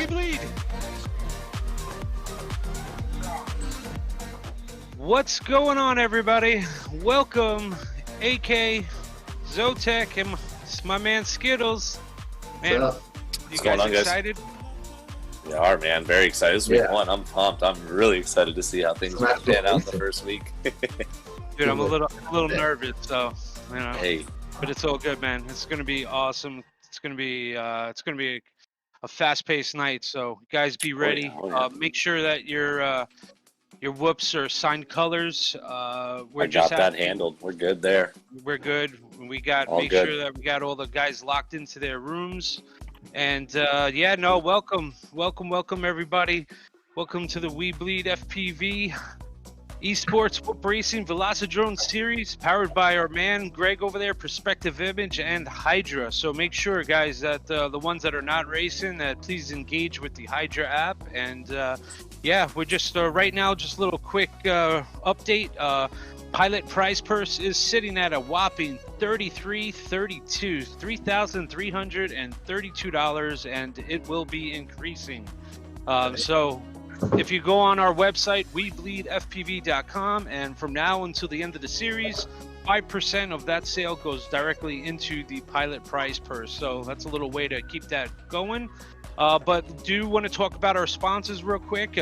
We bleed. What's going on, everybody? Welcome, AK, Zotek, and my man Skittles. Man, you guys excited? We are, man. Very excited. This week one. I'm pumped. I'm really excited to see how things pan out the first week. Dude, I'm a little nervous, so you know. Hey, but it's all good, man. It's gonna be awesome. It's gonna be a fast-paced night. So guys, be ready. Make sure that your whoops are signed colors. I got that handled. We're good there. We're good. We got sure that we got all the guys locked into their rooms. And yeah, no, welcome everybody. Welcome to the WeBleedFPV eSports Whoop Racing Velocidrone series, powered by our man Greg over there, Perspective Image, and Hydra. So make sure, guys, that the ones that are not racing, that please engage with the Hydra app. And yeah, we're just right now, just a little quick update. Pilot prize purse is sitting at a whopping $3,332, and it will be increasing. So if you go on our website, WeBleedFPV.com, and from now until the end of the series, 5% of that sale goes directly into the pilot prize purse. So that's a little way to keep that going. But do want to talk about our sponsors real quick.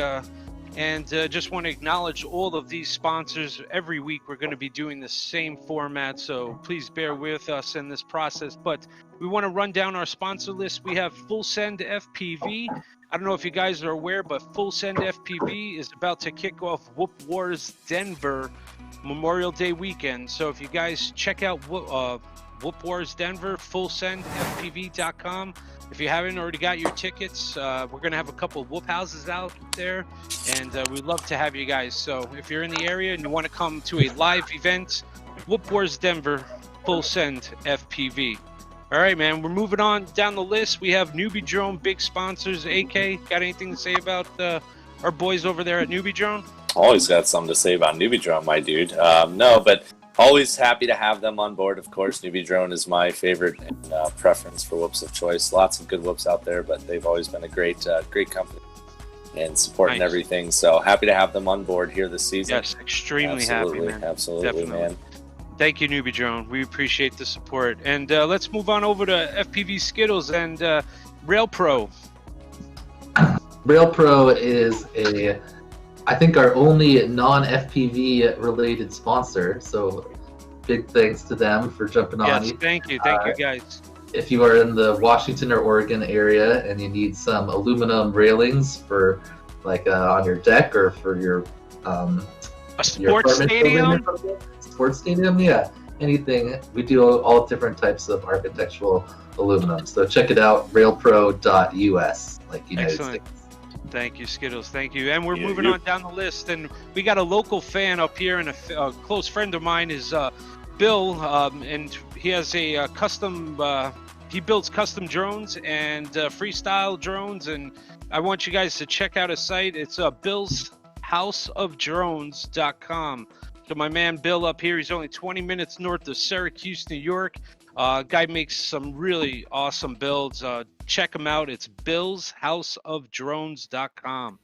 And just want to acknowledge all of these sponsors. Every week we're going to be doing the same format, so please bear with us in this process. But we want to run down our sponsor list. We have Full Send FPV. I don't know if you guys are aware, but Full Send FPV is about to kick off Whoop Wars Denver Memorial Day weekend. So if you guys check out Whoop Wars Denver, FullSendFPV.com. If you haven't already got your tickets, we're going to have a couple of whoop houses out there, and we'd love to have you guys. So if you're in the area and you want to come to a live event, Whoop Wars Denver, Full Send FPV. All right, man, we're moving on down the list. We have WeBleedFPV, big sponsors. AK, got anything to say about our boys over there at WeBleedFPV? Always got something to say about WeBleedFPV, my dude. No, but always happy to have them on board, of course. WeBleedFPV is my favorite and preference for whoops of choice. Lots of good whoops out there, but they've always been a great company and supporting everything. So happy to have them on board here this season. Yes, extremely happy, man. Absolutely, man. Thank you, WeBleedFPV. We appreciate the support. And let's move on over to FPV Skittles and RailPro. RailPro is I think our only non-FPV related sponsor, so big thanks to them for jumping on. Yes, thank you guys. If you are in the Washington or Oregon area and you need some aluminum railings for like on your deck or for your a sports stadium, yeah, anything, we do all different types of architectural aluminum. So check it out, railpro.us, like United States. Thank you, Skittles. Thank you. And we're moving on down the list, and we got a local fan up here, and a close friend of mine is Bill, and he has a custom. He builds custom drones and freestyle drones, and I want you guys to check out his site. It's BillsHouseOfDrones.com. So my man Bill up here, he's only 20 minutes north of Syracuse, New York. Guy makes some really awesome builds. Check him out. It's BillsHouseOfDrones.com.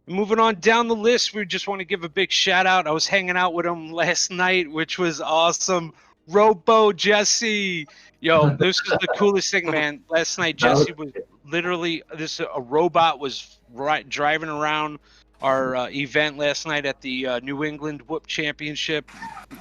Moving on down the list, we just want to give a big shout out. I was hanging out with him last night, which was awesome. Robo Jesse. Yo, this was the coolest thing, man. Last night, Jesse was literally, a robot was driving around our event last night at the New England Whoop Championship.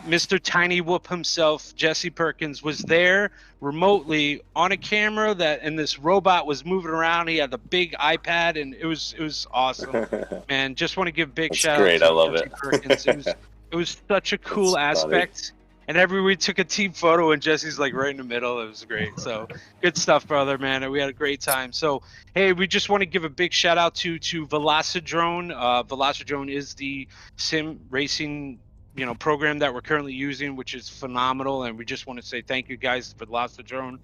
Mr. Tiny Whoop himself, Jesse Perkins, was there remotely on a camera, and this robot was moving around. He had the big iPad, and it was awesome. Man, just want to give big shout out to I love Jesse Perkins. It was such a cool aspect. And we took a team photo, and Jesse's like right in the middle. It was great. So good stuff, brother, man. We had a great time. So, hey, we just want to give a big shout out to Velocidrone. Velocidrone is the sim racing, program that we're currently using, which is phenomenal. And we just want to say thank you guys for Velocidrone.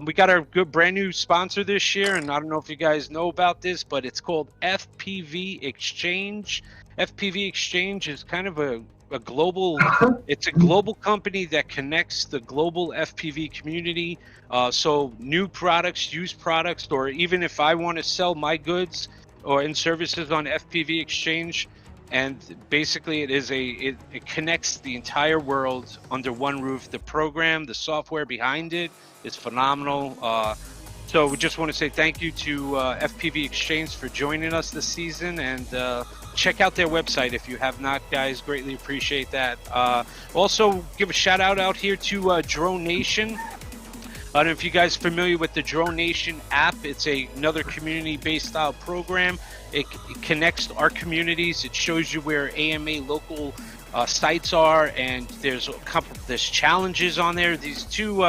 We got our good brand new sponsor this year, and I don't know if you guys know about this, but it's called FPV Exchange. FPV Exchange is kind of a it's a global company that connects the global FPV community. So new products, used products, or even if I want to sell my goods or in services on FPV Exchange, and basically it connects the entire world under one roof. The program, the software behind it is phenomenal. So we just want to say thank you to FPV Exchange for joining us this season, and check out their website if you have not, guys. Greatly appreciate that. Also, give a shout out here to Drone Nation. I don't know if you guys are familiar with the Drone Nation app. It's another community-based style program. It connects our communities. It shows you where AMA local sites are, and there's challenges on there. These two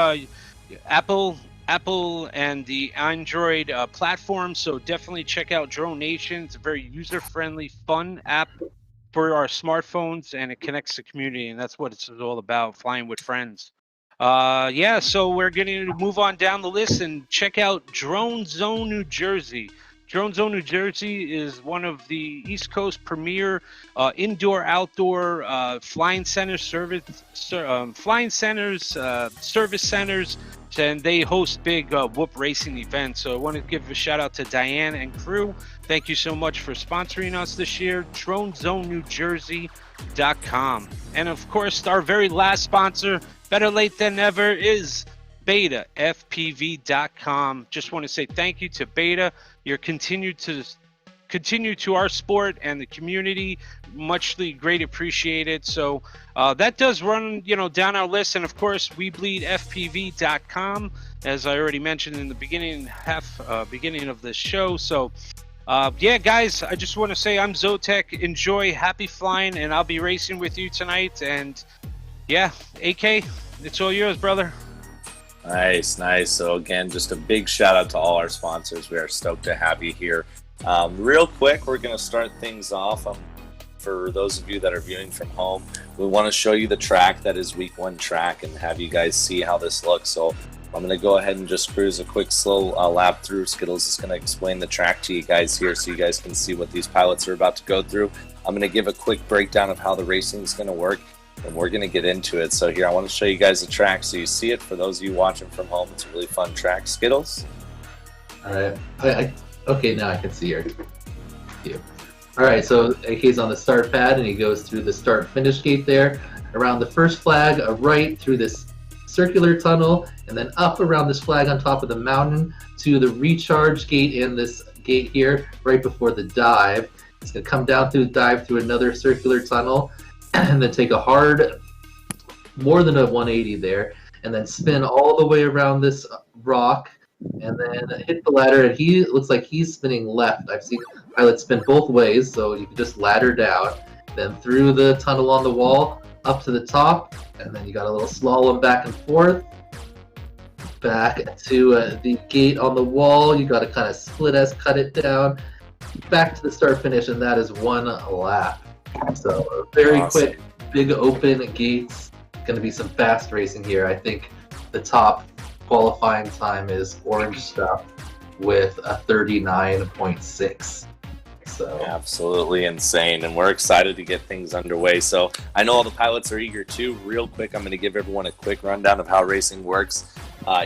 Apple and the Android platforms. So definitely check out Drone Nation. It's a very user-friendly, fun app for our smartphones, and it connects the community, and that's what it's all about, flying with friends. Yeah, so we're going to move on down the list and check out Drone Zone New Jersey. Drone Zone New Jersey is one of the East Coast premier indoor-outdoor flying centers, service centers, and they host big whoop racing events. So I want to give a shout out to Diane and crew. Thank you so much for sponsoring us this year. DroneZoneNewJersey.com. And of course, our very last sponsor, better late than never, is BetaFPV.com. Just want to say thank you to Beta. You're continue to our sport and the community. Muchly great appreciated. So that does run, down our list. And of course, WeBleedFPV.com, as I already mentioned in the beginning of this show. So yeah, guys, I just want to say I'm Zotek. Enjoy, happy flying, and I'll be racing with you tonight. And yeah, AK, it's all yours, brother. Nice. So again, just a big shout out to all our sponsors. We are stoked to have you here. Real quick, we're going to start things off. For those of you that are viewing from home, we want to show you the track that is week 1 track and have you guys see how this looks. So I'm going to go ahead and just cruise a quick slow lap through. Skittles is going to explain the track to you guys here so you guys can see what these pilots are about to go through. I'm going to give a quick breakdown of how the racing is going to work, and we're going to get into it. So here, I want to show you guys the track so you see it. For those of you watching from home, it's a really fun track. Skittles? All right. Okay, now I can see her. All right, so AK's on the start pad, and he goes through the start-finish gate there, around the first flag, right through this circular tunnel, and then up around this flag on top of the mountain to the recharge gate in this gate here, right before the dive. It's going to come down through the dive through another circular tunnel, and then take a hard, more than a 180 there, and then spin all the way around this rock, and then hit the ladder, and he looks like he's spinning left. I've seen pilots spin both ways, so you can just ladder down, then through the tunnel on the wall, up to the top, and then you got a little slalom back and forth, back to the gate on the wall. You got to kind of split S, cut it down, back to the start finish, and that is 1 lap. So very quick, big open gates. Going to be some fast racing here. I think the top qualifying time is Orange Stuff with a 39.6. So absolutely insane, and we're excited to get things underway. So I know all the pilots are eager too. Real quick, I'm going to give everyone a quick rundown of how racing works.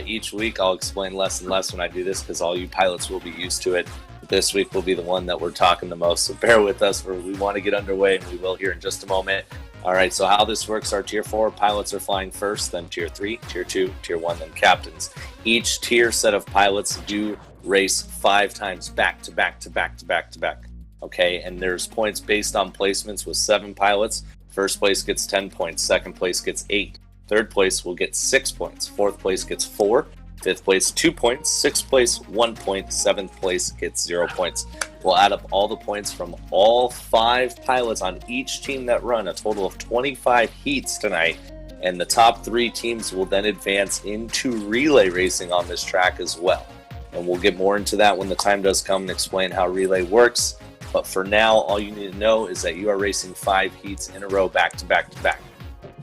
Each week I'll explain less and less when I do this because all you pilots will be used to it. This week will be the one that we're talking the most, so bear with us. We want to get underway, and we will here in just a moment. All right, so how this works, our Tier 4 pilots are flying first, then Tier 3, Tier 2, Tier 1, then captains. Each tier set of pilots do race 5 times back to back to back to back to back. Okay, and there's points based on placements with 7 pilots. First place gets 10 points, second place gets 8, third place will get 6 points, fourth place gets 4, fifth place 2 points, sixth place 1 point, seventh place gets 0 points. We'll add up all the points from all 5 pilots on each team that run, a total of 25 heats tonight, and the top 3 teams will then advance into relay racing on this track as well. And we'll get more into that when the time does come and explain how relay works. But for now, all you need to know is that you are racing 5 heats in a row back to back to back.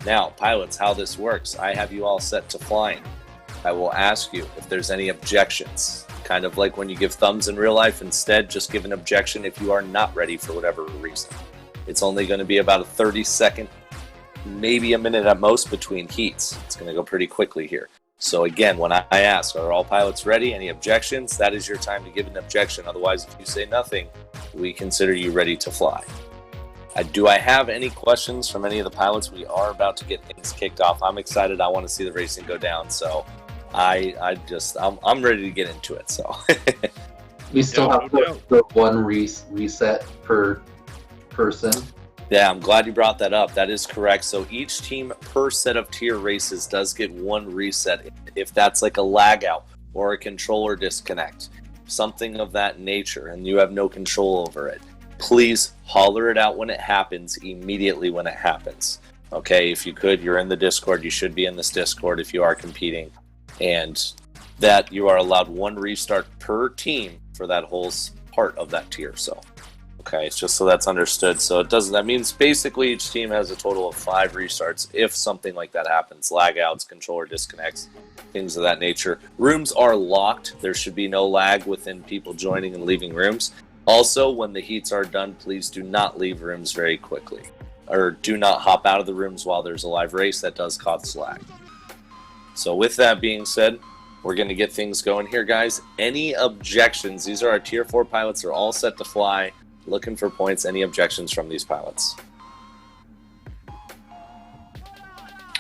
Now, pilots, how this works, I have you all set to flying. I will ask you if there's any objections. Kind of like when you give thumbs in real life, instead just give an objection if you are not ready for whatever reason. It's only going to be about a 30-second maybe a minute at most between heats. It's going to go pretty quickly here. So again, when I ask, are all pilots ready? Any objections? That is your time to give an objection. Otherwise, if you say nothing, we consider you ready to fly. Do I have any questions from any of the pilots? We are about to get things kicked off. I'm excited. I want to see the racing go down. So I'm ready to get into it. So we still have the one reset per person. Yeah, I'm glad you brought that up. That is correct. So each team per set of tier races does get one reset. If that's like a lag out or a controller disconnect, something of that nature, and you have no control over it, please holler it out when it happens, immediately when it happens. Okay, if you could, you're in the Discord. You should be in this Discord if you are competing. And that you are allowed one restart per team for that whole part of that tier. So okay, it's just so that's understood. So that means basically each team has a total of 5 restarts if something like that happens. Lag outs, controller disconnects, things of that nature. Rooms are locked. There should be no lag within people joining and leaving rooms. Also, when the heats are done, please do not leave rooms very quickly. Or do not hop out of the rooms while there's a live race. That does cause lag. So with that being said, we're going to get things going here, guys. Any objections? These are our Tier 4 pilots. They're all set to fly. Looking for points. Any objections from these pilots?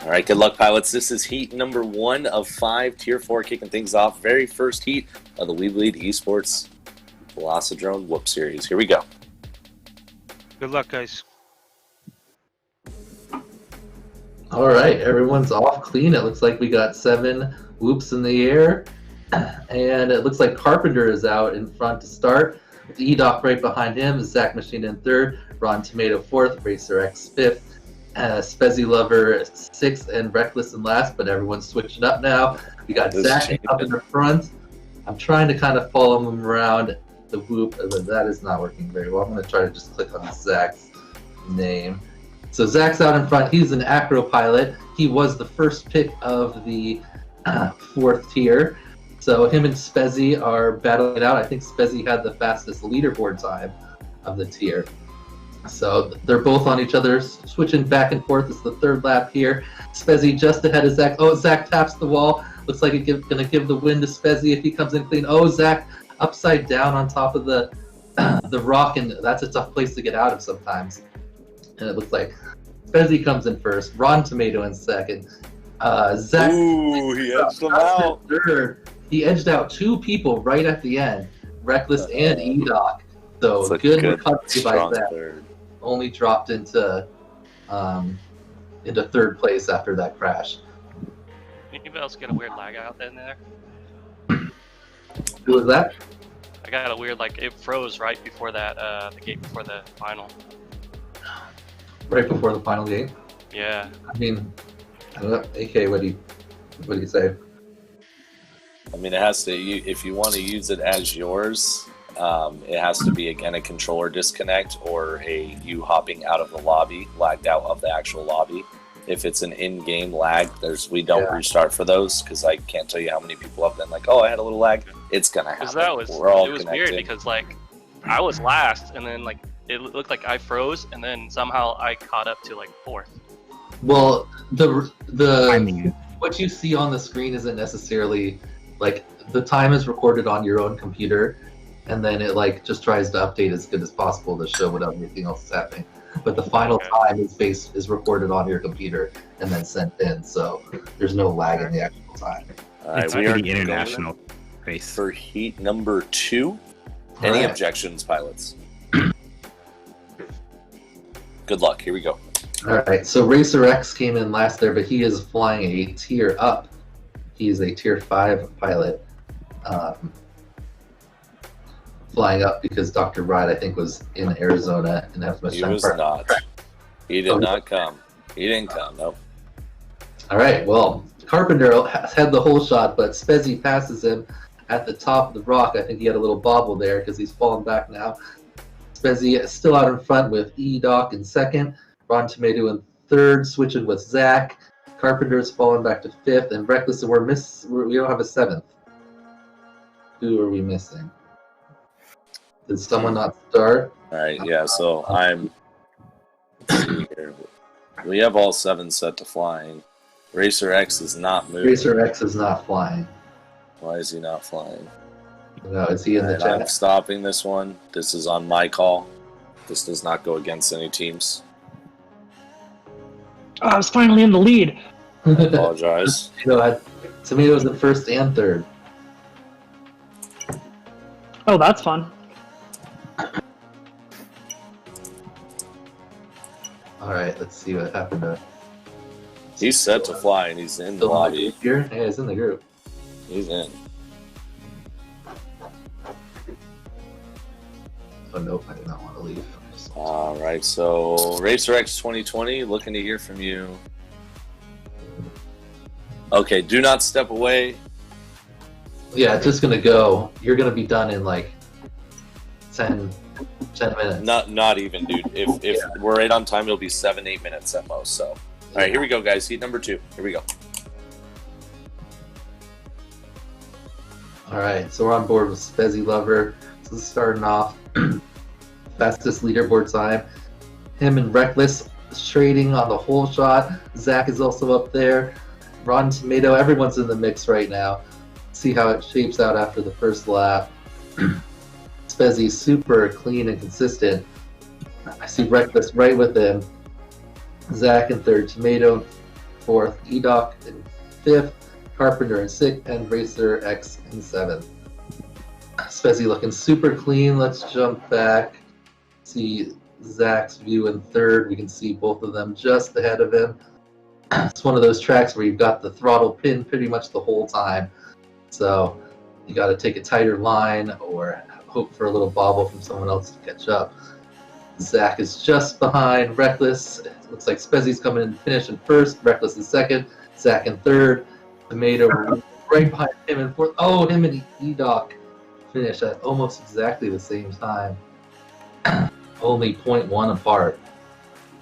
All right, good luck, pilots. This is heat number 1 of 5, Tier 4, kicking things off. Very first heat of the WeBleed eSports Velocidrone Whoop Series. Here we go. Good luck, guys. All right, everyone's off clean. It looks like we got 7 whoops in the air. And it looks like Carpenter is out in front to start. E-Doc right behind him, Zach Machine in 3rd, Ron Tomato 4th, Racer X 5th, Spezzy Lover 6th, and Reckless in last, but everyone's switching up now. We got Zach up in the front. I'm trying to kind of follow him around the whoop, but that is not working very well. I'm going to try to just click on Zach's name. So Zach's out in front. He's an acro pilot. He was the first pick of the 4th tier. So him and Spezzy are battling it out. I think Spezzy had the fastest leaderboard time of the tier. So they're both on each other, switching back and forth. It's the 3rd lap here. Spezzy just ahead of Zach. Oh, Zach taps the wall. Looks like it's going to give the win to Spezzy if he comes in clean. Oh, Zach upside down on top of the rock, and that's a tough place to get out of sometimes. And it looks like Spezzy comes in first. Ron Tomato in 2nd. Zach. Ooh, he edged them out. 3rd. He edged out 2 people right at the end, Reckless and E-Doc. So good recovery by Zach. Only dropped into 3rd place after that crash. Anybody else get a weird lag out in there? Who was that? I got a weird, like, it froze right before that, the gate before the final. Right before the final gate? Yeah. I mean, I don't know. AK, what do you say? I mean, it has to. If you want to use it as yours, it has to be again a controller disconnect or you hopping out of the lobby, lagged out of the actual lobby. If it's an in-game lag, we don't restart for those because I can't tell you how many people have been like, oh, I had a little lag. It's gonna happen. It was weird because like I was last, and then like it looked like I froze, and then somehow I caught up to like 4th. Well, what you see on the screen isn't necessarily like the time is recorded on your own computer, and then it like just tries to update as good as possible to show what everything else is happening. But the final time is recorded on your computer and then sent in, so there's no lag in the actual time. All right, we are the international race for heat number 2. Any objections, pilots? Good luck. Here we go. All right, so Racer X came in last there, but he is flying a tier up. He is a tier 5 pilot, flying up because Dr. Ride, I think, was in Arizona and has much time. He was not. He did not come. He didn't come. Nope. All right. Well, Carpenter had the whole shot, but Spezzy passes him at the top of the rock. I think he had a little bobble there because he's fallen back now. Spezzy is still out in front with E-Doc in 2nd, Ron Tomato in 3rd, switching with Zach. Carpenter's fallen back to 5th, and Reckless, and we don't have a 7th. Who are we missing? Did someone not start? All right, yeah, so I'm here. We have all 7 set to flying. Racer X is not moving. Racer X is not flying. Why is he not flying? No, is he in the I'm chat? stopping this one. This is on my call. This does not go against any teams. Oh, I was finally in the lead. I apologize. Tomatoes in first and third. Oh, that's fun. Alright, let's see what happened to... He's set to fly, and he's in the lobby. Here? Yeah, he's in the group. He's in. Oh, nope, I do not want to leave. All right, so Racer X 2020, looking to hear from you. Okay, do not step away. Yeah, it's just going to go. You're going to be done in like 10 minutes. Not even, dude. If we're right on time, it'll be 7-8 minutes at most. So, all right, here we go, guys. Heat number 2. Here we go. All right, so we're on board with Spezzy Lover. So starting off, fastest leaderboard time. Him and Reckless trading on the whole shot. Zach is also up there. Ron Tomato, everyone's in the mix right now. See how it shapes out after the first lap. Spezzy super clean and consistent. I see Reckless right with him. Zach in third, Tomato fourth, Edoc in fifth, Carpenter in sixth, and Racer X in seventh. Spezzy looking super clean. Let's jump back. See Zach's view in third. We can see both of them just ahead of him. It's one of those tracks where you've got the throttle pin pretty much the whole time. So you got to take a tighter line or hope for a little bobble from someone else to catch up. Zach is just behind Reckless. It looks like Spezzy's coming in finishing first. Reckless in second. Zach in third. Tomato right behind him in fourth. Oh, him and Edoc finish at almost exactly the same time. Only 0.1 apart.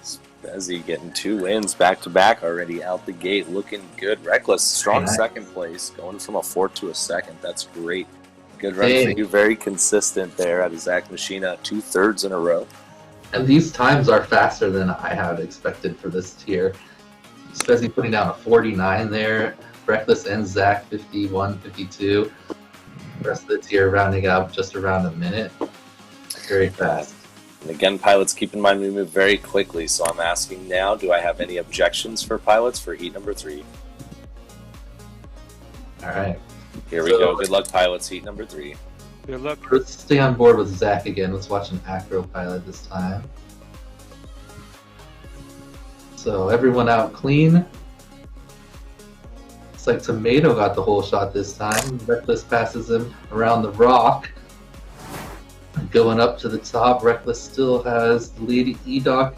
Spezzy getting 2 wins back to back already out the gate. Looking good. Reckless, strong second place. Going from a 4th to a 2nd. That's great. Good run for you. Very consistent there out of Zach Machina. 2/3 in a row. And these times are faster than I had expected for this tier. Spezzy putting down a 49 there. Reckless and Zach 51, 52. The rest of the tier rounding out just around a minute. Very fast. And again, pilots, keep in mind we move very quickly, so I'm asking now, do I have any objections for pilots for heat number 3? All right. Here we go. Good luck, pilots. Heat number 3. Good luck. Let's stay on board with Zach again. Let's watch an acro pilot this time. So everyone out clean. Looks like Tomato got the whole shot this time. Reckless passes him around the rock. Going up to the top, Reckless still has the lead. Edoc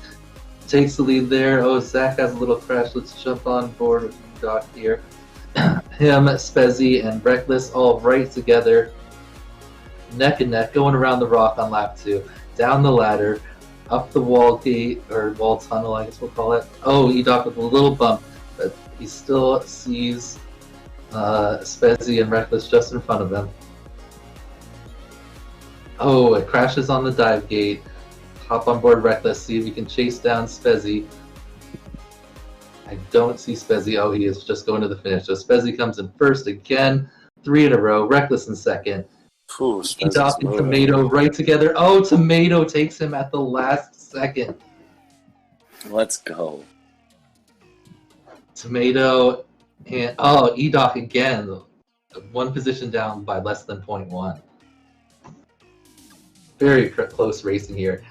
takes the lead there. Oh, Zach has a little crash. Let's jump on board with Edoc here. Him, Spezzy, and Reckless all right together. Neck and neck, going around the rock on lap 2. Down the ladder, up the wall gate, or wall tunnel, I guess we'll call it. Oh, Edoc with a little bump, but he still sees Spezzy and Reckless just in front of him. Oh, it crashes on the dive gate. Hop on board Reckless, see if he can chase down Spezzy. I don't see Spezzy. Oh, he is just going to the finish. So Spezzy comes in first again. 3 in a row. Reckless in second. Edoc and Tomato right together. Oh, Tomato takes him at the last second. Let's go. Tomato and Edoc again. 1 position down by less than 0.1. Very close racing here.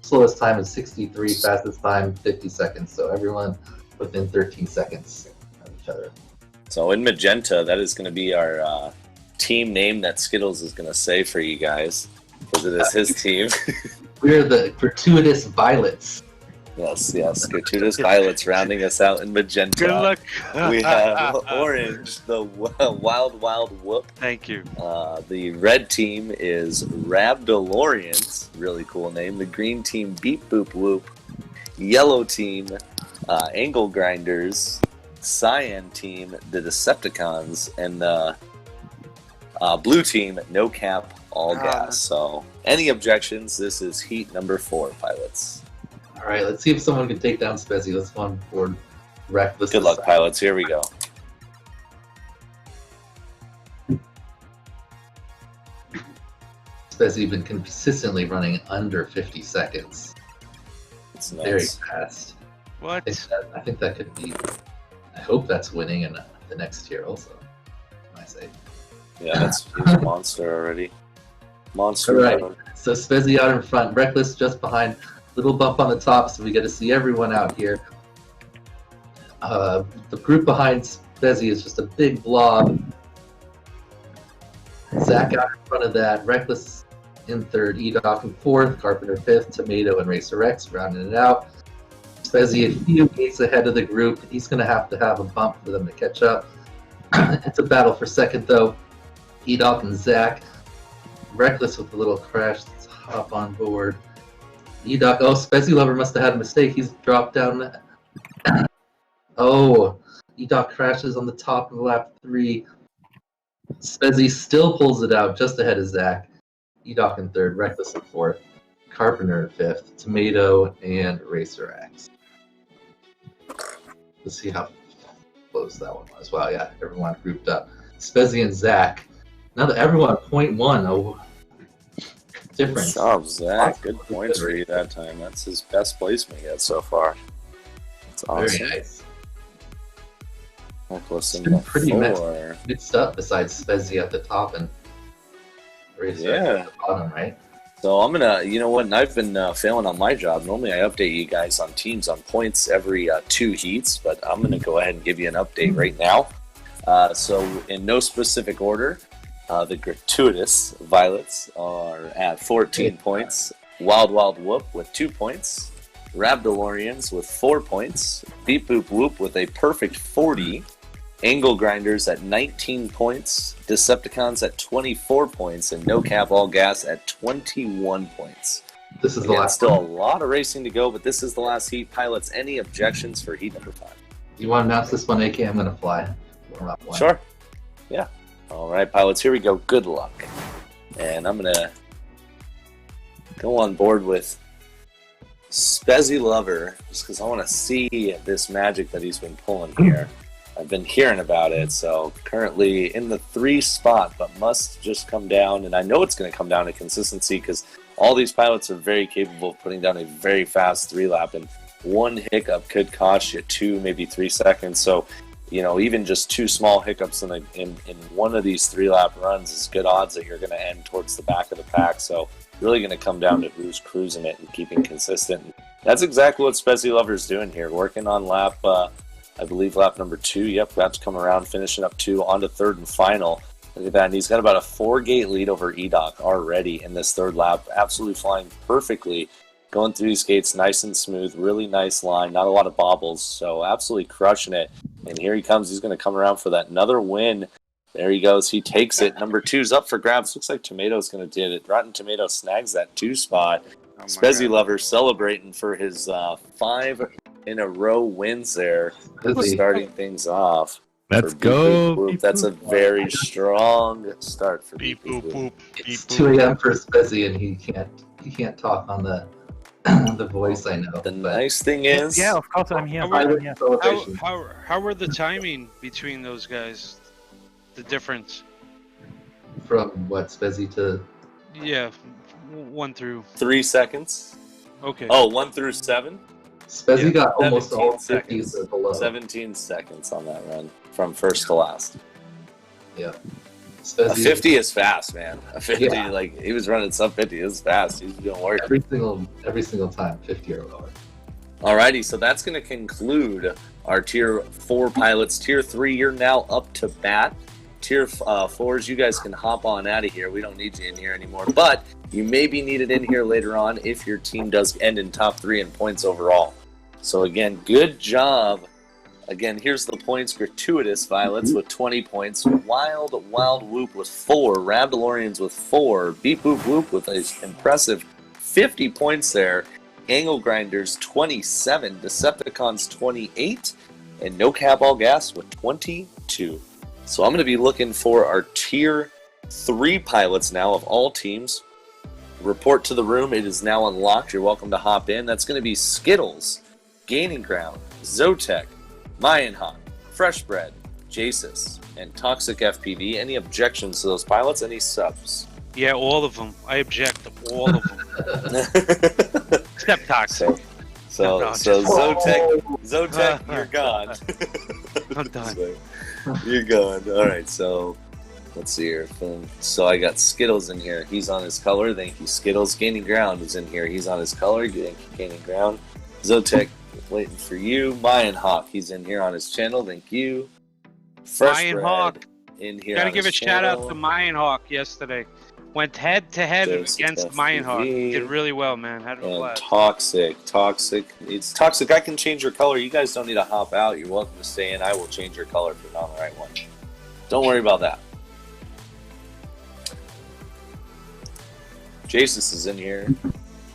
Slowest time is 63, fastest time 50 seconds. So everyone within 13 seconds of each other. So in magenta, that is going to be our team name that Skittles is going to say for you guys, because it is his team. We're the Gratuitous Violets. Yes, Gratuitous Violets rounding us out in magenta. Good luck. We have orange, the Wild Wild Whoop. Thank you. The red team is Rabdolorians, really cool name. The green team, Beep Boop Whoop. Yellow team, Angle Grinders. Cyan team, the Decepticons. And the blue team, No Cap, All Gas. So, any objections? This is heat number 4, pilots. All right, let's see if someone can take down Spezzy. Let's go on board Reckless. Good luck, pilots. Here we go. Spezzy been consistently running under 50 seconds. It's Very nice. fast. What? I think that could be. I hope that's winning in the next tier also. I say. Yeah, he's a monster already. Monster. All right. mode. So Spezzy out in front, Reckless just behind. Little bump on the top, so we get to see everyone out here. The group behind Spezzy is just a big blob. Zach out in front of that. Reckless in third, Edoc in fourth, Carpenter fifth, Tomato and Racer X rounding it out. Spezzy a few gates ahead of the group. He's going to have a bump for them to catch up. It's a battle for second, though. Edoc and Zach. Reckless with a little crash. Let's hop on board. Edoc. Oh, Spezzy Lover must have had a mistake. He's dropped down. Oh, Edoc crashes on the top of lap 3. Spezzy still pulls it out just ahead of Zach. Edoc in third, Reckless in fourth, Carpenter in fifth, Tomato and Racer X. Let's see how close that one was. Wow, yeah, everyone grouped up. Spezzy and Zach. Now that everyone at 0.1, oh, difference. Good job, Zach. Good points for you that time. That's his best placement yet so far. That's awesome. Very nice. Reckless It's in been the pretty 4. mixed up besides Spezzy at the top and Racer X at the bottom, right? So I'm gonna, you know what? And I've been failing on my job. Normally, I update you guys on teams on points every 2 heats, but I'm gonna go ahead and give you an update right now. So in no specific order, the gratuitous Violets are at 14 points. Wild Wild Whoop with 2 points. Rabdolorians with 4 points. Beep Boop Whoop with a perfect 40. Angle Grinders at 19 points, Decepticons at 24 points, and No Cap All Gas at 21 points. This is the Again, last still one. a lot of racing to go, but this is the last heat. Pilots, any objections for heat number 5? You want to announce this one, AK? I'm going to fly. Warm up one. Sure. Yeah. All right, pilots, here we go. Good luck. And I'm going to go on board with Spezzy Lover, just because I want to see this magic that he's been pulling here. I've been hearing about it, so currently in the 3 spot, but must just come down, and I know it's going to come down to consistency because all these pilots are very capable of putting down a very fast 3-lap, and one hiccup could cost you 2, maybe 3 seconds. So, you know, even just 2 small hiccups in one of these 3-lap runs is good odds that you're going to end towards the back of the pack. So, really going to come down to who's cruising it and keeping consistent. That's exactly what Spezzy Lover's doing here, working on lap. I believe lap number 2. Yep, about to come around, finishing up 2, on to third and final. Look at that, and he's got about a 4-gate lead over Edoc already in this 3rd lap. Absolutely flying perfectly, going through these gates nice and smooth, really nice line, not a lot of bobbles, so absolutely crushing it. And here he comes, he's going to come around for that another win. There he goes, he takes it. Number 2's up for grabs. Looks like Tomato's going to do it. Rotten Tomato snags that 2 spot. Oh my Spezzy God. Lover celebrating for his 5 in a row wins there, Spezzy. starting things off. Let's for Beep go. Boop Whoop. Beep That's a Boop. very strong start for Beep Beep boop Boop. boop. Beep It's boop. 2 a.m. for Spezzy, and he can't talk on the the voice. I know. The but nice thing is, Yeah, of course I'm here. How pilot Yeah. celebration How were the timing between those guys? The difference? from what Spezzy to Yeah, 1 through. 3 seconds. Okay. Oh, 1 through 7. Spezzy Yeah, got almost 17 all 50s seconds. or below. 17 seconds on that run from first to last. Yeah. A Spezzy 50 is fast, man. A 50, Yeah. like he was running sub 50. It was fast. He's doing work. every single time 50 or lower. Alrighty, so that's going to conclude our Tier 4 pilots. Tier 3, you're now up to bat. Tier 4s, you guys can hop on out of here. We don't need you in here anymore. But you may be needed in here later on if your team does end in top 3 in points overall. So again, good job. Again, here's the points. Gratuitous Violets with 20 points. Wild Whoop with 4. Rabdolorians with 4. Beep Boop Whoop with an impressive 50 points there. Angle Grinders 27. Decepticons 28. And No Cap All Gas with 22. So I'm going to be looking for our Tier 3 pilots now of all teams. report to the room. It is now unlocked. You're welcome to hop in. That's going to be Skittles, Gaining Ground, Zotek, Mayan Hawk, Fresh Bread, Jasus, and Toxic FPV. Any objections to those pilots? Any subs? Yeah, all of them. I object to all of them. Except Toxic. So Zotek, you're gone. I'm done. You're gone. All right, so let's see here. So I got Skittles in here. He's on his color. Thank you, Skittles. Gaining Ground is in here. He's on his color. Thank you, Gaining Ground. Zotek, waiting for you. Mayan Hawk, he's in here on his channel. Thank you. Fresh Mayan Bread Hawk. in here. Gotta give a shout out to Mayan Hawk yesterday. Went head to head against Mayan Hawk. Did really well, man. Had a blast. Toxic. It's Toxic. I can change your color. You guys don't need to hop out. You're welcome to stay in. I will change your color if you're not on the right one. Don't worry about that. Jasus is in here.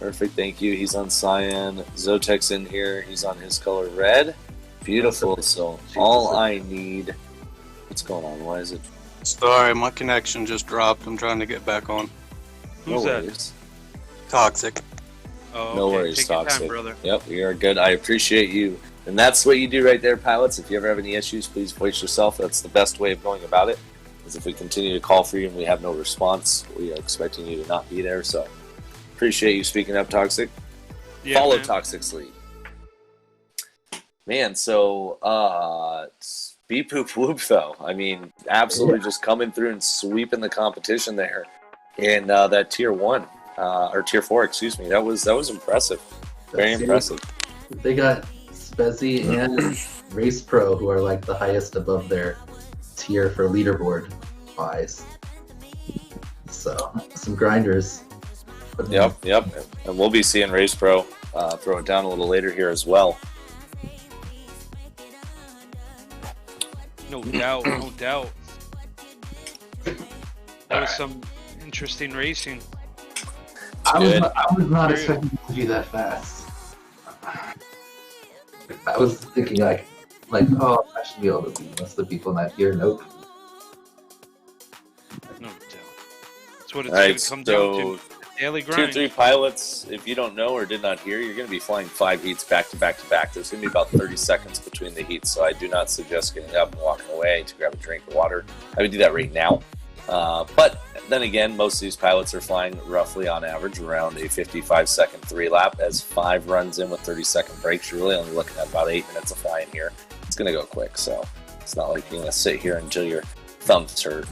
Perfect. Thank you. He's on cyan. Zotek's in here. He's on his color red. Beautiful. So all I need. What's going on? Why is it? Sorry, my connection just dropped. I'm trying to get back on. Who's no that? worries. Toxic. Oh, No okay. worries, Take your Toxic. time, brother. Yep, you are good. I appreciate you. And that's what you do right there, pilots. If you ever have any issues, please voice yourself. That's the best way of going about it. Is if we continue to call for you and we have no response, we are expecting you to not be there. So appreciate you speaking up, Toxic. Yeah, Follow man. Toxic's lead. Man, so beep poop whoop though. I mean, absolutely just coming through and sweeping the competition there in that tier 1 or tier 4, excuse me. That was impressive. Very impressive. They got Spezzy and Race Pro, who are like the highest above their tier for leaderboard wise. So some grinders. Yep. And we'll be seeing Race Pro throw it down a little later here as well. No doubt, no doubt. That was some interesting racing. I was not Very expecting it to be that fast. I was thinking like, oh, I should be able to beat most of the people not here. Nope. No doubt. That's what it's All right, going to come down to. Daily Tier grind. 3 pilots, if you don't know or did not hear, you're going to be flying 5 heats back to back to back. There's going to be about 30 seconds between the heats, so I do not suggest getting up and walking away to grab a drink of water. I would do that right now. But then again, most of these pilots are flying roughly on average around a 55-second 3-lap. As 5 runs in with 30-second breaks, you're really only looking at about 8 minutes of flying here. It's going to go quick, so it's not like you're going to sit here until your thumbs hurt.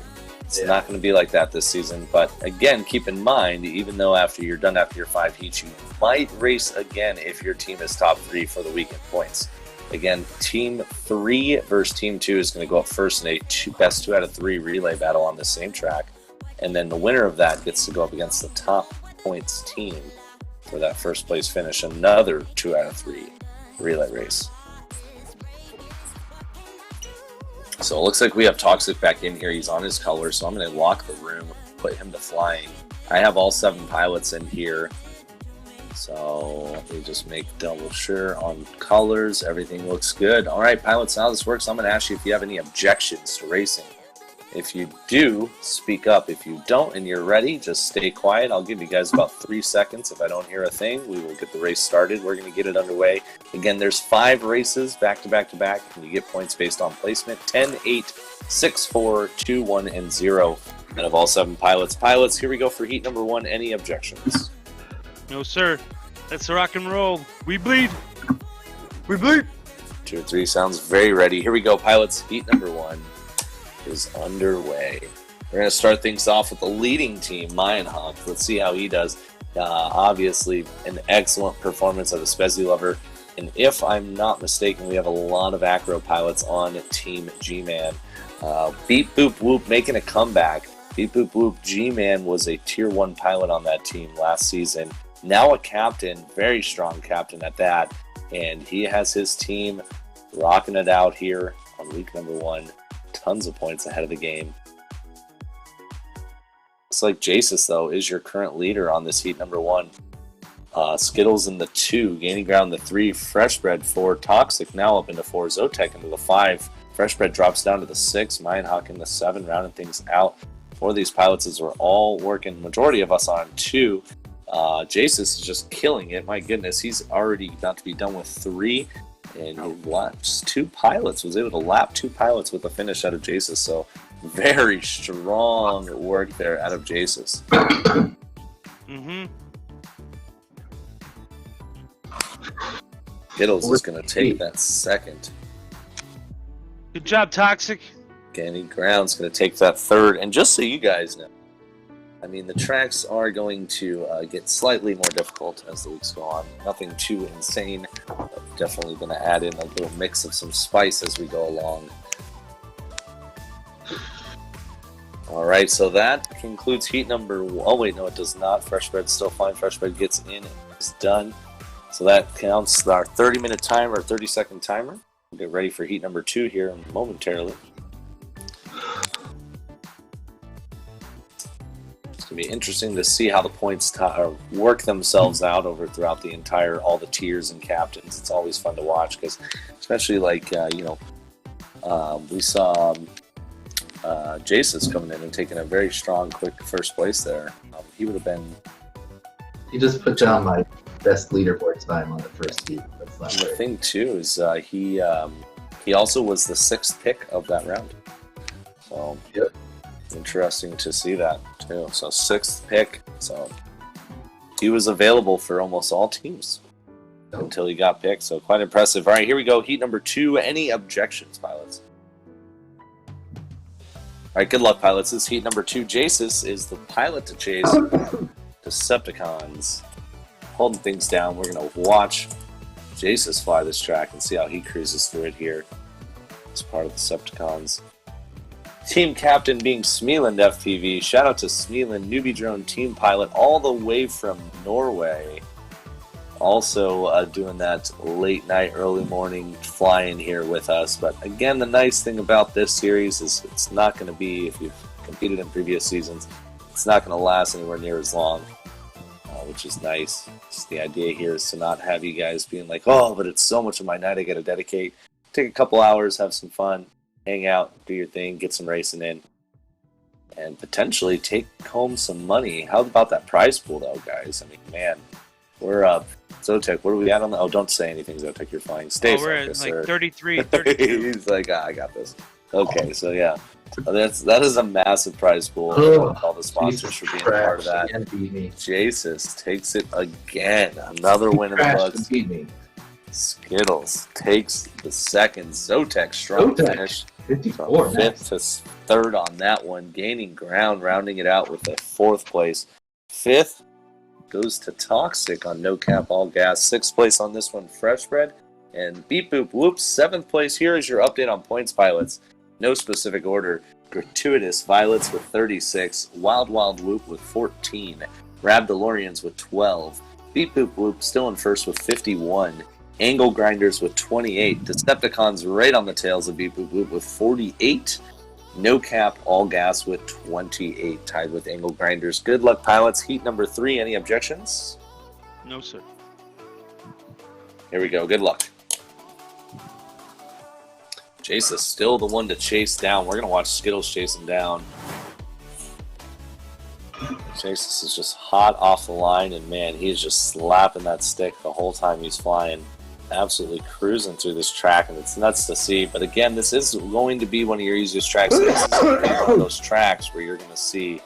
It's not going to be like that this season, but again, keep in mind, even though after you're done after your 5 heats, you might race again if your team is top 3 for the weekend points. Again, Team 3 versus Team 2 is going to go up first in a best 2 out of 3 relay battle on the same track, and then the winner of that gets to go up against the top points team for that first place finish, another 2 out of 3 relay race. So it looks like we have Toxic back in here. He's on his color, so I'm going to lock the room, put him to flying. I have all 7 pilots in here. So let me just make double sure on colors. Everything looks good. All right, pilots, how this works, I'm going to ask you if you have any objections to racing. If you do, speak up. If you don't and you're ready, just stay quiet. I'll give you guys about 3 seconds. If I don't hear a thing, we will get the race started. We're going to get it underway. Again, there's 5 races back to back to back, and you get points based on placement. 10, 8, 6, 4, 2, 1, and 0. And of all 7 pilots. Pilots, here we go for heat number 1. Any objections? No, sir. Let's rock and roll. We bleed. We bleed. 2 or 3 sounds very ready. Here we go, pilots. Heat number 1 is underway. We're going to start things off with the leading team, Mayan Hawk. Let's see how he does. Obviously, an excellent performance of the Spezzy Lover. And if I'm not mistaken, we have a lot of acro pilots on Team G-Man. Beep Boop Whoop making a comeback. Beep Boop Whoop G-Man was a Tier 1 pilot on that team last season. Now a captain, very strong captain at that. And he has his team rocking it out here on week number 1. Tons of points ahead of the game. Looks like Jasus, though, is your current leader on this heat number 1. Skittles in the 2, Gaining Ground the 3, Fresh Bread 4, Toxic now up into 4, Zotek into the 5, Fresh Bread drops down to the 6, Mayan Hawk in the 7, rounding things out for these pilots as we're all working, majority of us on 2. Jasus is just killing it. My goodness, he's already about to be done with 3, and he laps 2 pilots. Was able to lap 2 pilots with a finish out of Jasus. So very strong work there out of Jasus. Skittles is going to take that second. Good job, Toxic. Danny Ground's going to take that third. And just so you guys know, I mean, the tracks are going to get slightly more difficult as the weeks go on. Nothing too insane. But definitely going to add in a little mix of some spice as we go along. All right, so that concludes heat number 1. Oh, wait, no, it does not. Fresh Bread's still fine. Fresh Bread gets in. It's done. So that counts our 30-minute timer, or 30-second timer. We'll get ready for heat number 2 here momentarily. It's going to be interesting to see how the points work themselves out throughout the entire, all the tiers and captains. It's always fun to watch because, especially like, we saw Jasus coming in and taking a very strong, quick first place there. He would have been... He just put down my best leaderboard time on the first heat. That's not the right. thing too is he also was the 6th pick of that round. So interesting to see that too. So 6th pick. So he was available for almost all teams until he got picked. So quite impressive. All right, here we go. Heat number 2. Any objections, pilots? All right, good luck, pilots. This is heat number 2. Jasus is the pilot to chase Decepticons. Holding things down. We're going to watch Jasus fly this track and see how he cruises through it here as part of the Decepticons. Team captain being Smeland FPV. Shout out to Smeland, WeBleedFPV team pilot, all the way from Norway. Also doing that late night, early morning flying here with us. But again, the nice thing about this series is it's not going to be, if you've competed in previous seasons, it's not going to last anywhere near as long, which is nice. Just the idea here is to not have you guys being like, oh, but it's so much of my night I got to dedicate. Take a couple hours, have some fun, hang out, do your thing, get some racing in, and potentially take home some money. How about that prize pool, though, guys? I mean, man, we're up. Zotek, what are we at on the... Oh, don't say anything, Zotek. You're fine. Stay we're at focused, like sir. 33, 32. He's like, I got this. Okay, so yeah. That is a massive prize pool. All the sponsors for being a part of that. Jasus takes it again. Another win in the books. Skittles takes the second. Zotek strong finish. 54, from 5th to 3rd on that one. Gaining ground, rounding it out with a 4th place. 5th goes to Toxic on No Cap All Gas. 6th place on this one, Fresh Bread. And Beep Boop Whoops, 7th place. Here is your update on points, pilots. No specific order. Gratuitous Violets with 36. Wild Wild Whoop with 14. Rab DeLoreans with 12. Beep Boop Whoop still in first with 51. Angle Grinders with 28. Decepticons right on the tails of Beep Boop Whoop with 48. No Cap All Gas with 28. Tied with Angle Grinders. Good luck, pilots. Heat number 3. Any objections? No, sir. Here we go. Good luck. Jasus still the one to chase down. We're going to watch Skittles chase him down. Jasus is just hot off the line, and man, he's just slapping that stick the whole time he's flying. Absolutely cruising through this track, and it's nuts to see. But again, this is going to be one of your easiest tracks. This is one of those tracks where you're going to see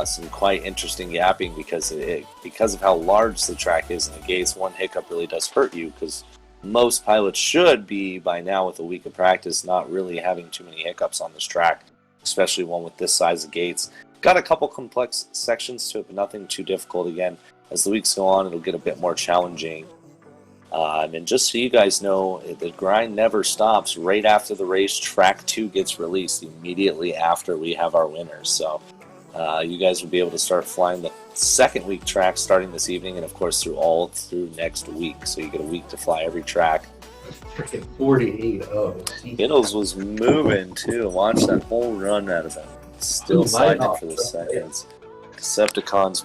some quite interesting yapping because of how large the track is and the gates. One hiccup really does hurt you because most pilots should be, by now with a week of practice, not really having too many hiccups on this track, especially one with this size of gates. Got a couple complex sections to it, but nothing too difficult. Again, as the weeks go on, it'll get a bit more challenging. And just so you guys know, the grind never stops. Right after the race, Track 2 gets released immediately after we have our winners. So you guys will be able to start flying the second week track starting this evening, and of course through next week. So you get a week to fly every track. Freaking 48. Oh, Skittles was moving too. Watch that whole run out of him. Still sliding for the seconds. Decepticons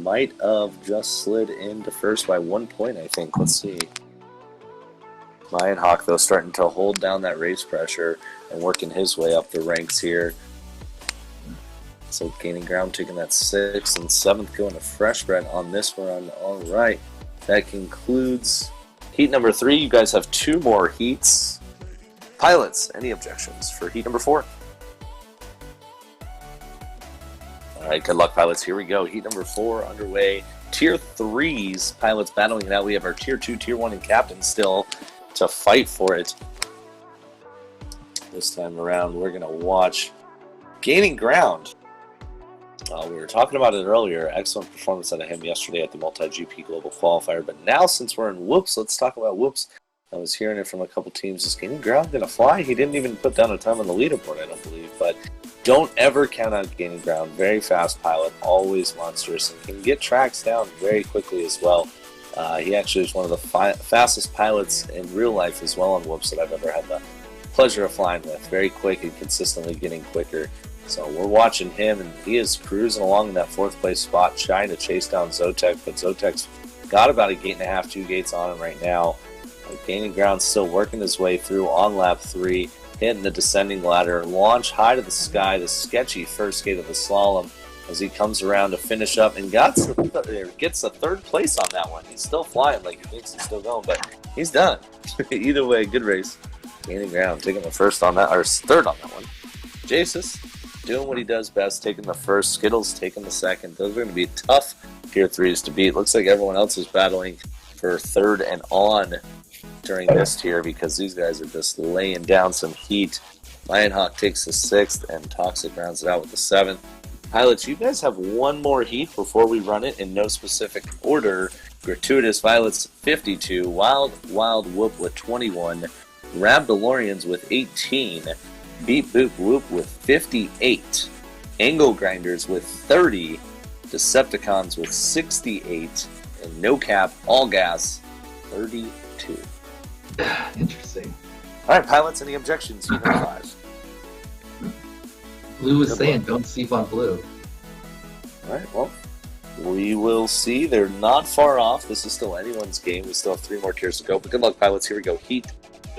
might have just slid into first by 1 point, I think. Let's see. Lionhawk, though, starting to hold down that race pressure and working his way up the ranks here. So gaining ground, taking that 6th and 7th, going to fresh bread on this run. All right, that concludes heat number 3. You guys have 2 more heats. Pilots, any objections for heat number 4? All right, good luck, pilots. Here we go. Heat number 4 underway. Tier 3s, pilots battling it out. We have our Tier 2, Tier 1, and captain still to fight for it. This time around, we're going to watch gaining ground. We were talking about it earlier. Excellent performance out of him yesterday at the Multi-GP Global Qualifier. But now, since we're in Whoops, let's talk about Whoops. I was hearing it from a couple teams. Is gaining ground going to fly? He didn't even put down a time on the leaderboard, I don't believe. But don't ever count out gaining ground. Very fast pilot, always monstrous, and can get tracks down very quickly as well. He actually is one of the fastest pilots in real life as well on Whoops that I've ever had the pleasure of flying with. Very quick and consistently getting quicker. So we're watching him, and he is cruising along in that 4th place spot, trying to chase down Zotek, but Zotek's got about a 1.5 gate, 2 gates on him right now. Gaining ground, still working his way through on lap 3, hitting the descending ladder, launch high to the sky, the sketchy first gate of the slalom as he comes around to finish up and gets the 3rd place on that one. He's still flying, like he thinks he's still going, but he's done. Either way, good race. Gaining ground, taking the 1st on that, or 3rd on that one. Jasus doing what he does best, taking the 1st, Skittles taking the 2nd. Those are going to be tough Tier 3s to beat. Looks like everyone else is battling for 3rd and on during this tier because these guys are just laying down some heat. Lionhawk takes the 6th, and Toxic rounds it out with the 7th. Pilots, you guys have 1 more heat before we run it in no specific order. Gratuitous Violets 52, Wild Whoop with 21, Rab DeLoreans with 18, Beep Boop Whoop with 58, Angle Grinders with 30, Decepticons with 68, and No Cap All Gas 32. Interesting. All right, pilots, any objections? Heat number 5. Blue is saying don't sleep on blue. All right, well, we will see. They're not far off. This is still anyone's game. We still have 3 more tiers to go. But good luck, pilots. Here we go. Heat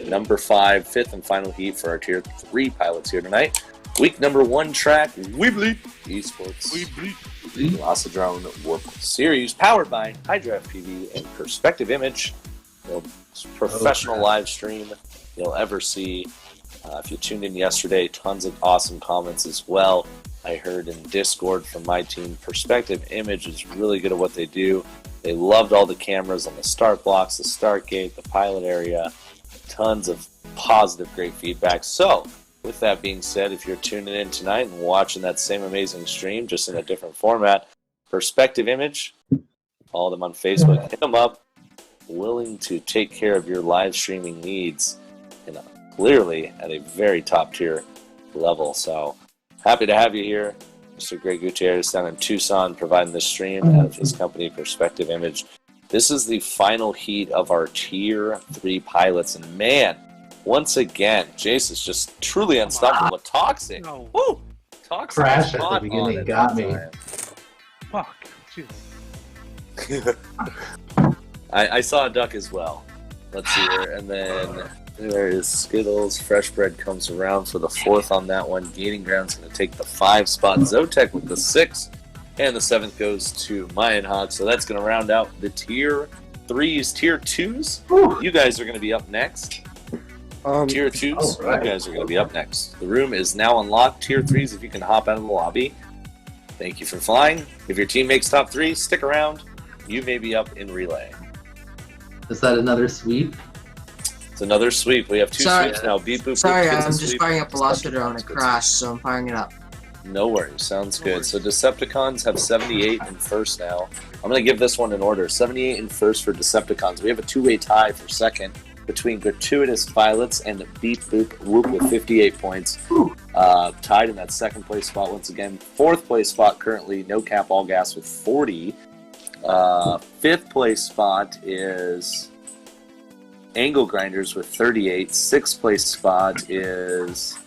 number 5, 5th and final heat for our Tier 3 pilots here tonight. Week number 1 track, WeBleed eSports. Velocidrone Warp Series, powered by Hydra FPV and Perspective Image. The most professional live stream you'll ever see. If you tuned in yesterday, tons of awesome comments as well. I heard in Discord from my team, Perspective Image is really good at what they do. They loved all the cameras on the start blocks, the start gate, the pilot area. Tons of positive, great feedback. So, with that being said, if you're tuning in tonight and watching that same amazing stream, just in a different format, Perspective Image, follow them on Facebook, hit them up, willing to take care of your live streaming needs, and clearly at a very top tier level. So, happy to have you here. Mr. Greg Gutierrez down in Tucson providing this stream out of his company, Perspective Image. This is the final heat of our Tier 3 pilots, and man, once again, Jace is just truly unstoppable. Toxic. No. Woo! Toxic. Crash at the beginning got me. Fuck. Jeez. I saw a duck as well. Let's see here. And then there is Skittles. Fresh Bread comes around for the 4th on that one. Gaining ground's going to take the 5 spot. Zotek with the 6th. And the 7th goes to Mayan Hawk. So that's going to round out the Tier 3s. Tier 2s, you guys are going to be up next. Tier 2s, you guys are going to be up next. The room is now unlocked. Tier 3s, if you can hop out of the lobby. Thank you for flying. If your team makes top 3, stick around. You may be up in relay. Is that another sweep? It's another sweep. We have 2 sweeps now. Beep, boop, Sorry, boop, I'm just firing up Velocidrone. It crashed, so I'm firing it up. No worries. Sounds good. So Decepticons have 78 in first now. I'm going to give this one in order. 78 in first for Decepticons. We have a 2-way tie for second between Gratuitous Violets and Beep Boop Whoop with 58 points. Tied in that 2nd place spot once again. 4th place spot currently No Cap All Gas with 40. 5th place spot is Angle Grinders with 38. 6th place spot is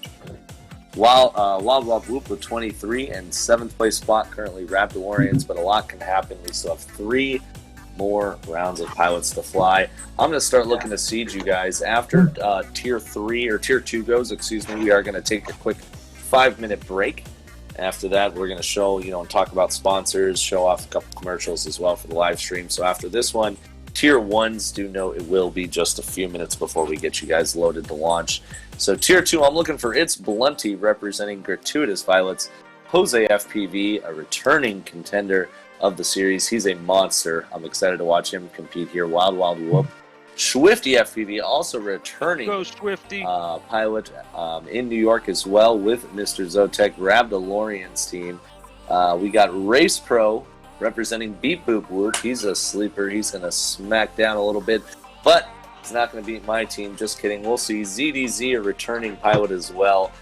Wild Whoop with 23, and 7th place spot currently Raptor Warriors, but a lot can happen. We still have 3 more rounds of pilots to fly. I'm going to start looking to siege you guys. After Tier 3 or Tier 2 goes, we are going to take a quick 5-minute break, After that, we're going to show, and talk about sponsors, show off a couple commercials as well for the live stream. So after this one, Tier 1s, do know it will be just a few minutes before we get you guys loaded to launch. So Tier 2, I'm looking for It's Blunty representing Gratuitous Violets. Jose FPV, a returning contender of the series. He's a monster. I'm excited to watch him compete here. Wild Wild Whoop. Swifty FPV, also returning Go Swifty. pilot in New York as well with Mr. Zotek, Rabdalorian's team. We got Race Pro representing Beep Boop Whoop. He's a sleeper. He's going to smack down a little bit, but he's not going to beat my team. Just kidding. We'll see. ZDZ, a returning pilot as well.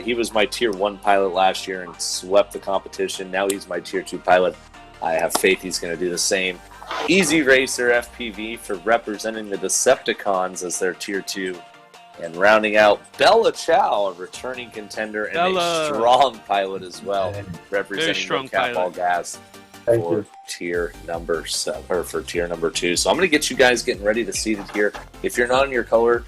He was my Tier 1 pilot last year and swept the competition. Now he's my Tier 2 pilot. I have faith he's going to do the same. Easy Racer FPV for representing the Decepticons as their Tier 2. And rounding out, Bella Chow, a returning contender and a strong pilot as well, representing the Cat Ball Gas for tier number 7, or for tier number 2. So I'm going to get you guys getting ready to seat it here. If you're not in your color,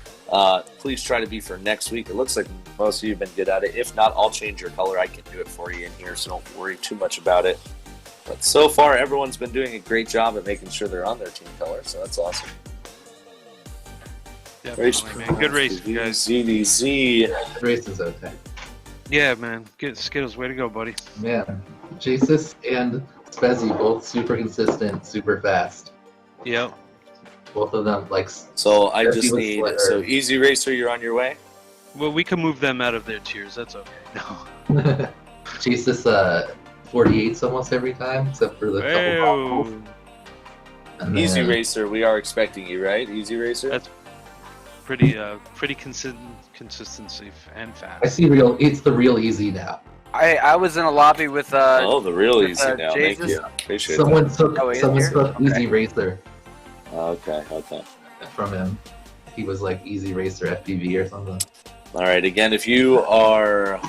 please try to be for next week. It looks like most of you have been good at it. If not, I'll change your color. I can do it for you in here, so don't worry too much about it. But so far, everyone's been doing a great job at making sure they're on their team color, so that's awesome. Definitely, man. Good race, guys. ZDZ. Race is okay. Yeah, man. Good Skittles, way to go, buddy. Man, Jesus and Spezzy, both super consistent, super fast. Yep. Both of them, like... So I just need... So Easy Racer, you're on your way? Well, we can move them out of their tiers. That's okay. No. Jesus, 48s almost every time, except for the couple bottles. Easy Racer, we are expecting you, right? Easy Racer? That's pretty consistency and fast. I see it's the real easy now. I was in a lobby with the real easy now. Jesus. Thank you. Appreciate someone that. took Easy Racer. Okay. From him. He was like Easy Racer FPV or something. All right, again, if you are...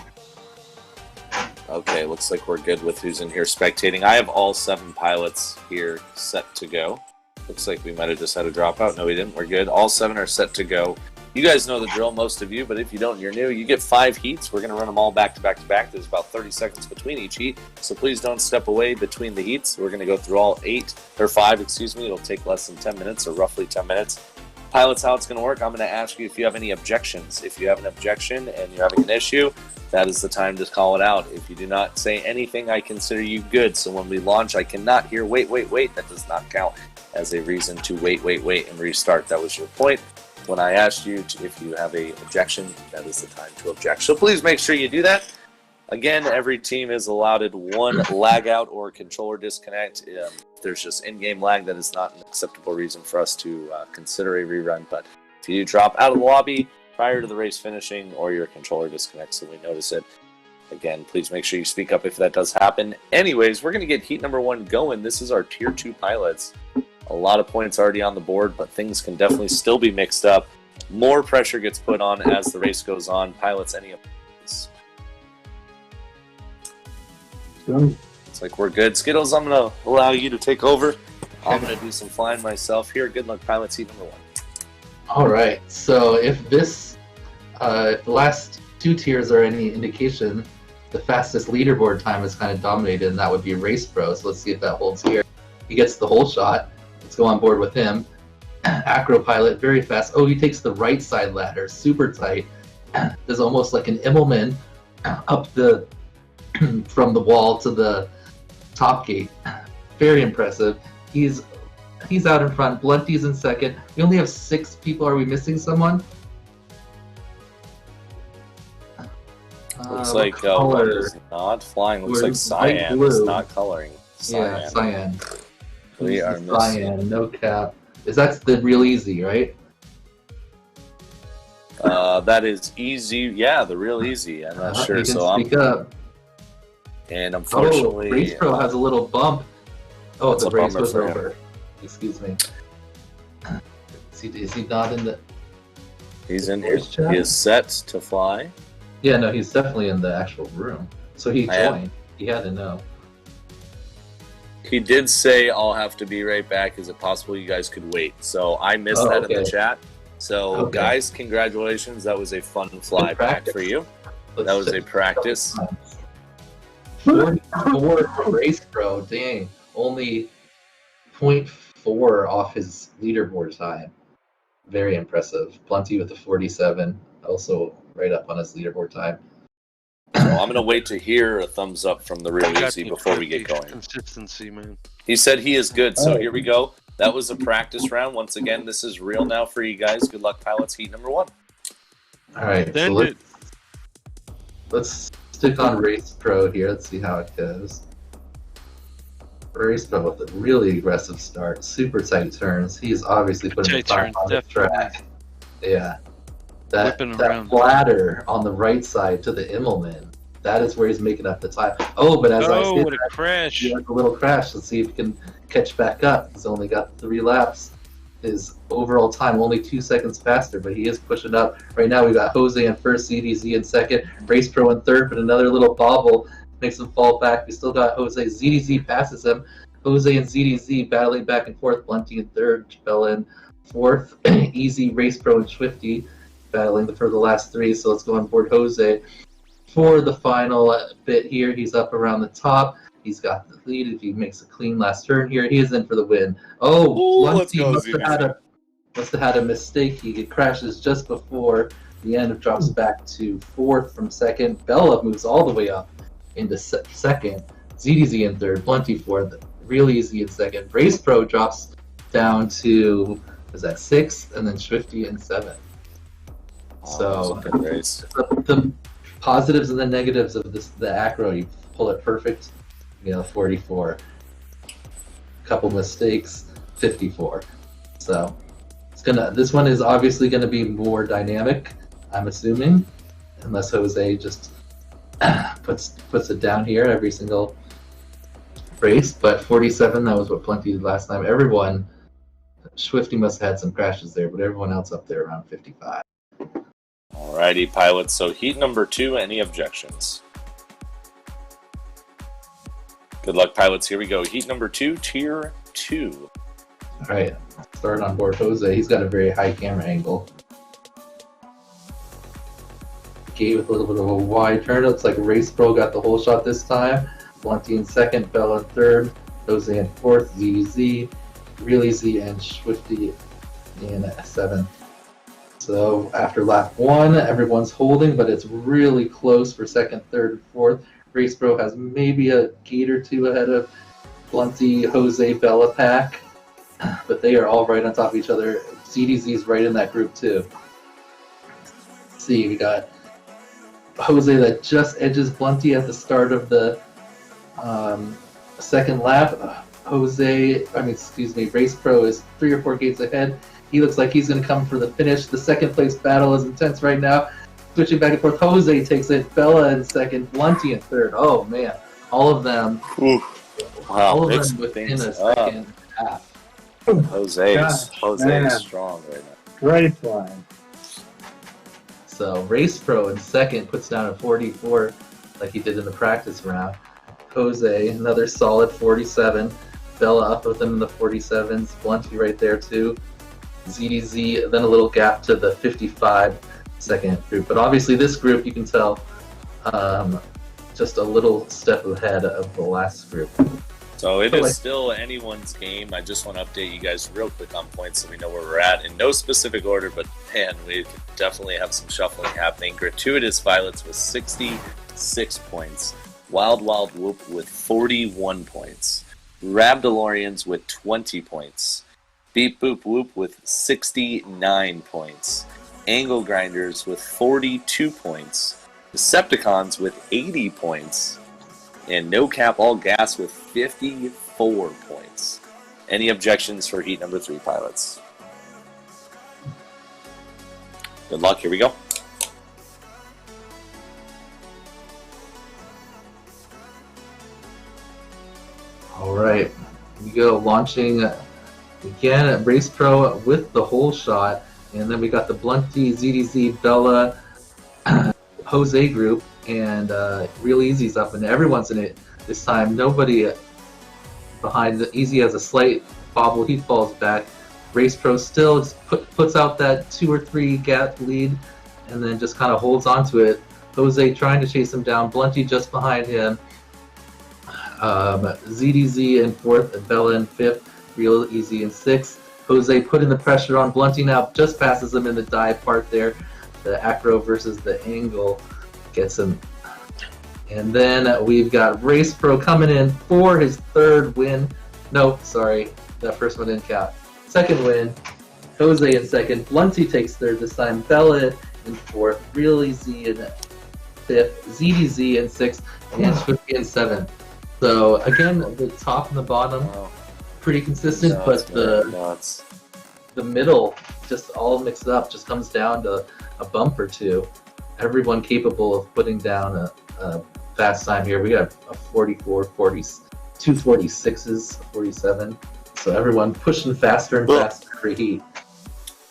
Okay, looks like we're good with who's in here spectating. I have all 7 pilots here set to go. Looks like we might have just had a dropout. No, we didn't. We're good. All 7 are set to go. You guys know the drill, most of you, but if you don't, you're new. You get 5 heats. We're going to run them all back to back to back. There's about 30 seconds between each heat, so please don't step away between the heats. We're going to go through all 5, excuse me. It'll take less than 10 minutes, or roughly 10 minutes. Pilots, how it's going to work, I'm going to ask you if you have any objections. If you have an objection and you're having an issue, that is the time to call it out. If you do not say anything, I consider you good. So when we launch, I cannot hear wait. That does not count as a reason to wait, and restart. That was your point. When I asked you if you have a objection, that is the time to object. So please make sure you do that. Again, every team is allotted 1 lag out or controller disconnect. If there's just in-game lag, that is not an acceptable reason for us to consider a rerun. But if you drop out of the lobby prior to the race finishing, or your controller disconnects so we notice it, again, please make sure you speak up if that does happen. Anyways, we're going to get heat number 1 going. This is our Tier 2 pilots. A lot of points already on the board, but things can definitely still be mixed up. More pressure gets put on as the race goes on. Pilots, any of this? It's like we're good. Skittles, I'm going to allow you to take over. I'm going to do some flying myself here. Good luck, pilots, heat number 1. All right. So if this, if the last 2 tiers are any indication, the fastest leaderboard time is kind of dominated, and that would be Race Pro. So let's see if that holds here. He gets the whole shot. Let's go on board with him. Acro pilot, very fast. Oh, he takes the right side ladder, super tight. There's almost like an Immelman up the from the wall to the top gate. Very impressive. He's out in front. Blunty's in second. We only have 6 people. Are we missing someone? Looks like one is not flying. Looks like cyan. It's not coloring. Cyan. Yeah, cyan. We are missing. Cyan, no cap. That's the real easy, right? That is easy. Yeah, the real easy. I'm not sure. So speak up. And unfortunately, Race Pro has a little bump. Oh, the race was for him. over. Excuse me. Is he not in the? He's in here. He is set to fly. Yeah, no, he's definitely in the actual room. So he joined. He had to know. He did say, "I'll have to be right back. Is it possible you guys could wait?" So I missed that in the chat. So guys, congratulations. That was a fun fly back for you. That was a practice. 44 for Race Pro. Dang, only 0.4 off his leaderboard time. Very impressive. Blunty with the 47, also right up on his leaderboard time. So I'm going to wait to hear a thumbs up from the real easy before we get going. Consistency, man. He said he is good, so here we go. That was a practice round. Once again, this is real now for you guys. Good luck, pilots. Heat number 1. All right, so let's stick on Race Pro here. Let's see how it goes. Race Pro with a really aggressive start, super tight turns. He's obviously putting the time on the track. Yeah. That bladder on the right side to the Immelman, that is where he's making up the time. Oh, but as I said, what a crash. He had a little crash. Let's see if he can catch back up. He's only got 3 laps. His overall time only 2 seconds faster, but he is pushing up. Right now we've got Jose in first, ZDZ in second, Race Pro in third, but another little bobble makes him fall back. We still got Jose. ZDZ passes him. Jose and ZDZ battling back and forth. Blunty in third, Bella in fourth. Easy, Race Pro, and Swifty battling for the last 3. So let's go on board Jose for the final bit here. He's up around the top. He's got the lead. If he makes a clean last turn here, he is in for the win. Oh, Blunty must have had a mistake. He crashes just before the end. Drops back to fourth from second. Bella moves all the way up into second. ZDZ in third. Blunty fourth. Real easy in second. Race Pro drops down to, is that 6th? And then Swifty in 7th. So the positives and the negatives of the acro, you pull it perfect, 44. Couple mistakes, 54. So this one is obviously gonna be more dynamic, I'm assuming, unless Jose just puts it down here every single race. But 47, that was what Plenty did last time. Everyone, Swifty must have had some crashes there, but everyone else up there around 55. Alrighty, pilots. So heat number 2, any objections? Good luck, pilots. Here we go. Heat number 2, tier 2. Alright, start on board Jose. He's got a very high camera angle. Gate with a little bit of a wide turn. Looks like Race Pro got the whole shot this time. Blunty in second, Bella in third, Jose in fourth, ZZ, Real Easy, and Swifty in 7th. So after lap 1, everyone's holding, but it's really close for second, third, and fourth. Race Pro has maybe a gate or 2 ahead of Blunty, Jose, Bella pack, but they are all right on top of each other. CDZ's right in that group too. Let's see, we got Jose that just edges Blunty at the start of the second lap. Race Pro is 3 or 4 gates ahead. He looks like he's going to come for the finish. The second place battle is intense right now. Switching back and forth, Jose takes it. Bella in second, Blunty in third. Oh man, all of them. Wow, all of them within a second half. Jose is strong right now. Great flying. So Race Pro in second puts down a 44 like he did in the practice round. Jose, another solid 47. Bella up with him in the 47s. Blunty right there too. ZDZ, then a little gap to the 55 second group. But obviously this group, you can tell, just a little step ahead of the last group. So it is still anyone's game. I just want to update you guys real quick on points so we know where we're at. In no specific order, but man, we definitely have some shuffling happening. Gratuitous Violets with 66 points. Wild Wild Whoop with 41 points. Rabdalorians with 20 points. Beep Boop Whoop with 69 points. Angle Grinders with 42 points. Decepticons with 80 points. And No Cap All Gas with 54 points. Any objections for heat number 3, pilots? Good luck, here we go. Alright, here we go, launching again at Race Pro with the whole shot. And then we got the Blunty, ZDZ, Bella, Jose group, and Real Easy's up, and everyone's in it this time. Nobody behind. Easy has a slight bobble. He falls back. Race Pro still puts out that 2 or 3 gap lead, and then just kind of holds on to it. Jose trying to chase him down. Blunty just behind him. ZDZ in 4th, and Bella in 5th, Real Easy in 6th. Jose putting the pressure on. Blunty now just passes him in the dive part there. The acro versus the angle gets him. And then we've got Race Pro coming in for his 3rd win. No, sorry, that first one didn't count. 2nd win. Jose in 2nd. Blunty takes 3rd this time. Bella in 4th. Real Easy in 5th. ZDZ in 6th. And Swifty in 7th. So again, the top and the bottom pretty consistent, but the middle just all mixed up. Just comes down to a bump or two. Everyone capable of putting down a fast time here. We got a 44, 40, 246s, 47. So everyone pushing faster and faster for heat.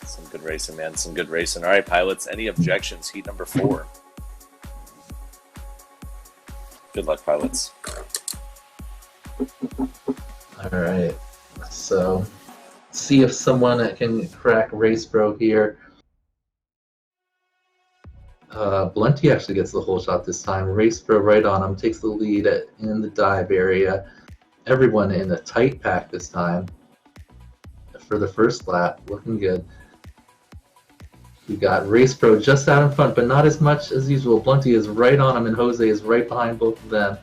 Some good racing, man. Some good racing. All right, pilots, any objections? Heat number 4. Good luck, pilots. All right. So see if someone can crack Race Pro here. Blunty actually gets the whole shot this time. Race Pro right on him, takes the lead in the dive area. Everyone in a tight pack this time for the first lap, looking good. We got Race Pro just out in front, but not as much as usual. Blunty is right on him, and Jose is right behind both of them.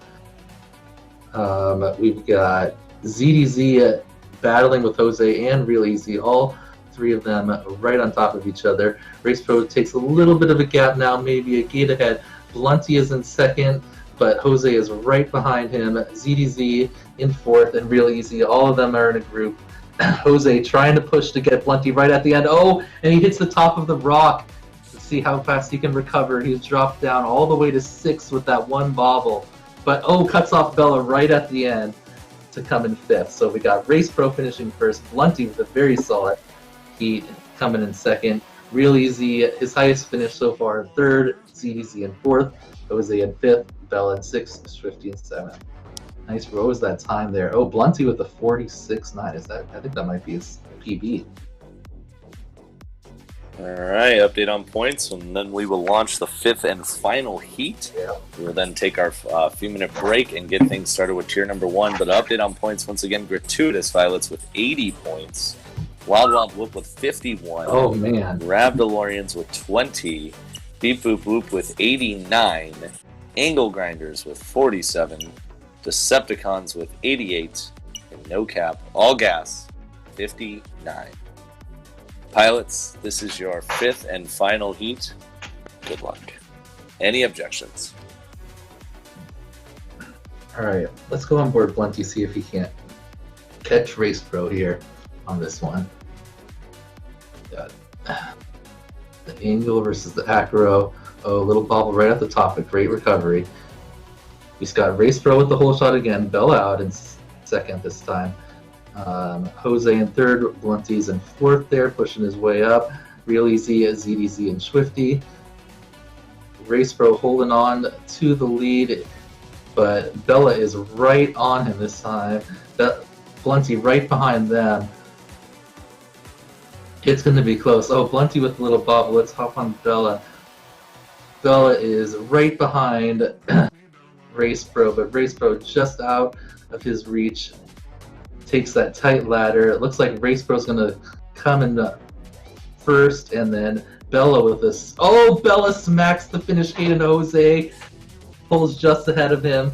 We've got ZDZ battling with Jose and Real Easy, all 3 of them right on top of each other. Race Pro takes a little bit of a gap now, maybe a gate ahead. Blunty is in 2nd, but Jose is right behind him. ZDZ in 4th, and Real Easy. All of them are in a group. Jose trying to push to get Blunty right at the end. Oh, and he hits the top of the rock. Let's see how fast he can recover. He's dropped down all the way to 6th with that one bobble. But cuts off Bella right at the end to come in 5th. So we got Race Pro finishing 1st. Blunty with a very solid heat coming in 2nd. Real Easy, his highest finish so far in 3rd. ZDZ in 4th. Jose in 5th. Bella in 6th. Swifty in 7th. Nice rose that time there. Oh, Blunty with a 46.9. Is that? I think that might be his PB. All right, update on points, and then we will launch the 5th and final heat. Yeah. We will then take our few-minute break and get things started with tier number 1. But update on points, once again, Gratuitous Violets with 80 points. Wild Wild Whoop with 51. Oh, man. Rab DeLoreans with 20. Beep Boop Boop with 89. Angle Grinders with 47. Decepticons with 88. And No Cap, All Gas, 59. Pilots, this is your 5th and final heat. Good luck. Any objections? All right, let's go on board Blunty, see if he can't catch Race Pro here on this one. Got the angle versus the acro. Oh, little bobble right at the top, a great recovery. He's got Race Pro with the whole shot again. Bella out in 2nd this time. Jose in 3rd, Blunty's in 4th there, pushing his way up. Real Easy, ZDZ, and Swifty. Race Pro holding on to the lead, but Bella is right on him this time. Blunty right behind them. It's going to be close. Oh, Blunty with the little bobble. Let's hop on Bella. Bella is right behind Race Pro, but Race Pro just out of his reach. Takes that tight ladder. It looks like Race Pro's going to come in the 1st, and then Bella with this. Oh, Bella smacks the finish gate, and Jose pulls just ahead of him,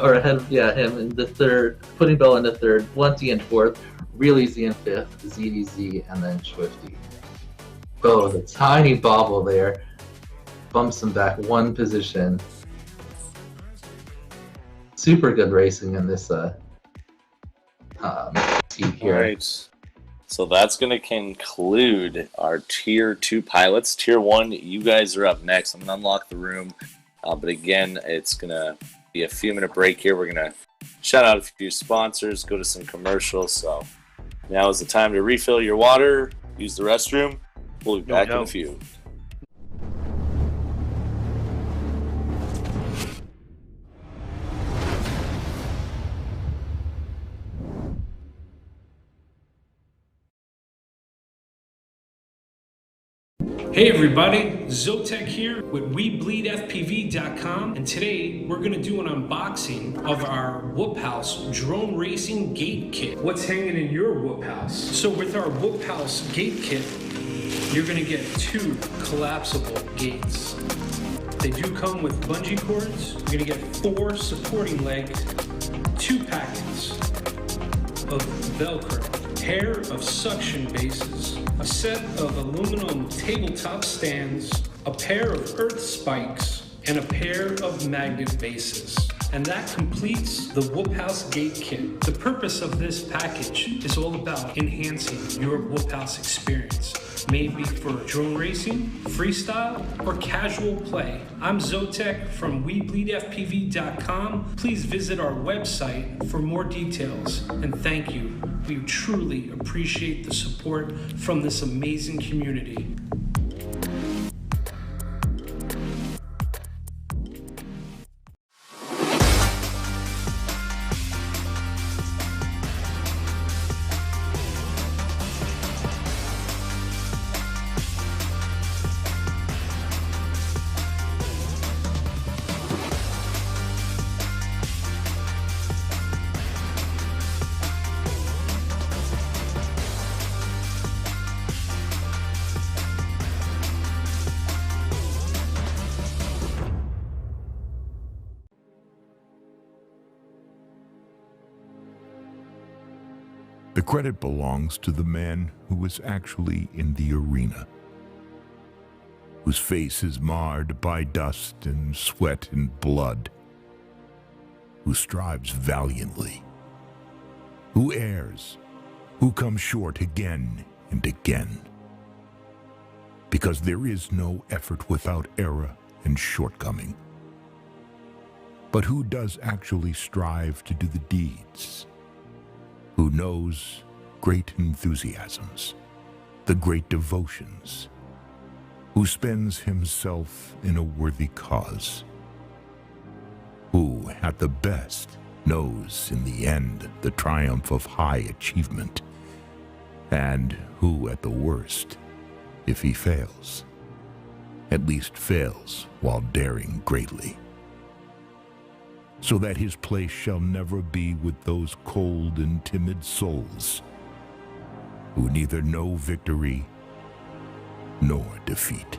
or ahead of him in the 3rd, putting Bella in the 3rd. Blunty in 4th, Real Easy in 5th, ZDZ, and then Swifty. Bella with a tiny bobble there, bumps him back 1 position. Super good racing in this heat here. All right. So that's going to conclude our Tier 2 pilots. Tier 1, you guys are up next. I'm going to unlock the room. But again, it's going to be a few-minute break here. We're going to shout out a few sponsors, go to some commercials. So now is the time to refill your water, use the restroom. We'll be back in a few. Hey everybody, Zotek here with WeBleedFPV.com, and today we're going to do an unboxing of our Whoop House drone racing gate kit. What's hanging in your Whoop House? So with our Whoop House gate kit, you're going to get 2 collapsible gates. They do come with bungee cords. You're going to get 4 supporting legs, 2 packets of Velcro, a pair of suction bases, a set of aluminum tabletop stands, a pair of earth spikes, and a pair of magnet bases. And that completes the Whoop House gate kit. The purpose of this package is all about enhancing your Whoop House experience. Maybe for drone racing, freestyle, or casual play. I'm Zotek from WeBleedFPV.com. Please visit our website for more details, and thank you. We truly appreciate the support from this amazing community. The credit belongs to the man who was actually in the arena, whose face is marred by dust and sweat and blood, who strives valiantly, who errs, who comes short again and again. Because there is no effort without error and shortcoming. But who does actually strive to do the deeds? Who knows great enthusiasms, the great devotions, who spends himself in a worthy cause, who at the best knows in the end the triumph of high achievement, and who at the worst, if he fails, at least fails while daring greatly, so that his place shall never be with those cold and timid souls who neither know victory nor defeat.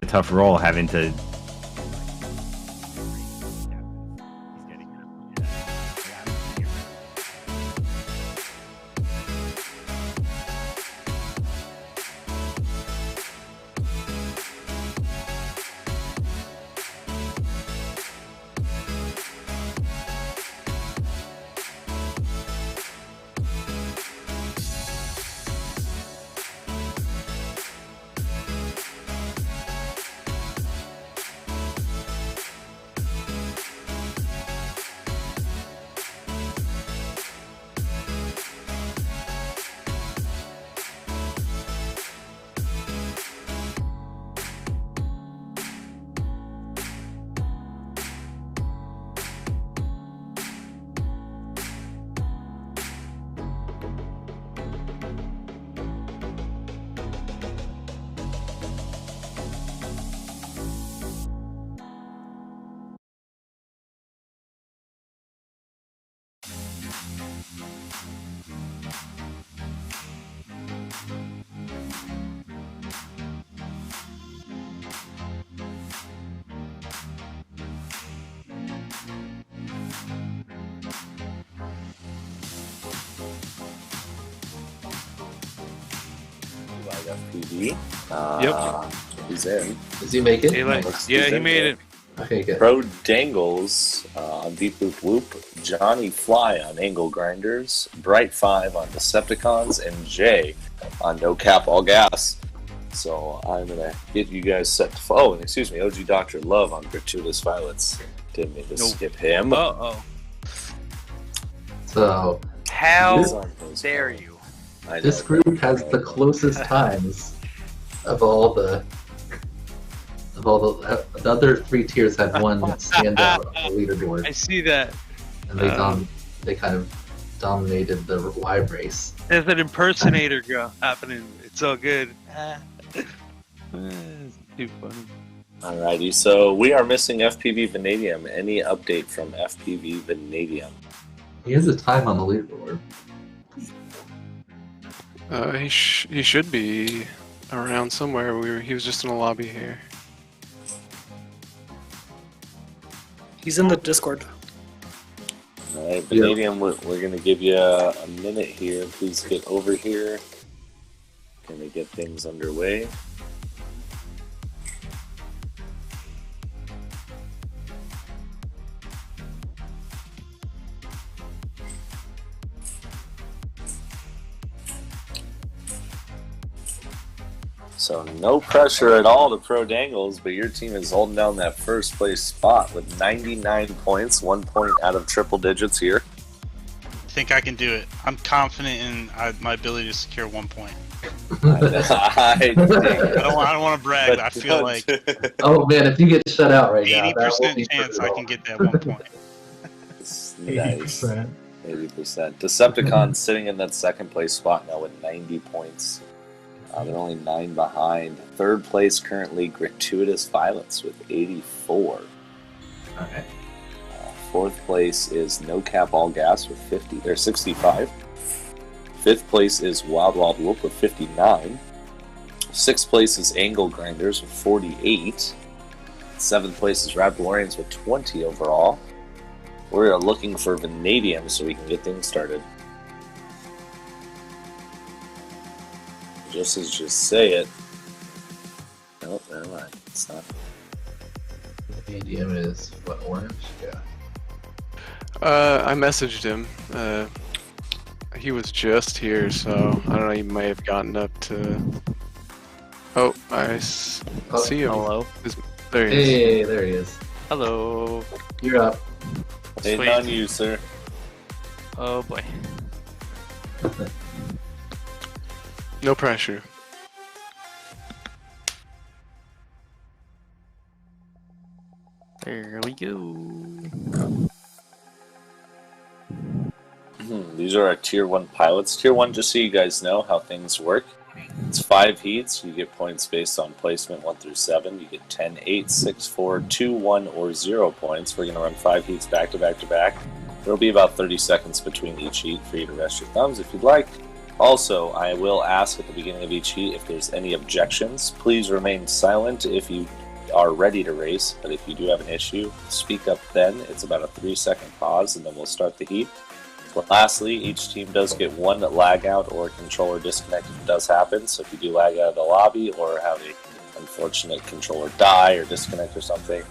Tough role having to FPV. Yep. He's in. Does he make it? He made it. Okay, good. Pro Dangles on Deep Loop Whoop, Johnny Fly on Angle Grinders, Bright 5 on Decepticons, and Jay on No Cap All Gas. So I'm going to get you guys set to... Oh, and excuse me, OG Dr. Love on Gratuitous Violets. Didn't mean to skip him. Uh-oh. So How dare you? this group has the closest times of all the other 3 tiers had one standout on the leaderboard. I see that. And they kind of dominated the live race. There's an impersonator happening. It's all good. It's too funny. Alrighty, so we are missing FPV Vanadium. Any update from FPV Vanadium? He has a time on the leaderboard. He should be around somewhere. He was just in a lobby here. He's in the Discord. Alright, Vanadium, we're going to give you a minute here. Please get over here. Going to get things underway. So no pressure at all to Pro Dangles, but your team is holding down that first place spot with 99 points, 1 point out of triple digits here. I think I can do it. I'm confident in my ability to secure 1 point. I don't want to brag, but I feel like oh man, if you get shut out right now, 80% chance I can get that 1 point. Nice. 80%. Decepticon sitting in that second place spot now with 90 points. They're only 9 behind. Third place currently Gratuitous Violence with 84. Okay. Fourth place is No Cap All Gas with 65. Fifth place is Wild Wild Whoop with 59. Sixth place is Angle Grinders with 48. Seventh place is Raptororians with 20 overall. We're looking for Vanadium so we can get things started. Just as you say it. Nope, never mind. It's not. Vanadium is what, orange? Yeah. I messaged him. He was just here, so I don't know. He may have gotten up to. Oh, I see him. Hello. There he is. Hey, there he is. Hello. You're up. It's on you, sir. Oh boy. No pressure. There we go. These are our Tier 1 pilots. Tier 1, just so you guys know how things work. It's 5 heats. You get points based on placement 1 through 7. You get 10, 8, 6, 4, 2, 1, or 0 points. We're going to run 5 heats back to back to back. There'll be about 30 seconds between each heat for you to rest your thumbs if you'd like. Also, I will ask at the beginning of each heat if there's any objections. Please remain silent if you are ready to race, but if you do have an issue, speak up then. It's about a 3-second pause, and then we'll start the heat. Lastly, each team does get 1 lag out or controller disconnect if it does happen. So if you do lag out of the lobby or have an unfortunate controller die or disconnect or something,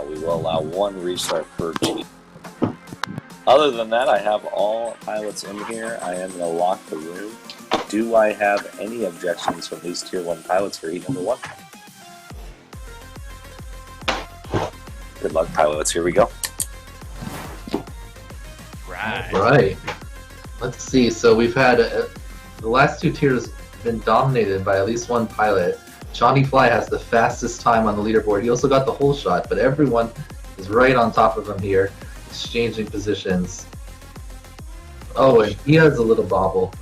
we will allow 1 restart per team. Other than that, I have all pilots in here. I am going to lock the room. Do I have any objections from these Tier 1 pilots for heat number 1? Good luck, pilots. Here we go. Right. Let's see. So we've had the last 2 tiers been dominated by at least 1 pilot. Johnny Fly has the fastest time on the leaderboard. He also got the whole shot, but everyone is right on top of him here, exchanging positions. Oh, and he has a little bobble.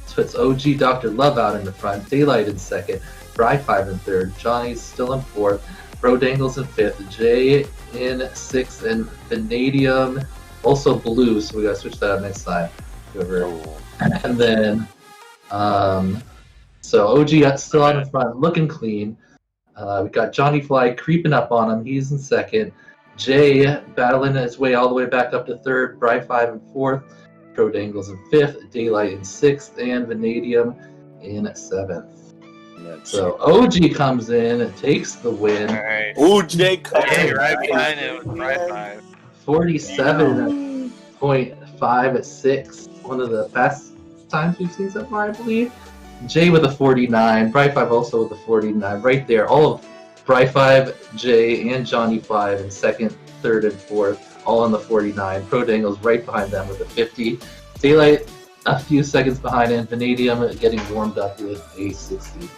So it's OG Dr. Love out in the front, Daylight in second, Bry 5 in third, Johnny's still in fourth, Pro Dangles in fifth, Jay in sixth, and Vanadium also blue, so we gotta switch that up next time. And then, so OG still out in front, looking clean. We got Johnny Fly creeping up on him, he's in second. Jay battling his way all the way back up to third, Bry 5 in fourth, Pro Dangles in fifth, Daylight in sixth, and Vanadium in seventh. So OG comes in and takes the win. Alright. OG comes in. Right behind him with Bry 5. 47.5 at 6. One of the fastest times we've seen so far, I believe. Jay with a 49. Bry 5 also with a 49. Right there. All of Bry 5, Jay, and Johnny 5 in second, third, and fourth. all in the 49. Pro Dangle's right behind them with a 50. Daylight a few seconds behind, and Vanadium getting warmed up with a 60.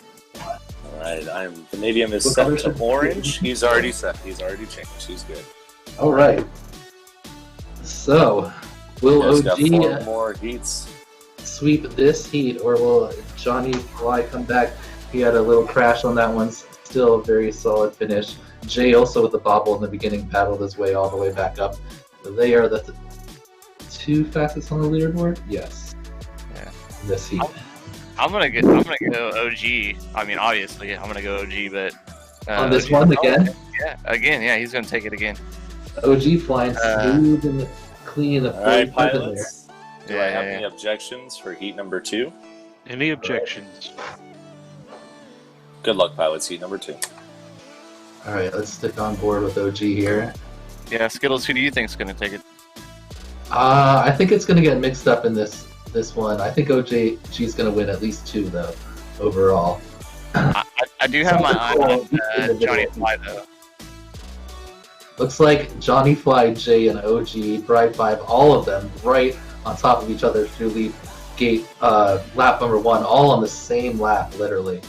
Alright, Vanadium is set to orange. He's already set. He's already changed. He's good. Alright. So, will got OG 4 more heats. sweep this heat, or will Johnny Fly come back? He had a little crash on that one. Still a very solid finish. Jay also with the bobble in the beginning paddled his way all the way back up. They are the 2 fastest on the leaderboard? Yes. Yeah. This heat. I'm gonna go OG. I mean, obviously, I'm gonna go OG, but on this one again? Yeah, again. Yeah, he's gonna take it again. OG flying smooth and clean. Alright, pilots. Do I have any objections for heat number 2? Any objections? Good luck, pilots. Heat number 2. Alright, let's stick on board with OG here. Yeah, Skittles, who do you think is gonna take it? I think it's gonna get mixed up in this one. I think OG's gonna win at least 2 though, overall. I do have my eye on Johnny Fly though. Looks like Johnny Fly, Jay, and OG, Bright 5, all of them right on top of each other through the gate, lap number 1, all on the same lap, literally.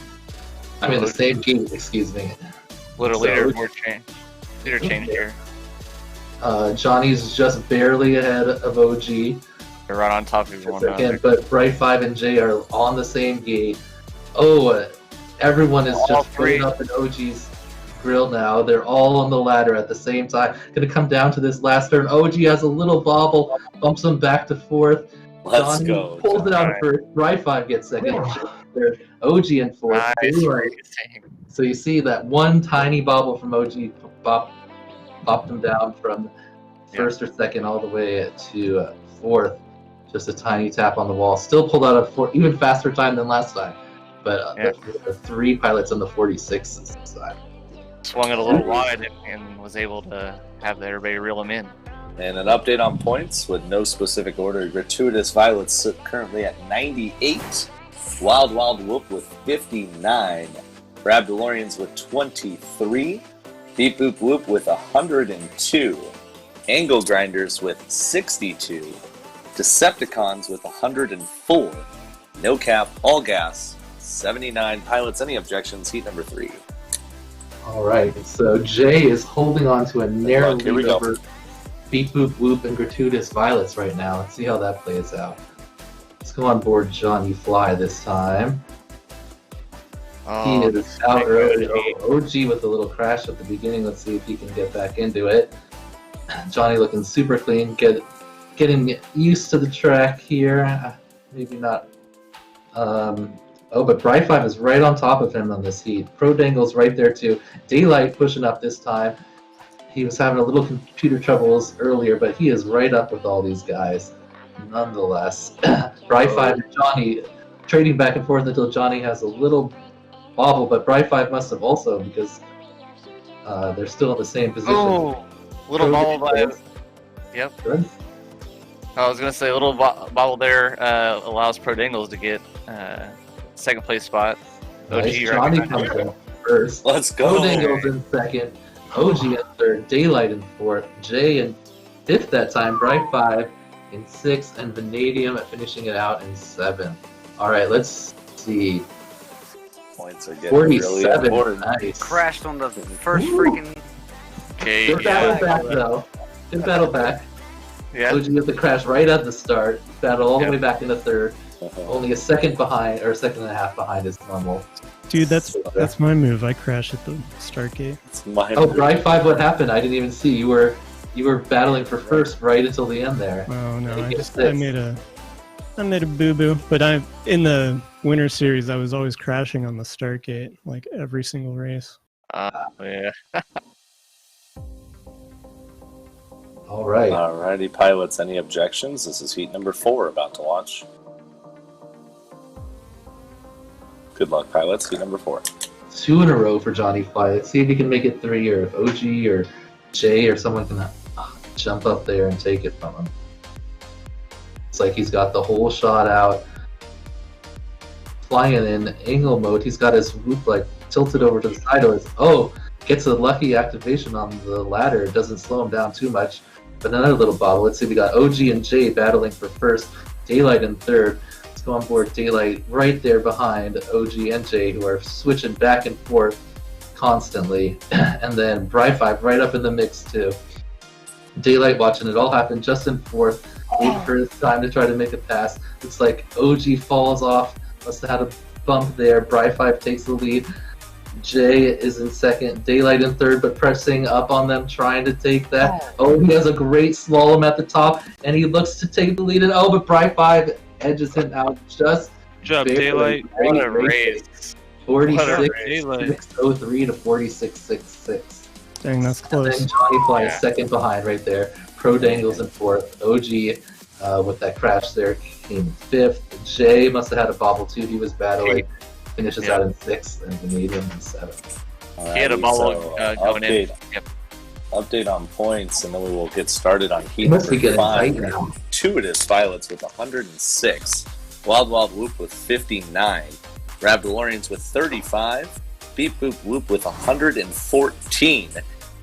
I mean, the same gate, excuse me. Leader change here. Johnny's just barely ahead of OG. They're right on top of everyone. Again, but Bright 5 and Jay are on the same gate. Oh, everyone is just putting up in OG's grill now. They're all on the ladder at the same time. Gonna come down to this last turn. OG has a little bobble, bumps him back to 4th. Let's Johnny go. Pulls it out first. Bright 5 gets second. Third. OG in 4th. Nice. So you see that one tiny bobble from OG bopped him down from 1st or 2nd all the way to 4th. Just a tiny tap on the wall. Still pulled out a even faster time than last time. But the 3 pilots on the 46 this time. Swung it a little wide and was able to have everybody reel him in. And an update on points with no specific order. Gratuitous Violets currently at 98. Wild Wild Whoop with 59. Brad DeLorean's with 23. Beep Boop Whoop with 102. Angle Grinders with 62. Decepticons with 104. No Cap, All Gas, 79. Pilots, any objections? Heat number 3. Alright, so Jay is holding on to a narrow lead over Beep Boop Whoop and Gratuitous Violets right now. Let's see how that plays out. Let's go on board Johnny Fly this time. He is out early. OG with a little crash at the beginning. Let's see if he can get back into it. Johnny looking super clean. Getting used to the track here. Maybe not. Oh, but Bright 5 is right on top of him on this heat. Pro Dangle's right there too. Daylight pushing up this time. He was having a little computer troubles earlier, but he is right up with all these guys. Nonetheless, Bright 5 and Johnny trading back and forth until Johnny has a little bobble, but Bright 5 must have also because they're still in the same position. Oh, little bobble by. Yep. Good. I was gonna say a little bobble there allows Pro Dangles to get 2nd place spot. OG nice. Johnny comes in first. Let's go. Pro Dangles in 2nd. OG in 3rd. Daylight in 4th. Jay in 5th that time. Bright 5 in 6th, and Vanadium finishing it out in 7th. All right, let's see. Points are getting 47. really important. Nice. Crashed on the first freaking. Okay, Good battle back though. Good battle back. Yeah. OG with the crash right at the start. Battle all the way back into 3rd. Only a 2nd behind, or 2nd and a half behind is normal. Dude, that's my move. I crash at the start gate. Oh, Bright 5, what happened? I didn't even see. You were battling for first right until the end there. Oh no, I made a boo-boo. But in the winter series, I was always crashing on the start gate, like every single race. Yeah. All right. Alrighty, pilots, any objections? This is heat number 4 about to launch. Good luck, pilots. Heat number 4. 2 in a row for Johnny Fly. Let's see if he can make it 3, or if OG or Jay or someone can jump up there and take it from him. It's like he's got the whole shot out. Flying in angle mode, he's got his whoop like tilted over to the side of his. Oh, gets a lucky activation on the ladder. It doesn't slow him down too much. But another little bobble. Let's see, we got OG and Jay battling for first, Daylight in third. Let's go on board Daylight right there behind OG and Jay, who are switching back and forth constantly. And then Bri5 right up in the mix too. Daylight watching it all happen just in fourth, waiting for his time to try to make a pass. Looks like OG falls off, must have had a bump there. Bri5 takes the lead. Jay is in second, Daylight in third, but pressing up on them, trying to take that. Oh, he has a great slalom at the top, and he looks to take the lead. And oh, but Bri5 edges him out just. Good job, Daylight. What a race. 46.603 to 46.66. Dang, that's And close. then Johnny Fly is second behind right there. Pro Dangles in fourth. OG with that crash there came in fifth. Jay must have had a bobble too. He was battling. Finishes out in sixth, and Canadian in seventh. He had a bobble going in. Update on points, and then we will get started on heat Must be number getting 5. tight now. Gratuitous Violets with 106. Wild Wild Whoop with 59. Rabdolorians with 35. Beep Boop Whoop with 114.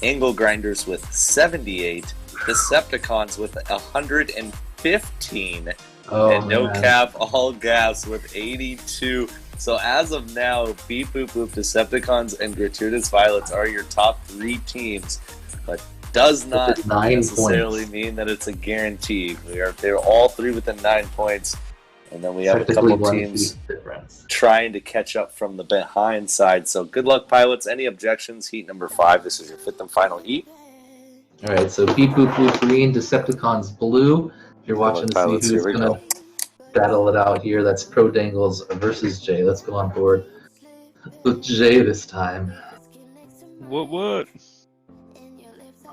Angle Grinders with 78. Decepticons with 115. And No Cap All Gas with 82. So as of now, Beep Boop Boop, Decepticons, and Gratuitous Violets are your top 3 teams, but does not necessarily mean that it's a guarantee. They're all 3 within 9 points, and then we have a couple teams trying to catch up from the behind side. So good luck, pilots. Any objections? Heat number 5. This is your 5th and final heat. All right, so Beep Boop Boop green, Decepticons blue. If you're watching to see who's going to battle it out here, that's Pro Dangles versus Jay. Let's go on board with Jay this time. What?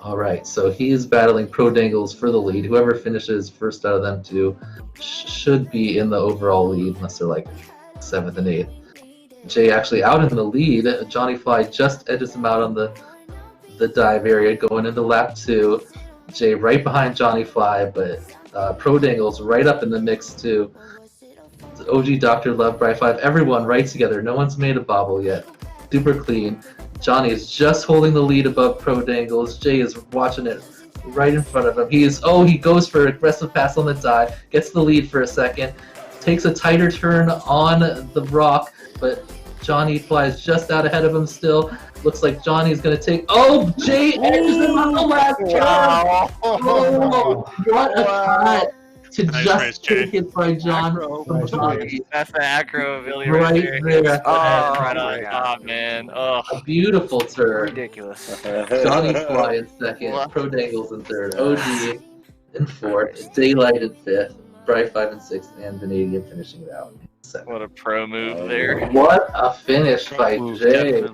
All right, so he is battling Pro Dangles for the lead. Whoever finishes first out of them two should be in the overall lead, unless they're like 7th and 8th. Jay actually out in the lead. Johnny Fly just edges him out on the dive area going into lap 2. Jay right behind Johnny Fly, but Pro Dangles right up in the mix too. OG, Dr. Love, Bri5, everyone right together. No one's made a bobble yet. Super clean. Johnny is just holding the lead above Pro Dangles. Jay is watching it right in front of him. He goes for an aggressive pass on the dive, gets the lead for a second, takes a tighter turn on the rock, but Johnny flies just out ahead of him still. Looks like Johnny's going to take... Oh, Jay edges him on the last turn! Oh, what a cut to just take it by Johnny. That's the acro ability right there. Oh, man. Oh. A beautiful turn. Ridiculous. Johnny Fly in second, Pro Dangles in third, OG in fourth, Daylight in fifth, Bri5 in sixth, and Vanadium finishing it out. What a pro move there. What a finish by Jay.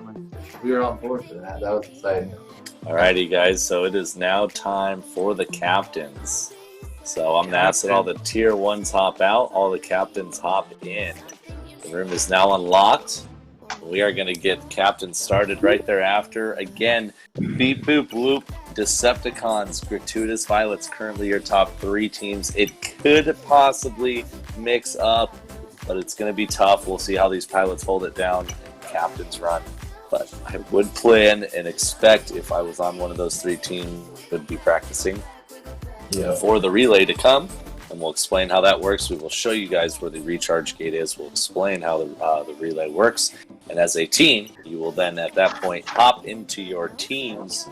We were on board for that. That was exciting. Alrighty, guys. So it is now time for the captains. So I'm going to ask that all the tier 1s hop out, all the captains hop in. The room is now unlocked. We are going to get captains started right thereafter. Again, Beep Boop Whoop, Decepticons, Gratuitous Violets, currently your top 3 teams. It could possibly mix up, but it's going to be tough. We'll see how these pilots hold it down. Captains run. But I would plan and expect, if I was on one of those 3 teams, would be practicing for the relay to come. And we'll explain how that works. We will show you guys where the recharge gate is. We'll explain how the relay works. And as a team, you will then at that point hop into your team's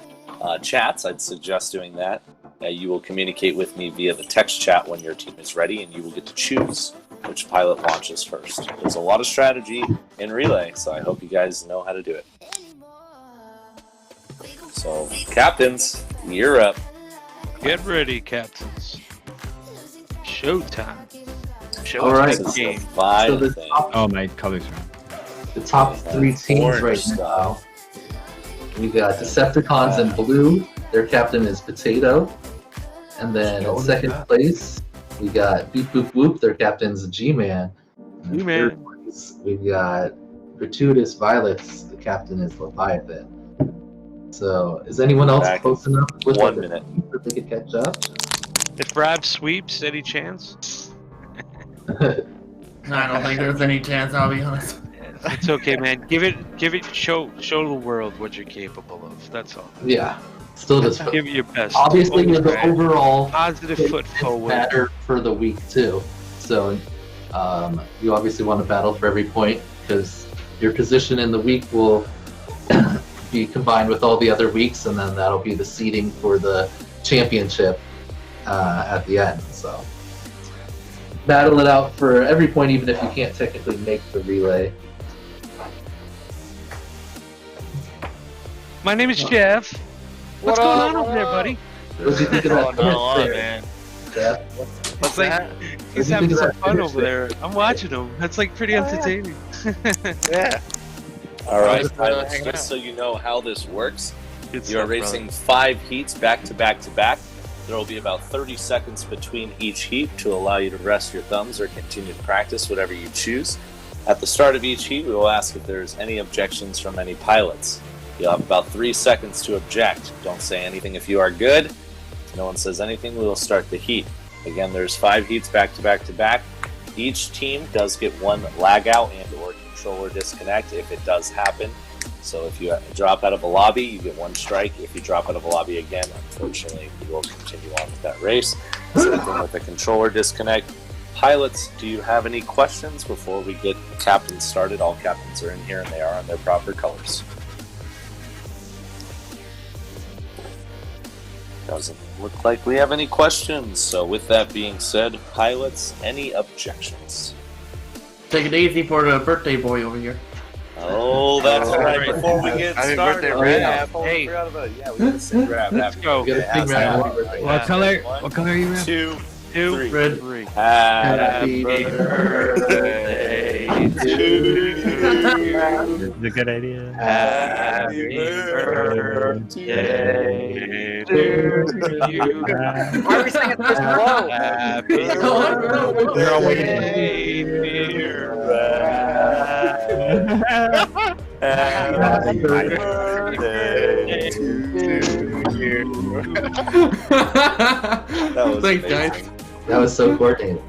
chats. I'd suggest doing that. You will communicate with me via the text chat when your team is ready, and you will get to choose which pilot launches first. There's a lot of strategy in relay, so I hope you guys know how to do it. So, captains, you're up. Get ready, captains. Showtime. All right. Game. So the top, my colors are the top 3 teams right now. We got Decepticons in blue. Their captain is Potato. And then in second place, we got Beep Boop Whoop. Their captain's G-Man. And in third place, we got Gratuitous Violets. The captain is Leviathan. So, is anyone else close enough with 1 minute that they could catch up? If Brad sweeps, any chance? I don't think there's any chance, I'll be honest. It's okay, man. Give it. Show the world what you're capable of. That's all. Yeah. Still just Give it your best. obviously the overall positive foot forward. matter for the week too. So you obviously want to battle for every point because your position in the week will be combined with all the other weeks, and then that'll be the seeding for the championship at the end. So battle it out for every point, even if you can't technically make the relay. My name is Jeff. What's going on over there, buddy? What did you think of that? Man. Yeah. It's like he's having some fun over there. I'm watching him. That's like pretty entertaining. Yeah. All right, Nice, pilots, hanging just out. so you know how this works, Good you are stuff, racing 5 heats back to back to back. There will be about 30 seconds between each heat to allow you to rest your thumbs or continue to practice, whatever you choose. At the start of each heat, we will ask if there's any objections from any pilots. You'll have about 3 seconds to object. Don't say anything if you are good. If no one says anything, we will start the heat. Again, there's 5 heats back to back to back. Each team does get 1 lag out and or controller disconnect if it does happen. So if you drop out of a lobby, you get 1 strike. If you drop out of a lobby again, unfortunately, you will continue on with that race. Same thing with the controller disconnect. Pilots, do you have any questions before we get captains started? All captains are in here and they are on their proper colors. Doesn't look like we have any questions. So with that being said, pilots, any objections? Take it easy for the birthday boy over here. Oh, that's right. Before we get Happy started, birthday, Rab. Hey. We gotta sing Rab. Let's go. We gotta sing Rab. What color? What color are you in? 2, 2, 3. 3. Happy birthday to you. It's a good idea. Happy birthday to you. Why are we singing this low? Happy They're all waiting. dear Rab. Happy birthday to you. That was Thanks, amazing. guys. That was so coordinated.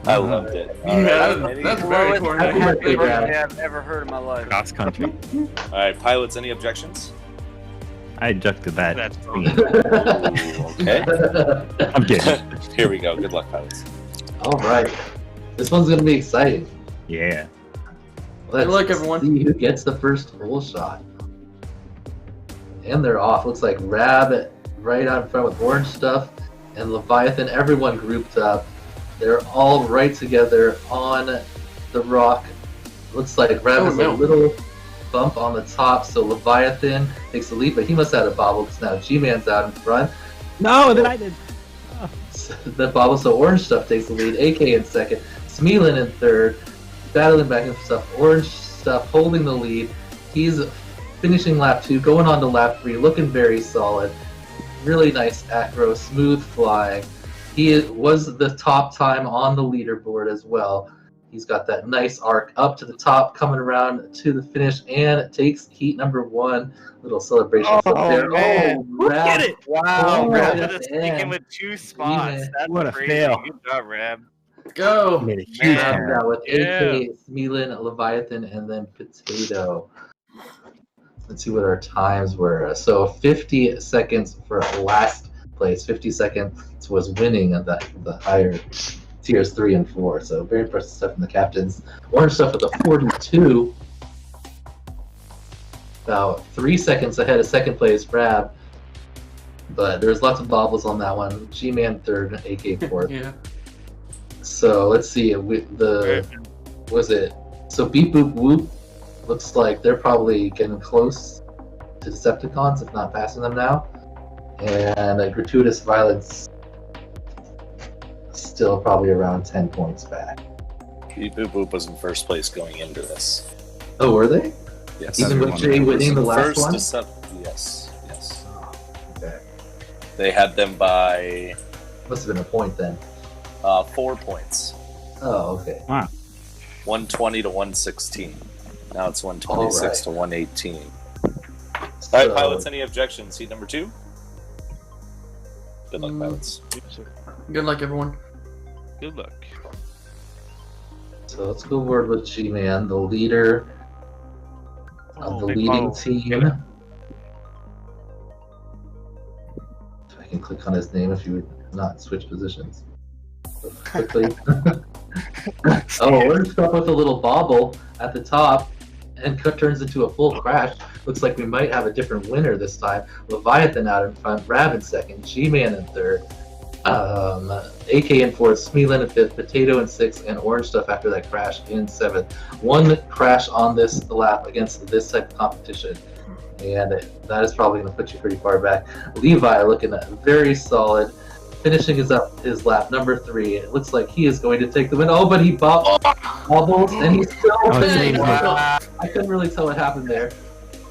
I loved it. Yeah, All right, that's very Happy coordinated. birthday, Rab. I've ever heard in my life. Cross country. all right, pilots, any objections? I objected that. That's Okay. I'm kidding. Here we go. Good luck, pilots. All right. This one's gonna be exciting. Yeah. Let's luck, everyone. see who gets the first hole shot. And they're off. Looks like Rab right out in front with orange stuff, and Leviathan. Everyone grouped up. They're all right together on the rock. Looks like Rab has a little bump on the top, so Leviathan takes the lead, but he must have had a bobble because now G-Man's out in front. No, then I did. The bobble, so orange stuff takes the lead. AK in second, Smealin in third, battling back and stuff. Orange stuff holding the lead. He's finishing lap 2, going on to lap 3, looking very solid. Really nice acro, smooth flying. He was the top time on the leaderboard as well. He's got that nice arc up to the top, coming around to the finish, and takes heat number 1. Little celebration from there. Man. Rab. Get it! Wow, Right Rab at with the a sneak in end. with 2 spots. That's What a crazy. fail. Good job, Rab. Go. Made a huge Man. error. Now with Yeah. AK, Smealin, Leviathan, and then Potato. Let's see what our times were. So 50 seconds for last place. 50 seconds was winning at the higher tiers 3 and 4. So very impressive stuff from the captains. Orange stuff with a 42. About 3 seconds ahead of second place, Rab. But there's lots of bobbles on that one. G-Man third, AK fourth. Yeah. So let's see. Was it? So Beep Boop Whoop looks like they're probably getting close to Decepticons, if not passing them now. And Gratuitous Violence still probably around 10 points back. Beep Boop Boop was in first place going into this. Oh, were they? Yes. Even with Jay winning the last one? Yes. Okay. They had them by Must have been a point then. 4 points. Oh, okay. Wow. 120 to 116. Now it's 126 All right. to 118. All right, pilots, any objections? Heat number 2? Good luck, pilots. Good luck, everyone. Good luck. So let's go forward with G-Man, the leader of the big leading bottle. team. can click on his name if you would not switch positions. So quickly. Oh, we're stuck with a little bobble at the top, and turns into a full crash. Looks like we might have a different winner this time. Leviathan out in front, Rab in second, G-Man in third, AK in fourth, Smeelan in fifth, Potato in sixth, and Orange Stuff after that crash in seventh. One crash on this lap against this type of competition, and that is probably going to put you pretty far back. Levi looking very solid, finishing his lap number 3. It looks like he is going to take the win. Oh, but he bobbles, and he's still finishing. I couldn't really tell what happened there.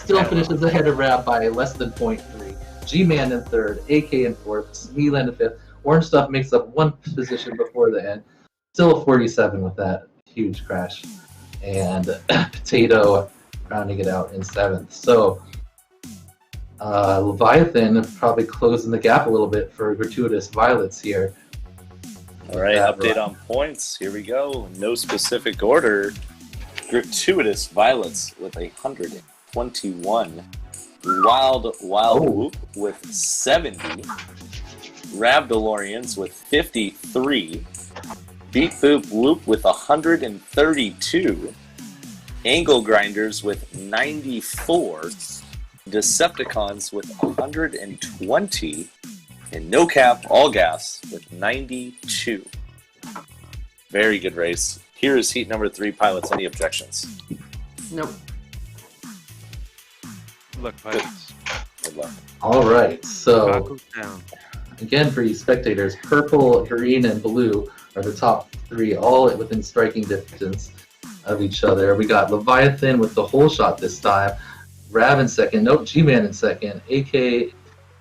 Still finishes ahead of Rab by less than 0.3. G-Man in third, AK in fourth, Smeelan in fifth. Orange Stuff makes up one position before the end. Still a 47 with that huge crash. And Potato rounding it out in seventh. So Leviathan probably closing the gap a little bit for Gratuitous Violets here. All right, update on points. Here we go. No specific order. Gratuitous Violets with 121. Wild Whoop with 70. Rab DeLoreans with 53. Beat Boop Whoop with 132. Angle Grinders with 94. Decepticons with 120. And No Cap All Gas with 92. Very good race. Here is heat number 3. Pilots, any objections? Nope. Good luck, pilots. Good luck. All right, so again for you spectators, purple, green, and blue are the top 3, all within striking distance of each other. We got Leviathan with the whole shot this time, Rab in second, nope, G-Man in second, AK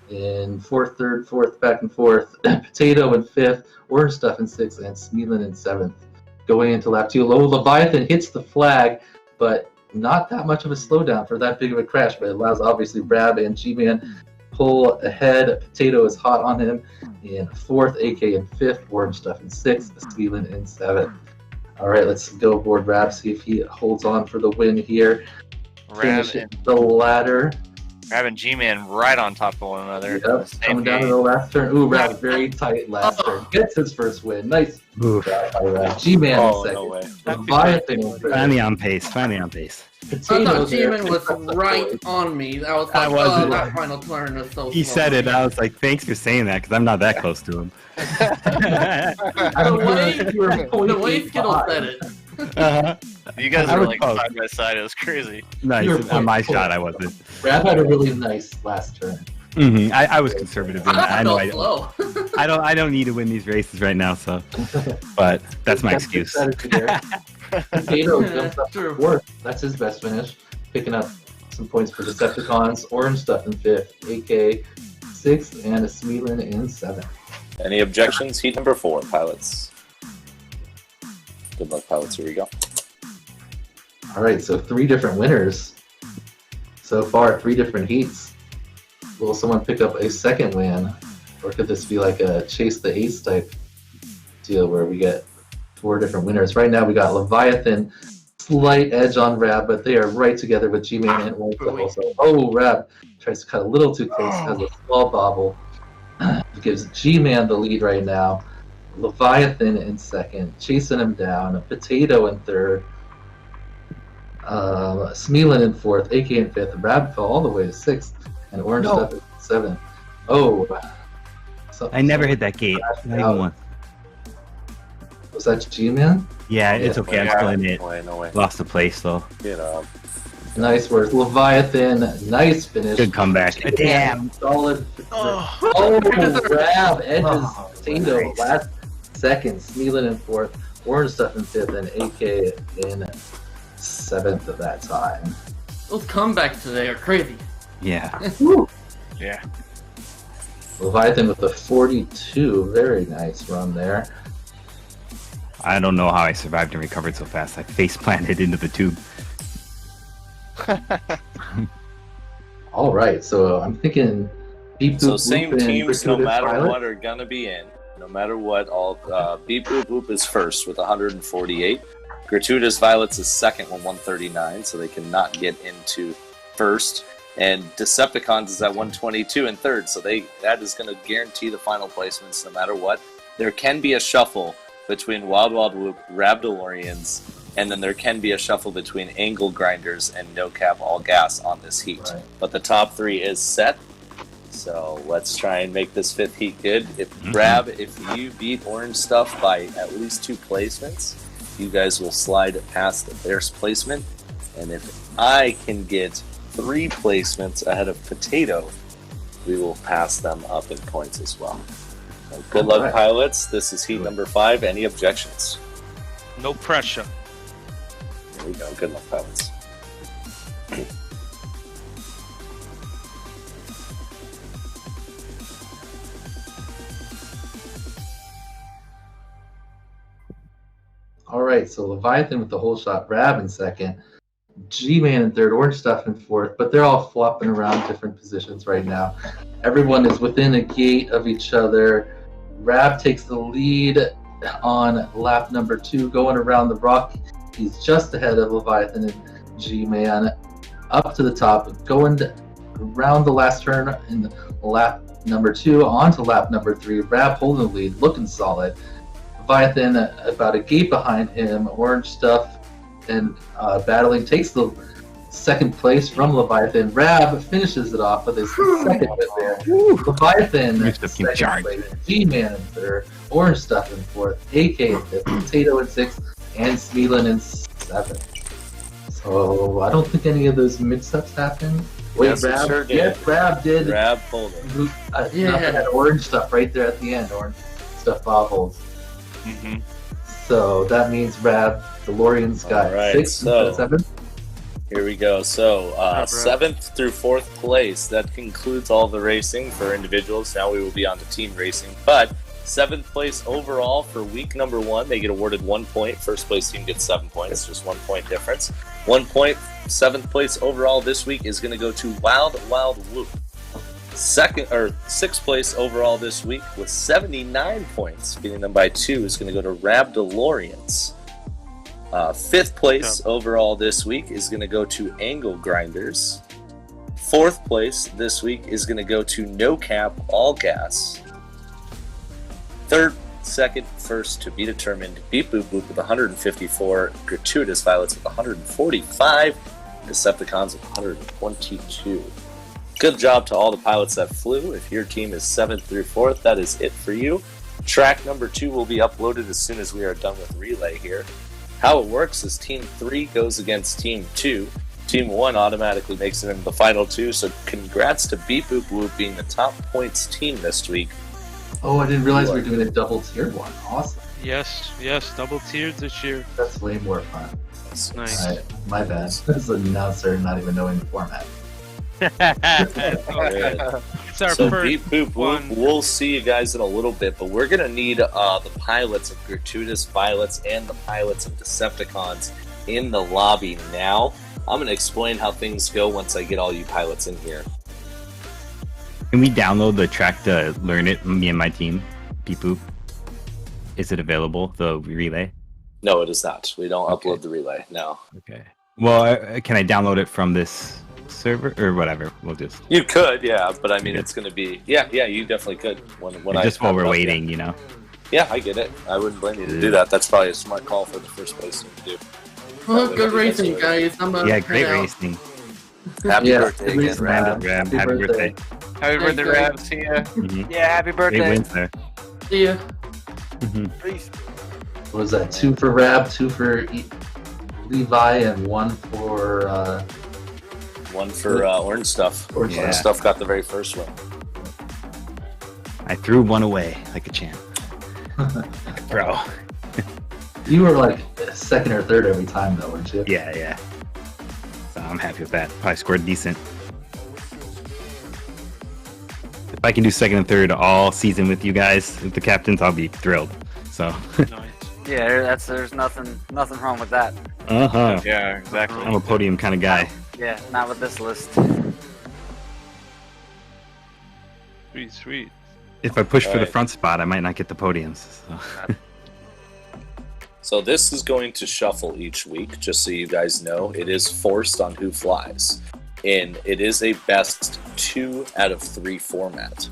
in fourth, third, fourth, back and forth, Potato in fifth, Orange Stuff in sixth, and Smeelan in seventh. Going into lap 2, Leviathan hits the flag, but not that much of a slowdown for that big of a crash, but it allows obviously Rab and G-Man pull ahead. Potato is hot on him in fourth, AK in fifth, Orange Stuff in sixth, Smeelan in seventh. All right, let's go aboard Rab, see if he holds on for the win here. Finishing the ladder. Rab and G-Man right on top of one another. Yep, coming down to the last turn. Ooh, Rab, very tight last turn. Gets his first win. Nice. G-Man in second. No way. Leviathan. Finally on pace. Finally on pace. I thought G-Man was right on me. I was like, oh, that final turn was so He slow. said it. I was like, thanks for saying that, because I'm not that close to him. The way Skittle said it. You guys were like side by side. It was crazy. Nice. On my shot, I wasn't. Rab had a really nice last turn. Mm-hmm. I was conservative in that. I know slow. I don't need to win these races right now, so. But that's my excuse. Potato jumps up to fourth. That's his best finish. Picking up some points for Decepticons. Orange Stuff in fifth. AK sixth, and a Smeelan in seventh. Any objections? Heat number 4, pilots. Good luck, pilots. Here we go. All right, so 3 different winners so far, 3 different heats. Will someone pick up a second win, or could this be like a chase the ace type deal where we get 4 different winners? Right now we got Leviathan, slight edge on Rab, but they are right together with G-Man and Orange Stuff also. Oh, Rab tries to cut a little too close, has a small bobble. Gives G-Man the lead right now. Leviathan in second, chasing him down. Potato in third. Smeelan in fourth, AK in fifth. Rab fell all the way to sixth, and Orange Stuff in seventh. Oh, I never hit that gate. Not even once. Was that G-Man? Yeah, it's okay. I'm still in it. No way. Lost the place though. You know. Nice work, Leviathan. Nice finish. Good comeback. Damn. Solid. Rab edges Potato last second. Smeelan in fourth. Orange Stuff in fifth, and AK in seventh at that time. Those comebacks today are crazy. Yeah. Yeah. Leviathan with a 42. Very nice run there. I don't know how I survived and recovered so fast. I face planted into the tube. All right, so I'm thinking. Beep, So boop, same boop, teams, no Gratuitous matter Violet. what, are gonna be in. No matter what, all Beep Boop Boop is first with 148. Gratuitous Violets is second with 139, so they cannot get into first. And Decepticons is at 122 in third, so that is going to guarantee the final placements no matter what. There can be a shuffle between Wild Wild Whoop, Rabdalorians, and then there can be a shuffle between Angle Grinders and No Cap All Gas on this heat. Right. But the top 3 is set, so let's try and make this 5th heat good. If you beat Orange Stuff by at least 2 placements, you guys will slide past the first placement. And if I can get 3 placements ahead of Potato, we will pass them up in points as well. So good luck, pilots. This is heat number 5. Any objections? No pressure. There we go. Good luck, pilots. All right, so Leviathan with the whole shot, Rab in second, G-Man in third, Orange Stuff in fourth, but they're all flopping around different positions right now. Everyone is within a gate of each other. Rab takes the lead on lap number 2, going around the rock. He's just ahead of Leviathan and G-Man, up to the top, going around the last turn in lap number 2, onto lap number 3. Rab holding the lead, looking solid. Leviathan about a gate behind him. Orange Stuff and battling takes the second place from Leviathan. Rab finishes it off with his second win there. Leviathan second place. G-Man in third. Orange Stuff in fourth. AK in fifth. Potato in sixth. And Smeelan in seventh. So I don't think any of those mix-ups happened. Wait, yes, Rab? Sure did. Yes, Rab did. Rab pulled it. That Orange Stuff right there at the end. Orange Stuff holds. So that means Rab, DeLorean's got 6 instead of 7. Here we go. So 7th through 4th place. That concludes all the racing for individuals. Now we will be on to team racing. But 7th place overall for week number 1. They get awarded 1 point. First place team gets 7 points. Just 1 point difference. 1 point. 7th place overall this week is going to go to Wild Wild Whoop. 6th place overall this week with 79 points, beating them by 2, is going to go to Rabdalorians. 5th place overall this week is going to go to Angle Grinders. 4th place this week is going to go to No Cap All Gas. 3rd, 2nd, 1st to be determined. Beep Boop Boop with 154. Gratuitous Violets with 145. Decepticons with 122. Good job to all the pilots that flew. If your team is 7th through 4th, that is it for you. Track number 2 will be uploaded as soon as we are done with relay here. How it works is Team 3 goes against Team 2. Team 1 automatically makes it into the final 2, so congrats to Beep Boop Whoop being the top points team this week. Oh, I didn't realize we were doing a double-tiered one. Awesome. Yes, double-tiered this year. That's way more fun. That's nice. All right, my bad. As an announcer, not even knowing the format. It's our so first Beep Boop Whoop, we'll see you guys in a little bit, but we're gonna need the pilots of Gratuitous Violets and the pilots of Decepticons in the lobby now. I'm gonna explain how things go once I get all you pilots in here. Can we download the track to learn it, me and my team? Beep Boop. Is it available, the relay? No, it is not. We don't upload the relay, no. Okay. Well, can I download it from this server or whatever? We'll just. You could, yeah, but I mean, it's going to be, yeah, you definitely could. When just while we're waiting, you know. Yeah, I get it. I wouldn't blame you to do that. That's probably a smart call for the first place team to do. Well, good racing, guys. Yeah, great racing. Happy birthday again, Rab. Happy birthday. Happy birthday, Rab. See ya. Yeah, happy birthday. Great wins there. See ya. Peace. What was that? 2 for Rab, 2 for Levi, and 1 for. 1 for Orange Stuff. Orange Stuff got the very first one. I threw one away like a champ. Like a pro. You were like 2nd or 3rd every time, though, weren't you? Yeah. So I'm happy with that. Probably scored decent. If I can do 2nd and 3rd all season with you guys, with the captains, I'll be thrilled. So. Yeah, there's nothing wrong with that. Yeah, exactly. I'm a podium kind of guy. Yeah, not with this list. Sweet. If I push for the front spot, I might not get the podiums. So. So this is going to shuffle each week, just so you guys know. It is forced on who flies. in it is a best 2 out of 3 format.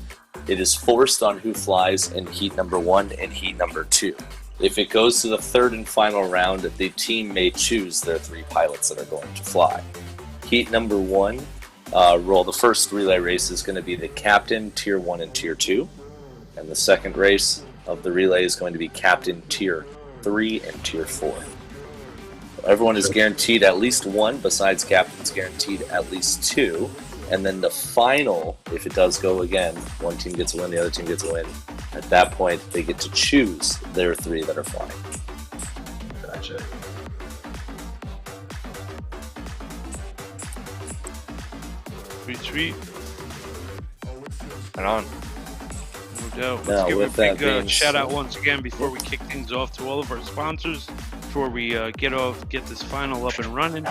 It is forced on who flies in heat number 1 and heat number 2. If it goes to the third and final round, the team may choose their 3 pilots that are going to fly. Heat number 1, the first relay race is going to be the captain, tier 1 and tier 2. And the second race of the relay is going to be captain, tier 3 and tier 4. Everyone is guaranteed at least 1, besides captains guaranteed at least 2. And then the final, if it does go again, one team gets a win, the other team gets a win. At that point, they get to choose their 3 that are flying. Gotcha. Sweet. Right on. No doubt. Now, Let's give with a big that being shout out once again before we kick things off to all of our sponsors. Before we get this final up and running,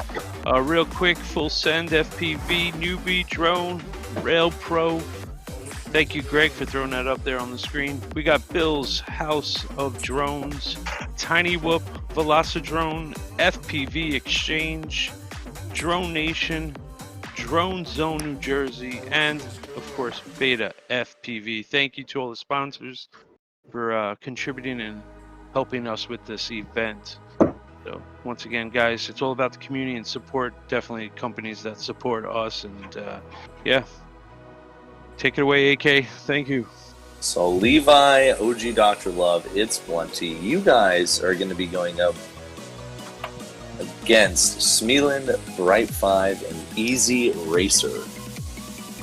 real quick, Full Send FPV, Newbie Drone, Rail Pro. Thank you, Greg, for throwing that up there on the screen. We got Bill's House of Drones, Tiny Whoop, Velocidrone, FPV Exchange, Drone Nation, Drone Zone New Jersey, and of course Beta FPV. Thank you to all the sponsors for contributing and helping us with this event. So once again, guys, it's all about the community and support. Definitely companies that support us, and yeah, take it away, AK. Thank you. So Levi, OG Dr. Love, It's Blunty, you guys are going to be going up against Smeland, Bright 5, and Easy Racer.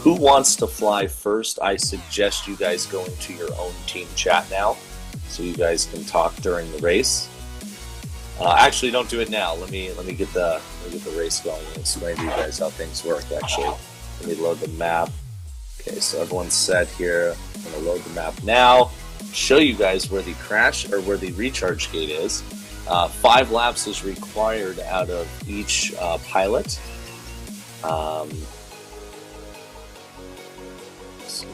Who wants to fly first? I suggest you guys go into your own team chat now, so you guys can talk during the race. Actually, don't do it now. Let me get the race going and explain to you guys how things work. Actually, let me load the map. Okay, so everyone's set here. I'm gonna load the map now. Show you guys where the crash or where the recharge gate is. 5 laps is required out of each pilot. Let's see.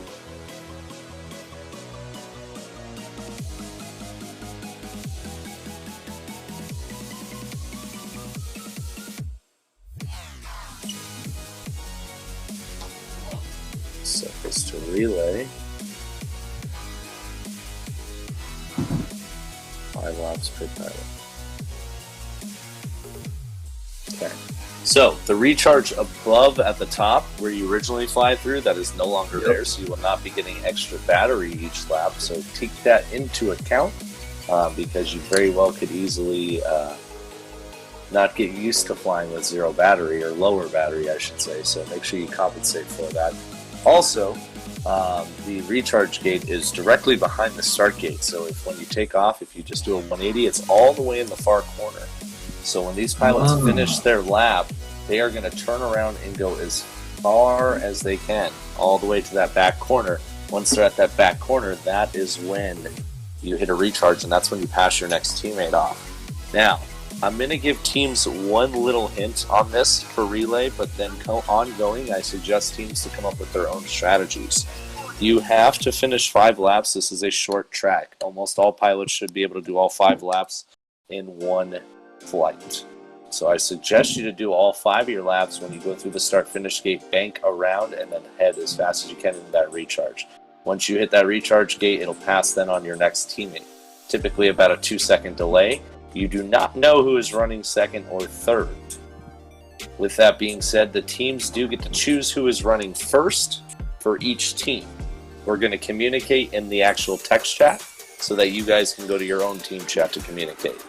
Set this to relay. 5 laps per pilot. Okay. So the recharge above at the top where you originally fly through, that is no longer there, so you will not be getting extra battery each lap. So take that into account because you very well could easily not get used to flying with 0 battery, or lower battery I should say, so make sure you compensate for that. Also, the recharge gate is directly behind the start gate, so when you take off, if you just do a 180, it's all the way in the far corner. So when these pilots finish their lap, they are going to turn around and go as far as they can, all the way to that back corner. Once they're at that back corner, that is when you hit a recharge, and that's when you pass your next teammate off. Now, I'm going to give teams one little hint on this for relay, but then ongoing, I suggest teams to come up with their own strategies. You have to finish 5 laps. This is a short track. Almost all pilots should be able to do all 5 laps in one flight. So I suggest you to do all 5 of your laps. When you go through the start-finish gate, bank around and then head as fast as you can into that recharge. Once you hit that recharge gate, it'll pass then on your next teammate. Typically about a 2-second delay. You do not know who is running second or third. With that being said, the teams do get to choose who is running first for each team. We're going to communicate in the actual text chat so that you guys can go to your own team chat to communicate.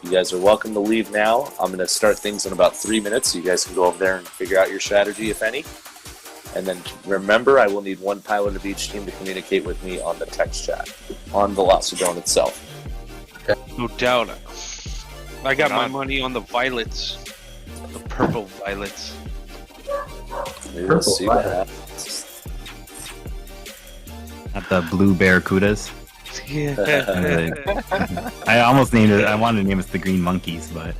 You guys are welcome to leave now. I'm going to start things in about 3 minutes, so you guys can go over there and figure out your strategy, if any. And then remember, I will need 1 pilot of each team to communicate with me on the text chat, on Velocidrone itself. Okay. No doubt. I got my money on the violets. The purple violets. Maybe we'll see what happens. Not the blue barracudas. Yeah. I almost named it. I wanted to name it the Green Monkeys, but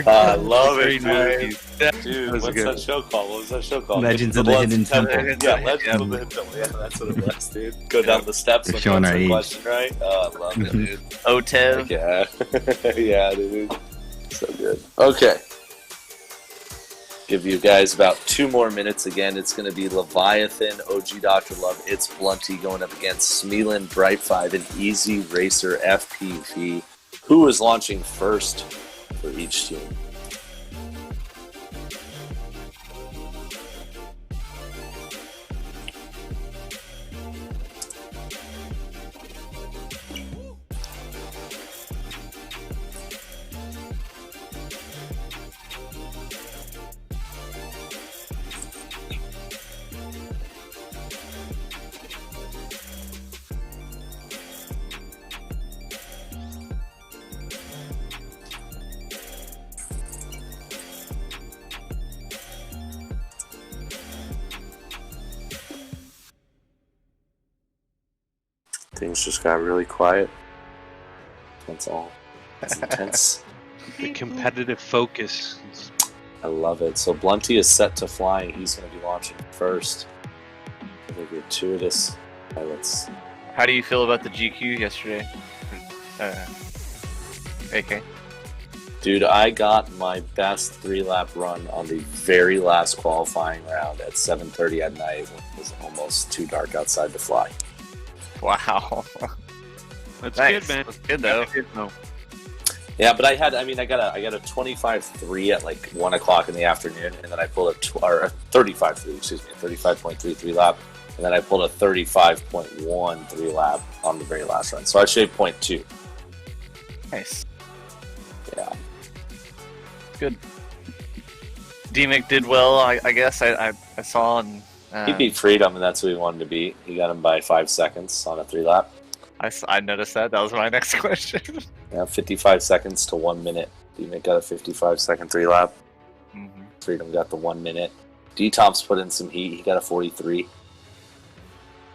I love it, dude. Dude, what's that show called? What was that show called? Legends of the Hidden Temple. Yeah, Legends of the Hidden Temple. Yeah, that's what it was, dude. Go down the steps when showing you our answer age. a question, right? Oh, I love it, dude. OTEV. Yeah. Yeah, dude. So good. Okay. Give you guys about 2 more minutes again. It's going to be Leviathan, OG Dr. Love, It's Blunty going up against Smeelan, Bright 5, and Easy Racer FPV. Who is launching first for each team? Things just got really quiet. That's all. It's intense. The competitive focus. I love it. So Blunty is set to flying. He's going to be launching first. The gratuitous pilots. How do you feel about the GQ yesterday? AK. Dude, I got my best 3-lap run on the very last qualifying round at 7:30 at night when it was almost too dark outside to fly. Wow. That's nice. good, man. That's good though. Yeah, but I got a 25.3 at like 1 o'clock in the afternoon, and then I pulled a 35.3, excuse me, a 35.33 lap, and then I pulled a 35.13 lap on the very last run. So I shaved 0.2. Nice. Yeah. Good. D-Mick did well, I guess. I saw and. He beat Freedom, and that's who he wanted to beat. He got him by 5 seconds on a 3-lap. I noticed that. That was my next question. Yeah, 55 seconds to 1 minute. D-Mick got a 55-second 3-lap. Mm-hmm. Freedom got the 1 minute. D-Tops put in some heat. He got a 43.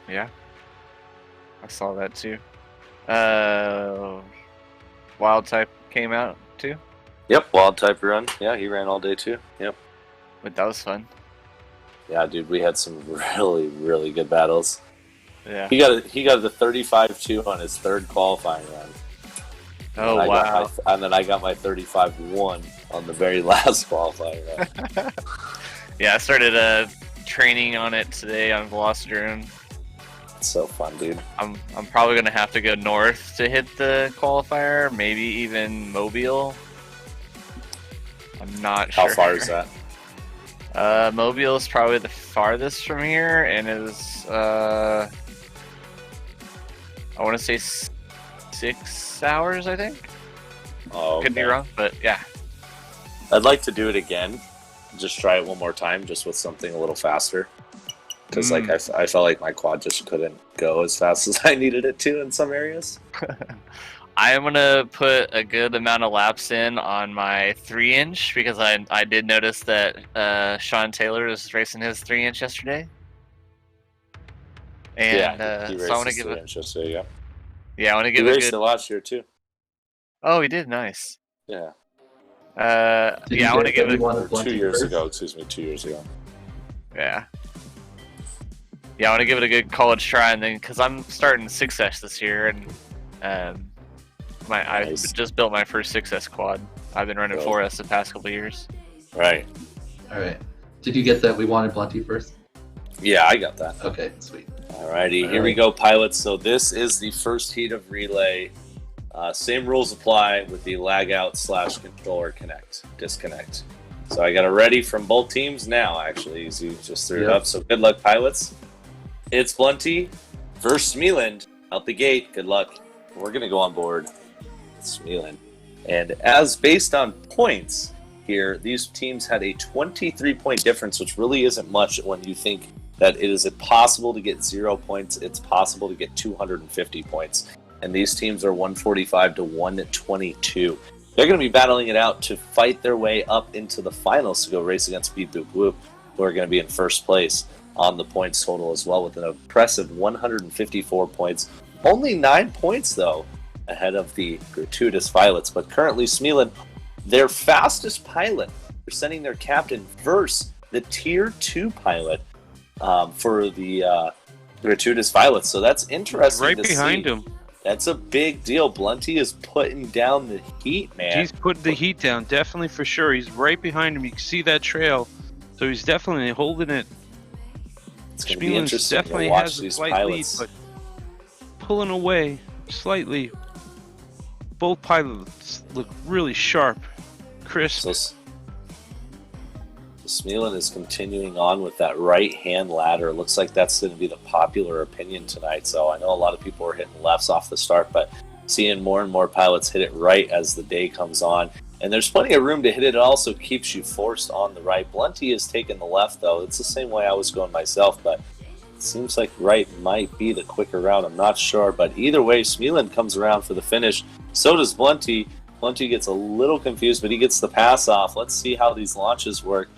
Yeah. I saw that too. Wild Type came out too? Yep, Wild Type run. Yeah, he ran all day too. Yep. But that was fun. Yeah, dude, we had some really, really good battles. Yeah. He got the 35-2 on his 3rd qualifying run. Oh, wow. And then I got my 35-1 on the very last qualifying run. Yeah, I started training on it today on Velocidrone. It's so fun, dude. I'm probably gonna have to go north to hit the qualifier, maybe even Mobile. I'm not sure. How far is that? Mobile is probably the farthest from here, and is I want to say 6 hours, I think. Oh, okay. Could be wrong, but yeah. I'd like to do it again. Just try it one more time, just with something a little faster. Because like I felt like my quad just couldn't go as fast as I needed it to in some areas. I am gonna put a good amount of laps in on my 3-inch because I did notice that Sean Taylor was racing his 3-inch yesterday. And yeah, he so I want to give it. Yesterday, yeah. Yeah, I want to give he it a raced good. it last year too. Oh, he did. Nice. Yeah. Yeah, I want to give it. 2 years ago. Excuse me, 2 years ago. Yeah. Yeah, I want to give it a good college try, and then because I'm starting 6S this year, and I just built my first 6S quad. I've been running 4S the past couple of years. Right. All right. Did you get that? We wanted Blunty first. Yeah, I got that. Okay, sweet. Alrighty, here we go, pilots. So this is the first heat of relay. Same rules apply with the lag out / controller disconnect. So I got it ready from both teams now, actually, as you just threw it up. So good luck, pilots. It's Blunty versus Smeeland out the gate. Good luck. We're going to go on board Smeeland. And as based on points here, these teams had a 23-point difference, which really isn't much when you think that it is possible to get 0 points. It's possible to get 250 points. And these teams are 145 to 122. They're going to be battling it out to fight their way up into the finals to go race against Beep Boop Whoop, who are going to be in first place on the points total as well with an impressive 154 points. Only 9 points, though, ahead of the gratuitous pilots. But currently, Smeelan, their fastest pilot, they're sending their captain versus the Tier 2 pilot for the gratuitous pilots. So that's interesting right to behind see. him. That's a big deal. Blunty is putting down the heat, man. He's putting the heat down, definitely for sure. He's right behind him. You can see that trail. So he's definitely holding it. It's going to be Schmelin's interesting definitely to watch has a these slight pilots. lead, but pulling away slightly. Both pilots look really sharp, crisp. So Schmelin is continuing on with that right-hand ladder. It looks like that's going to be the popular opinion tonight. So I know a lot of people are hitting lefts off the start, but seeing more and more pilots hit it right as the day comes on. And there's plenty of room to hit it. It also keeps you forced on the right. Blunty has taken the left, though. It's the same way I was going myself, but it seems like right might be the quicker route. I'm not sure, but either way, Schmelin comes around for the finish. So does Blunty. Blunty gets a little confused, but he gets the pass off. Let's see how these launches work.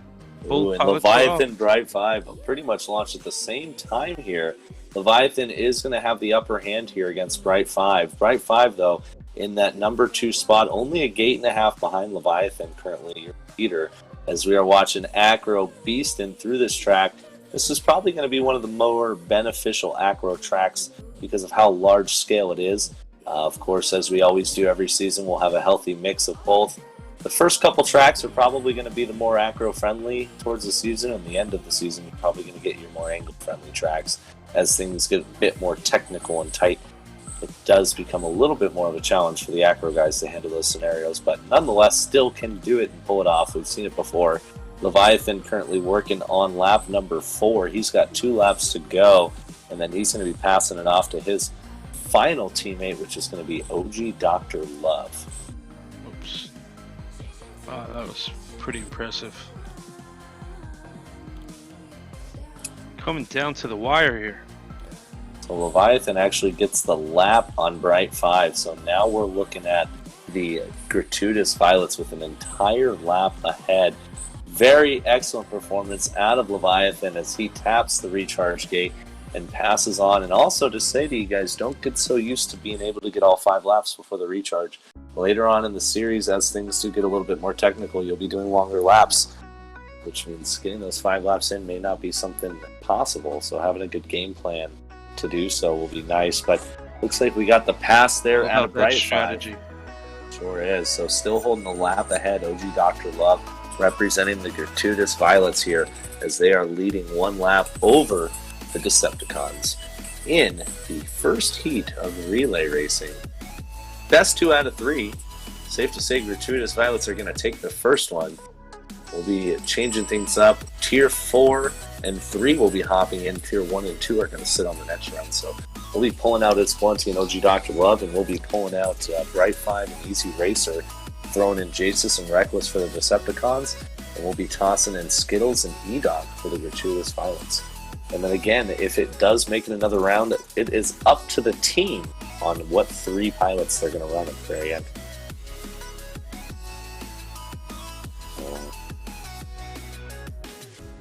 Ooh, and Leviathan, Bright 5 pretty much launched at the same time here. Leviathan is going to have the upper hand here against Bright 5. Bright 5, though, in that number 2 spot, only a gate and a half behind Leviathan, currently your leader, as we are watching Acro beasting through this track. This is probably going to be one of the more beneficial Acro tracks because of how large scale it is. Of course, as we always do every season, we'll have a healthy mix of both. The first couple tracks are probably going to be the more acro-friendly towards the season, and the end of the season you're probably going to get your more angle-friendly tracks. As things get a bit more technical and tight, it does become a little bit more of a challenge for the acro guys to handle those scenarios, but nonetheless still can do it and pull it off. We've seen it before. Leviathan currently working on lap number 4. He's got 2 laps to go, and then he's going to be passing it off to his final teammate, which is going to be OG Dr. Love. Oops. Wow, that was pretty impressive. Coming down to the wire here. So Leviathan actually gets the lap on Bright 5, so now we're looking at the gratuitous Violets with an entire lap ahead. Very excellent performance out of Leviathan as he taps the recharge gate and passes on. And also to say to you guys, don't get so used to being able to get all 5 laps before the recharge. Later on in the series, as things do get a little bit more technical, you'll be doing longer laps, which means getting those 5 laps in may not be something possible. So having a good game plan to do so will be nice. But looks like we got the pass there out of Bright strategy. Sure is. So still holding the lap ahead, OG Dr. Love representing the gratuitous Violets here as they are leading 1 lap over the Decepticons in the first heat of relay racing. Best 2 out of 3. Safe to say gratuitous Violets are going to take the first one. We'll be changing things up. Tier 4 and 3 will be hopping in. Tier 1 and 2 are going to sit on the next round. So we'll be pulling out It's Blunty and OG Dr. Love, and we'll be pulling out Bright 5 and Easy Racer, throwing in Jasus and Reckless for the Decepticons, and we'll be tossing in Skittles and E-Dog for the gratuitous Violets. And then again, if it does make it another round, it is up to the team on what 3 pilots they're going to run at the very end.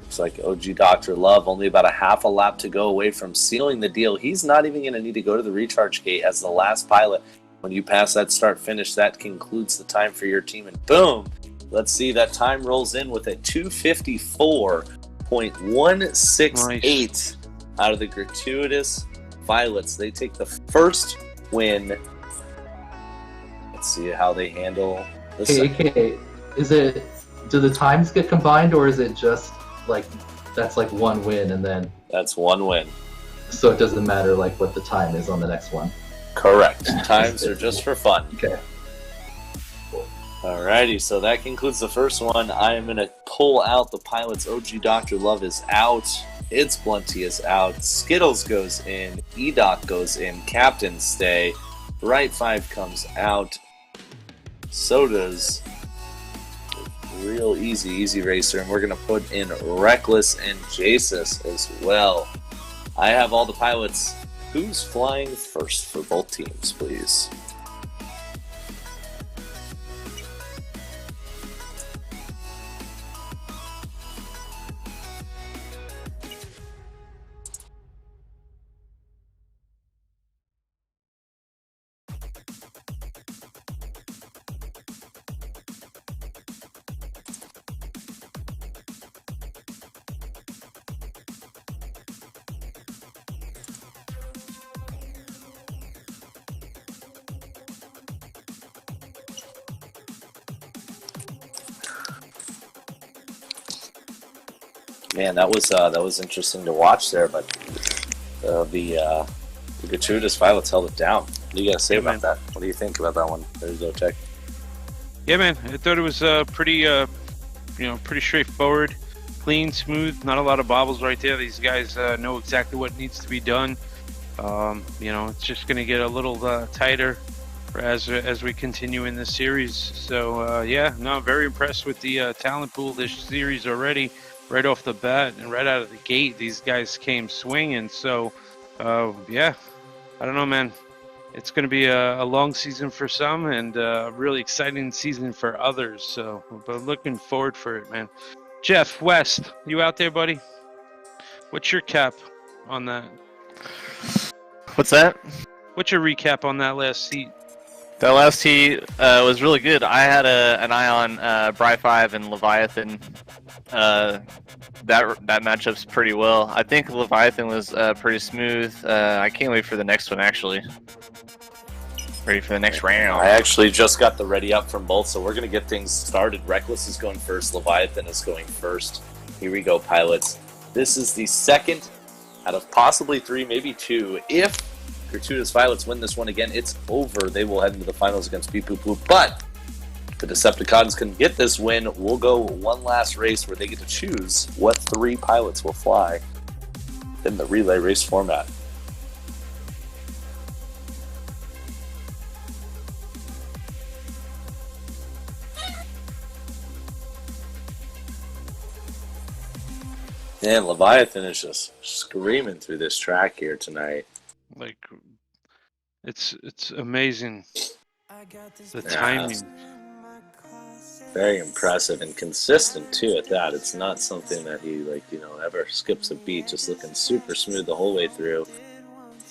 Looks like OG Dr. Love only about a half a lap to go away from sealing the deal. He's not even going to need to go to the recharge gate as the last pilot. When you pass that start finish, that concludes the time for your team, and boom, let's see, that time rolls in with a 254.168 nice. Out of the gratuitous Violets. They take the first win. Let's see how they handle this. Okay, do the times get combined, or is it just like that's like 1 win and then that's 1 win, so it doesn't matter like what the time is on the next one? Correct. Times are just for fun. Okay. Alrighty, so that concludes the first one. I am going to pull out the pilots. OG Dr. Love is out. It's Blunty is out. Skittles goes in. E-Doc goes in. Captain stay. Bright 5 comes out. So does Real Easy Racer. And we're going to put in Reckless and Jasus as well. I have all the pilots. Who's flying first for both teams, please? Man, that was interesting to watch there, but the gratuitous violets held it down. What do you got to say about that? What do you think about that one? There's Zotek. Yeah, man, I thought it was pretty pretty straightforward, clean, smooth, not a lot of bobbles right there. These guys know exactly what needs to be done. It's just going to get a little tighter as we continue in this series. So very impressed with the talent pool this series already. Right off the bat and right out of the gate, these guys came swinging. So I don't know, man. It's going to be a long season for some and a really exciting season for others. So, but looking forward for it, man. Jeff West, you out there, buddy? What's your cap on that? What's that? What's your recap on that last heat? That last heat was really good. I had an eye on Bry 5 and Leviathan. That matchups pretty well. I think Leviathan was pretty smooth. I can't wait for the next one, actually. Ready for the next round. I actually just got the ready up from both, so we're going to get things started. Reckless is going first. Leviathan is going first. Here we go, pilots. This is the second out of possibly 3, maybe 2. If Gratuitous Violets win this one again, it's over. They will head into the finals against Beep Boop Boop. But if the Decepticons can get this win, we'll go one last race where they get to choose what 3 pilots will fly in the relay race format. Man, Leviathan is just screaming through this track here tonight. Like, it's amazing. The timing. Very impressive and consistent too at that. It's not something that he ever skips a beat, just looking super smooth the whole way through.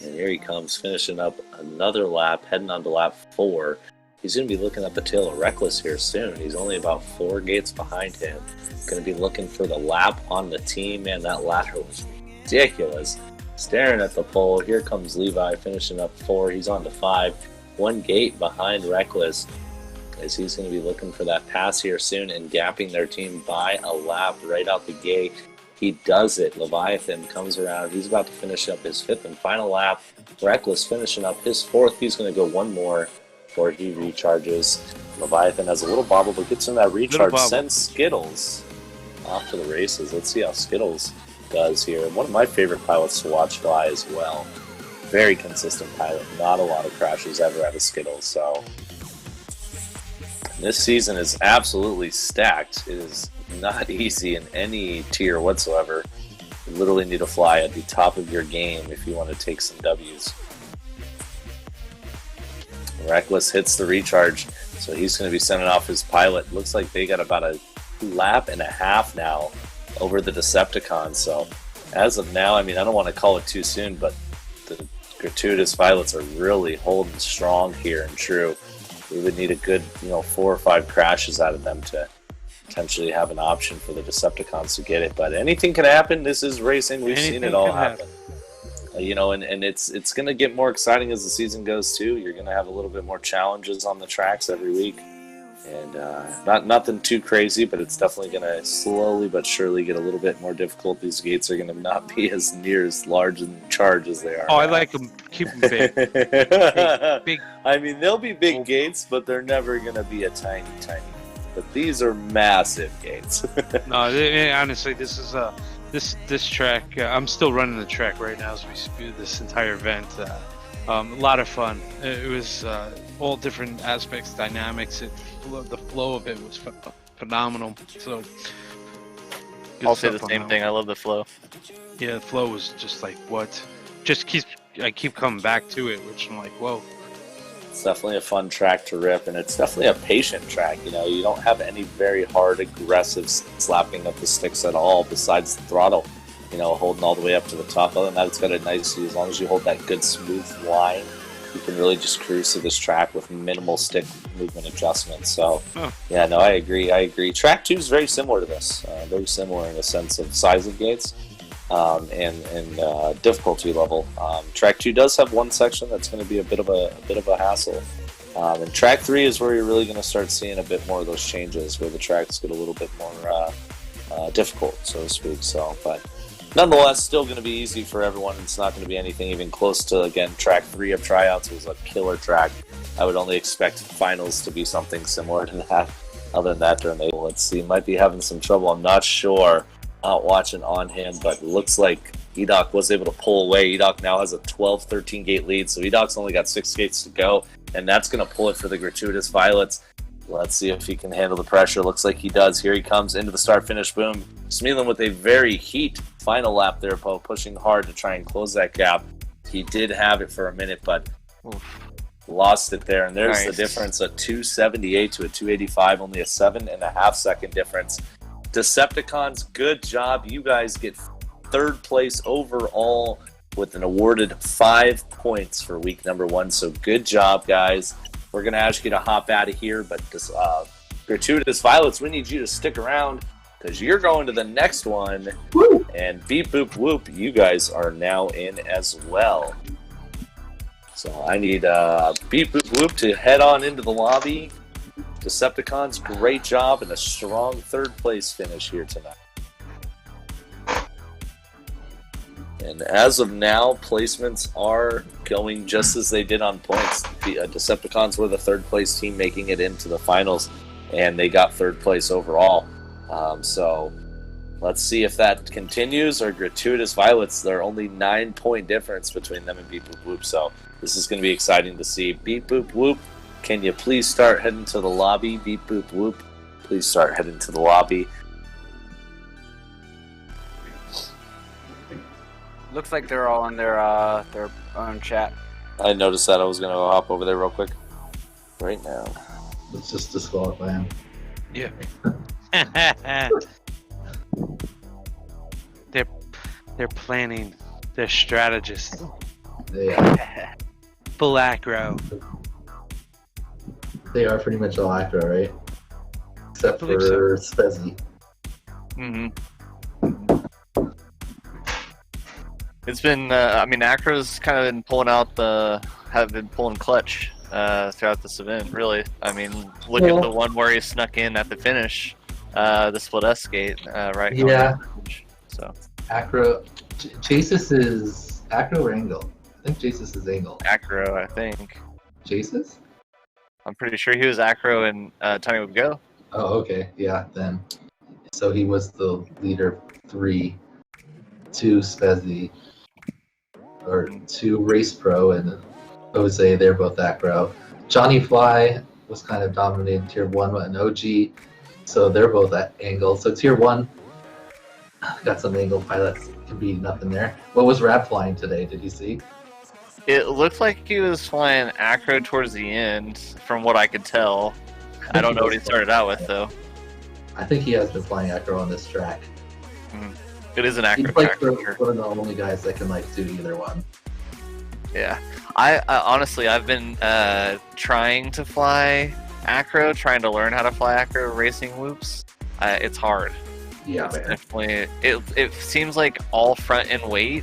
And here he comes, finishing up another lap, heading on to lap 4. He's going to be looking at the tail of Reckless here soon. He's only about 4 gates behind him. Going to be looking for the lap on the team. Man, that ladder was ridiculous. Staring at the pole. Here comes Levi finishing up 4. He's on to 5. 1 gate behind Reckless as he's going to be looking for that pass here soon and gapping their team by a lap right out the gate. He does it. Leviathan comes around. He's about to finish up his 5th and final lap. Reckless finishing up his 4th. He's going to go 1 more before he recharges. Leviathan has a little bobble, but gets in that recharge. Sends Skittles off to the races. Let's see how Skittles does here. One of my favorite pilots to watch fly as well. Very consistent pilot. Not a lot of crashes ever out of Skittles. So this season is absolutely stacked. It is not easy in any tier whatsoever. You literally need to fly at the top of your game if you want to take some W's. Reckless hits the recharge, so he's going to be sending off his pilot. Looks like they got about a lap and a half now over the Decepticons. So as of now, I mean, I don't want to call it too soon, but the Gratuitous Violets are really holding strong here and true. We would need a good 4 or 5 crashes out of them to potentially have an option for the Decepticons to get it. But anything can happen. This is racing. We've seen it all happen. And it's going to get more exciting as the season goes too. You're going to have a little bit more challenges on the tracks every week, and nothing too crazy, but it's definitely going to slowly but surely get a little bit more difficult. These gates are going to not be as near as large in charge as they are. Oh, now. I like them. Keep them big. big. I mean, they'll be big gates, but they're never going to be a tiny. But these are massive gates. No, honestly, this is This track, I'm still running the track right now as we spew this entire event. A lot of fun. It was all different aspects, dynamics. The flow of it was phenomenal. So I'll say the same thing. I love the flow. Yeah, the flow was just like what? I keep coming back to it, which I'm like, whoa. It's definitely a fun track to rip, and it's definitely a patient track. You don't have any very hard, aggressive slapping of the sticks at all, besides the throttle, holding all the way up to the top. Other than that, it's got a nice, as long as you hold that good smooth line, you can really just cruise through this track with minimal stick movement adjustments. So, yeah, no, I agree. Track 2 is very similar to this. Very similar in the sense of size of gates. And difficulty level. Track 2 does have one section that's going to be a bit of a hassle. And track 3 is where you're really going to start seeing a bit more of those changes, where the tracks get a little bit more difficult, so to speak. So, but nonetheless, still going to be easy for everyone. It's not going to be anything even close to, again, track 3 of tryouts was a killer track. I would only expect finals to be something similar to that. Other than that, during the, let's see, might be having some trouble. I'm not sure. Not watching on him, but it looks like Edoc was able to pull away. Edoc now has a 12-13 gate lead, so Edoc's only got 6 gates to go, and that's going to pull it for the Gratuitous Violets. Let's see if he can handle the pressure. Looks like he does. Here he comes into the start-finish boom. Smealing with a very heat final lap there, Poe, pushing hard to try and close that gap. He did have it for a minute, but lost it there. And there's the difference, a 278 to a 285, only a 7.5 second difference. Decepticons, good job. You guys get 3rd place overall with an awarded 5 points for week number 1. So good job, guys. We're going to ask you to hop out of here, but this Gratuitous Violets, we need you to stick around because you're going to the next one. Woo! And Beep Boop Whoop, you guys are now in as well. So I need Beep Boop Whoop to head on into the lobby. Decepticons, great job and a strong 3rd place finish here tonight. And as of now, placements are going just as they did on points. The Decepticons were the 3rd place team making it into the finals, and they got 3rd place overall. So let's see if that continues, or Gratuitous Violets, there are only 9-point difference between them and Beep Boop Whoop. So this is going to be exciting to see. Beep Boop Whoop, can you please start heading to the lobby? Beep Boop Whoop, please start heading to the lobby. Looks like they're all in their own chat. I noticed that. I was going to hop over there real quick. Right now. Let's just disqualify him. Yeah. They're planning. They're strategists. Yeah. Full acro. They are pretty much all acro, right? Except for Spezzy. Mm-hmm. It's been, I mean, Acro's kind of been pulling out have been pulling clutch throughout this event, really. I mean, look at the one where he snuck in at the finish, the split S gate, right? Yeah. So Acro, Chasis is Acro or Angle? I think Chasis is Angle. Acro, I think. Chasis? I'm pretty sure he was Acro in Tiny Would Go. Oh, okay. Yeah, then. So he was the leader 3, 2 Spezzy, or 2 Race Pro, and Jose, they're both Acro. Johnny Fly was kind of dominating Tier 1 and OG, so they're both at Angle. So Tier 1 got some Angle pilots, can be nothing there. What was Rab flying today? Did you see? It looked like he was flying Acro towards the end, from what I could tell. I don't know what he started out with, though. I think he has been flying Acro on this track. It is an Acro He's like track. one of the only guys that can do either one. Yeah. I honestly, I've been trying to fly Acro, trying to learn how to fly Acro racing whoops. It's hard. Yeah, it's man. definitely. It seems like all front end weight,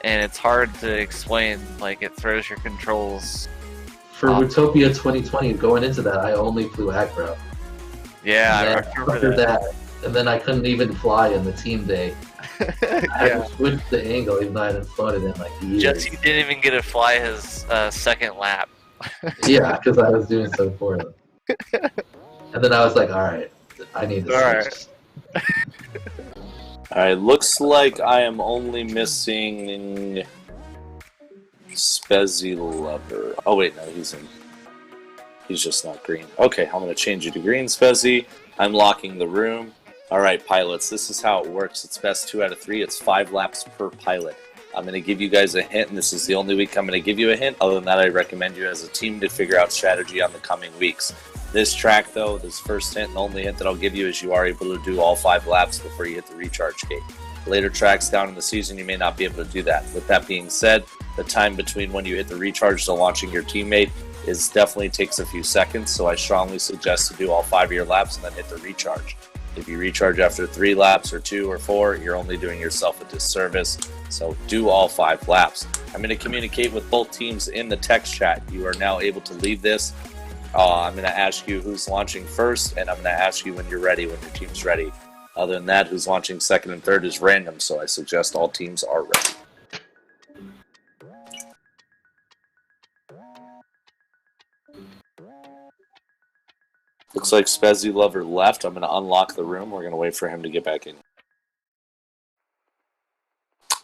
and it's hard to explain. Like, it throws your controls. For Utopia 2020, going into that, I only flew Acro. Yeah, and I remember after that. And then I couldn't even fly in the team day. I had to switch the angle, even though I hadn't flown it in like years. Jesse didn't even get to fly his second lap. Yeah, because I was doing so poorly. And then I was like, all right, I need to switch. Alright, looks like I am only missing Spezzy Lover. Oh wait, no, he's just not green. Okay, I'm going to change you to green, Spezzy. I'm locking the room. Alright, pilots, this is how it works. It's best 2 out of 3. It's 5 laps per pilot. I'm going to give you guys a hint, and this is the only week I'm going to give you a hint. Other than that, I recommend you as a team to figure out strategy on the coming weeks. This track, though, this first hint and only hint that I'll give you is you are able to do all 5 laps before you hit the recharge gate. Later tracks down in the season, you may not be able to do that. With that being said, the time between when you hit the recharge to launching your teammate is definitely takes a few seconds, so I strongly suggest to do all 5 of your laps and then hit the recharge. If you recharge after 3 laps or 2 or 4, you're only doing yourself a disservice, so do all 5 laps. I'm going to communicate with both teams in the text chat. You are now able to leave this. I'm going to ask you who's launching first, and I'm going to ask you when you're ready, when your team's ready. Other than that, who's launching second and third is random, so I suggest all teams are ready. Looks like Spezzy Lover left. I'm going to unlock the room. We're going to wait for him to get back in.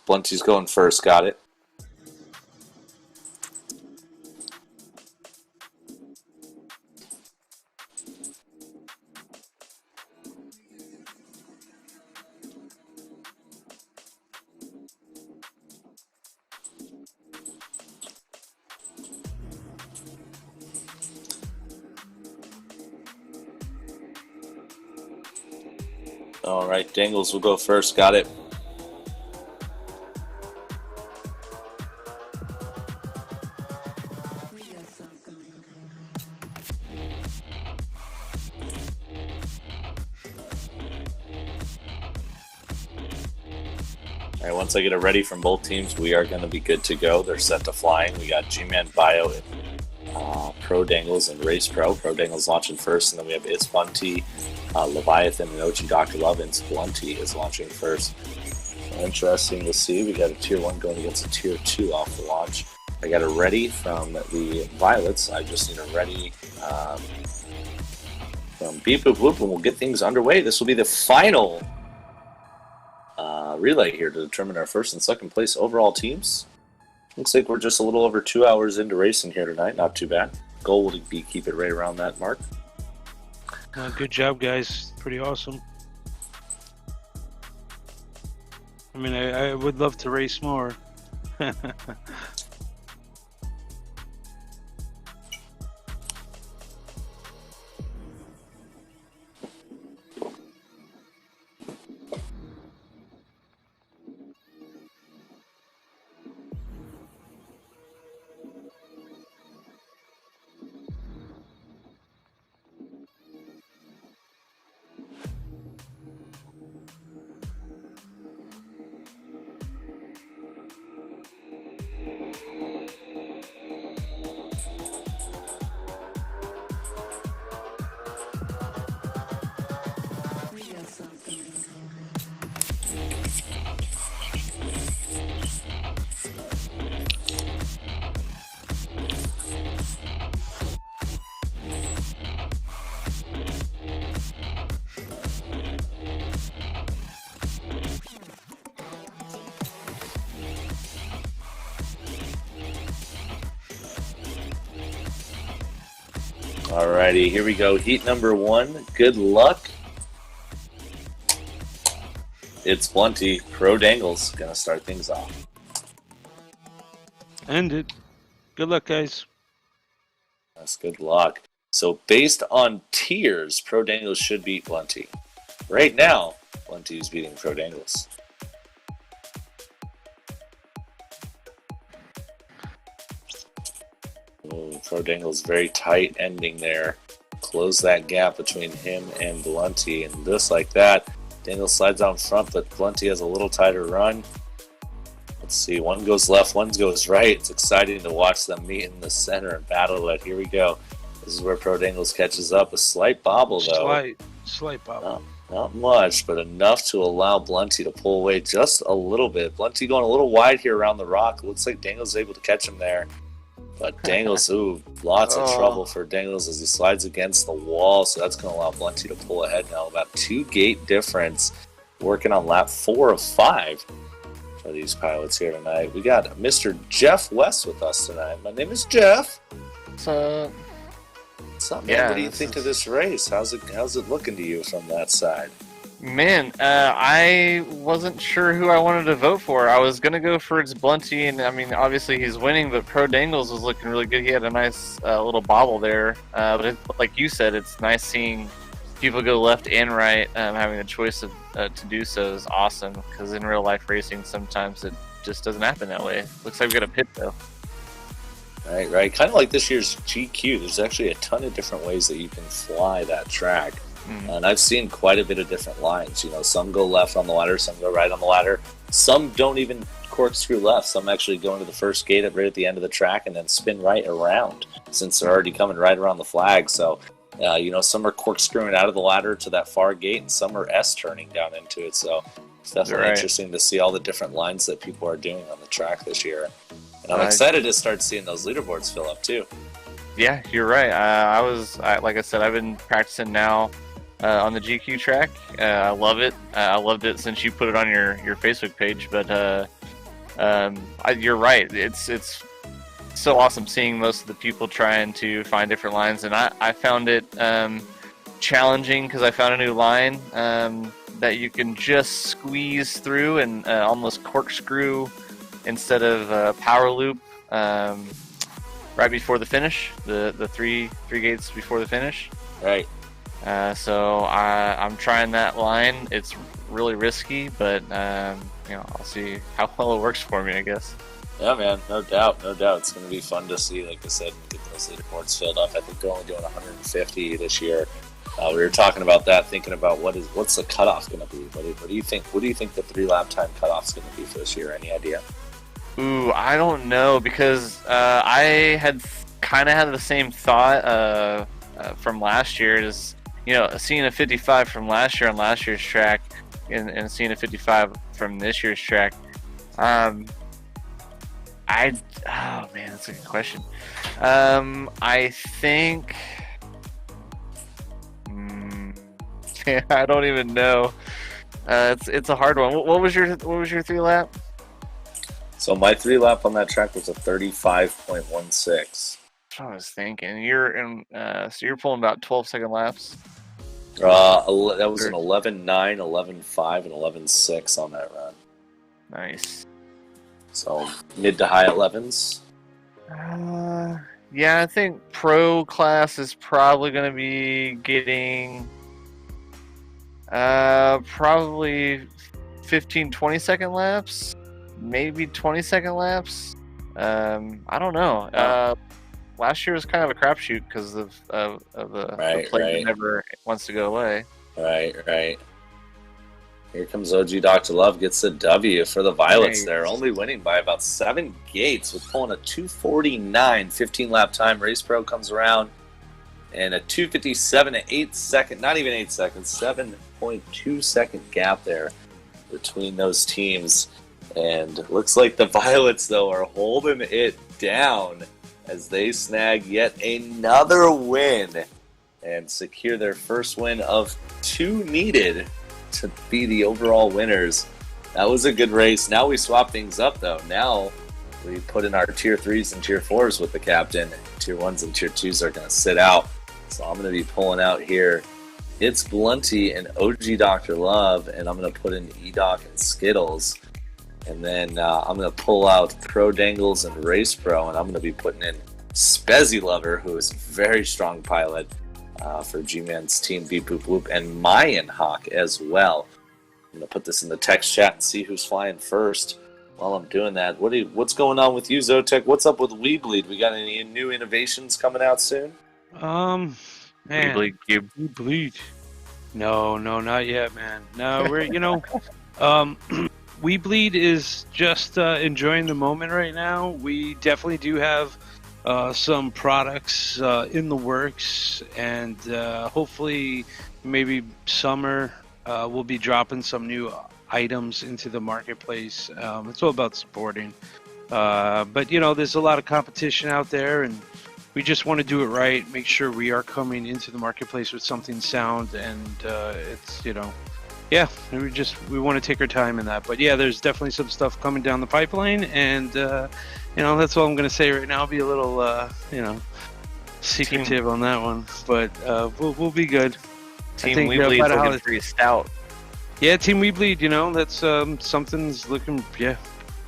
Blunty's going first. Got it. All right, Dangles will go first. Got it. All right, once I get it ready from both teams, we are going to be good to go. They're set to flying. We got G-Man Bio and Pro Dangles and Race Pro. Pro Dangles launching first, and then we have It's Bunty, Leviathan, and Ochi Dr. Love, and Blunty is launching first. Interesting to see. We got a Tier 1 going against a Tier 2 off the launch. I got it ready from the Violets. I just need it ready from Beep Boop Boop, and we'll get things underway. This will be the final relay here to determine our first and second place overall teams. Looks like we're just a little over 2 hours into racing here tonight. Not too bad. Goal will be keep it right around that mark. Good job, guys. Pretty awesome. I mean, I would love to race more. Alrighty, here we go. Heat number 1. Good luck. It's Blunty. Pro Dangles gonna start things off. End it. Good luck, guys. That's good luck. So based on tiers, Pro Dangles should beat Blunty. Right now, Blunty is beating Pro Dangles. Pro Dangles very tight ending there. Close that gap between him and Blunty, and just like that, Dangles slides out front, but Blunty has a little tighter run. Let's see, one goes left, one goes right. It's exciting to watch them meet in the center and battle it. Here we go. This is where Pro Dangles catches up. A slight bobble, though. Slight bobble. Not much, but enough to allow Blunty to pull away just a little bit. Blunty going a little wide here around the rock. Looks like Dangles is able to catch him there. But Dangles, lots of trouble for Dangles as he slides against the wall, so that's going to allow Blunty to pull ahead now. About 2 gate difference, working on lap 4 of 5 for these pilots here tonight. We got Mr. Jeff West with us tonight. My name is Jeff. What's up? What's up, man? What do you think of this race? How's it looking to you from that side? Man, I wasn't sure who I wanted to vote for. I was going to go for it's Blunty, and I mean, obviously he's winning, but Pro Dangles was looking really good. He had a nice little bobble there. But like you said, it's nice seeing people go left and right. Having the choice to do so is awesome, because in real life racing, sometimes it just doesn't happen that way. Looks like we got a pit, though. Right. Kind of like this year's GQ. There's actually a ton of different ways that you can fly that track. And I've seen quite a bit of different lines. You know, some go left on the ladder, some go right on the ladder. Some don't even corkscrew left. Some actually go into the first gate right at the end of the track and then spin right around, since they're already coming right around the flag. So Some are corkscrewing out of the ladder to that far gate, and some are S-turning down into it. So it's definitely interesting to see all the different lines that people are doing on the track this year. And I'm excited to start seeing those leaderboards fill up too. Yeah, you're right. Like I said, I've been practicing now on the GQ track. I love it. I loved it since you put it on your Facebook page. But you're right. It's so awesome seeing most of the people trying to find different lines, and I found it challenging because I found a new line that you can just squeeze through and almost corkscrew instead of power loop right before the finish, the three gates before the finish. Right. So I'm trying that line. It's really risky, but I'll see how well it works for me, I guess. Yeah, man, no doubt. It's going to be fun to see, like I said, get those leaderboards filled up. I think they're only doing 150 this year. We were talking about that, thinking about what's the cutoff going to be. What do you think? What do you think the 3-lap time cutoff is going to be for this year? Any idea? Ooh, I don't know, because I had kind of had the same thought from last year. Is seeing a 55 from last year on last year's track, and seeing a 55 from this year's track. Oh man, that's a good question. I think. I don't even know. It's a hard one. What was your 3-lap? So my 3-lap on that track was a 35.16. That's what I was thinking. You're in. So you're pulling about 12-second laps. That was an 11.9, 11.5, and 11.6 on that run. Nice. So mid to high 11s. Yeah, I think pro class is probably going to be getting probably 15, 20-second laps, maybe 20-second laps. I don't know. Last year was kind of a crapshoot because of the play that never wants to go away. Right. Here comes OG Dr. Love, gets a W for the Violets there, only winning by about 7 gates with pulling a 2:49 15-lap time. Race Pro comes around and a 2:57 at 8 second, not even 8 seconds, 7.2 second gap there between those teams. And looks like the Violets, though, are holding it down as they snag yet another win and secure their first win of 2 needed to be the overall winners. That was a good race. Now we swap things up, though. Now we put in our tier 3s and tier 4s with the captain. Tier 1s and tier 2s are going to sit out. So I'm going to be pulling out here. It's Blunty and OG Dr. Love, and I'm going to put in E-Doc and Skittles. And then I'm going to pull out Pro Dangles and Race Pro, and I'm going to be putting in Spezzy Lover, who is a very strong pilot for G-Man's team, Beep Boop Whoop, and Mayan Hawk as well. I'm going to put this in the text chat and see who's flying first. While I'm doing that, what's going on with you, Zotek? What's up with WeBleed? We got any new innovations coming out soon? Man. WeBleed. No, not yet, man. No, we're WeBleed is just enjoying the moment right now. We definitely do have some products in the works, and hopefully maybe summer we'll be dropping some new items into the marketplace. It's all about supporting. But there's a lot of competition out there, and we just want to do it right, make sure we are coming into the marketplace with something sound, and it's we want to take our time in that. But yeah, there's definitely some stuff coming down the pipeline, and that's all I'm going to say right now. I'll be a little secretive on that one, but we'll be good. Team WeBleed's looking pretty stout. Yeah, Team WeBleed, that's something's looking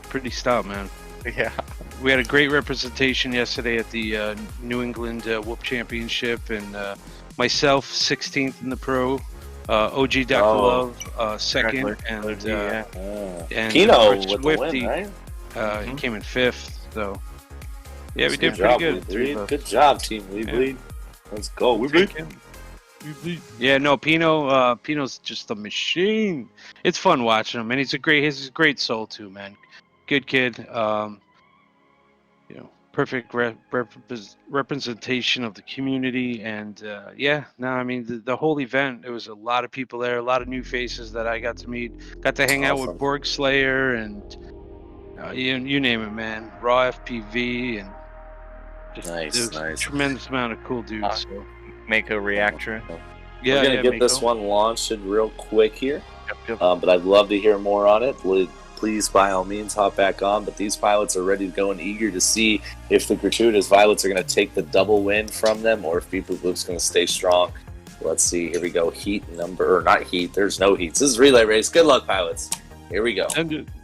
pretty stout, man. Yeah. We had a great representation yesterday at the New England Whoop Championship, and myself 16th in the pro, OG Dr. Love second, and Pino with the win, right? He came in 5th, so yeah, we did job, pretty good. Good job, Team WeBleed. Let's go, WeBleed. Yeah, no, Pino's just a machine. It's fun watching him, and he's a great soul too, man. Good kid. perfect representation of the community. And yeah, no, I mean the whole event. It was a lot of people there, a lot of new faces that I got to meet. Got to hang out with Borg Slayer and you name it, man. Raw FPV and just, Nice. a tremendous amount of cool dudes. So. Mako Reactor. Yeah, we're gonna get Mako. this one launched real quick here. But I'd love to hear more on it. Please, by all means, hop back on. But these pilots are ready to go and eager to see if the gratuitous violets are going to take the double win from them or if People Loop's going to stay strong. Let's see. Here we go. Heat number, or not heat. There's no heats. This is relay race. Good luck, pilots. Here we go.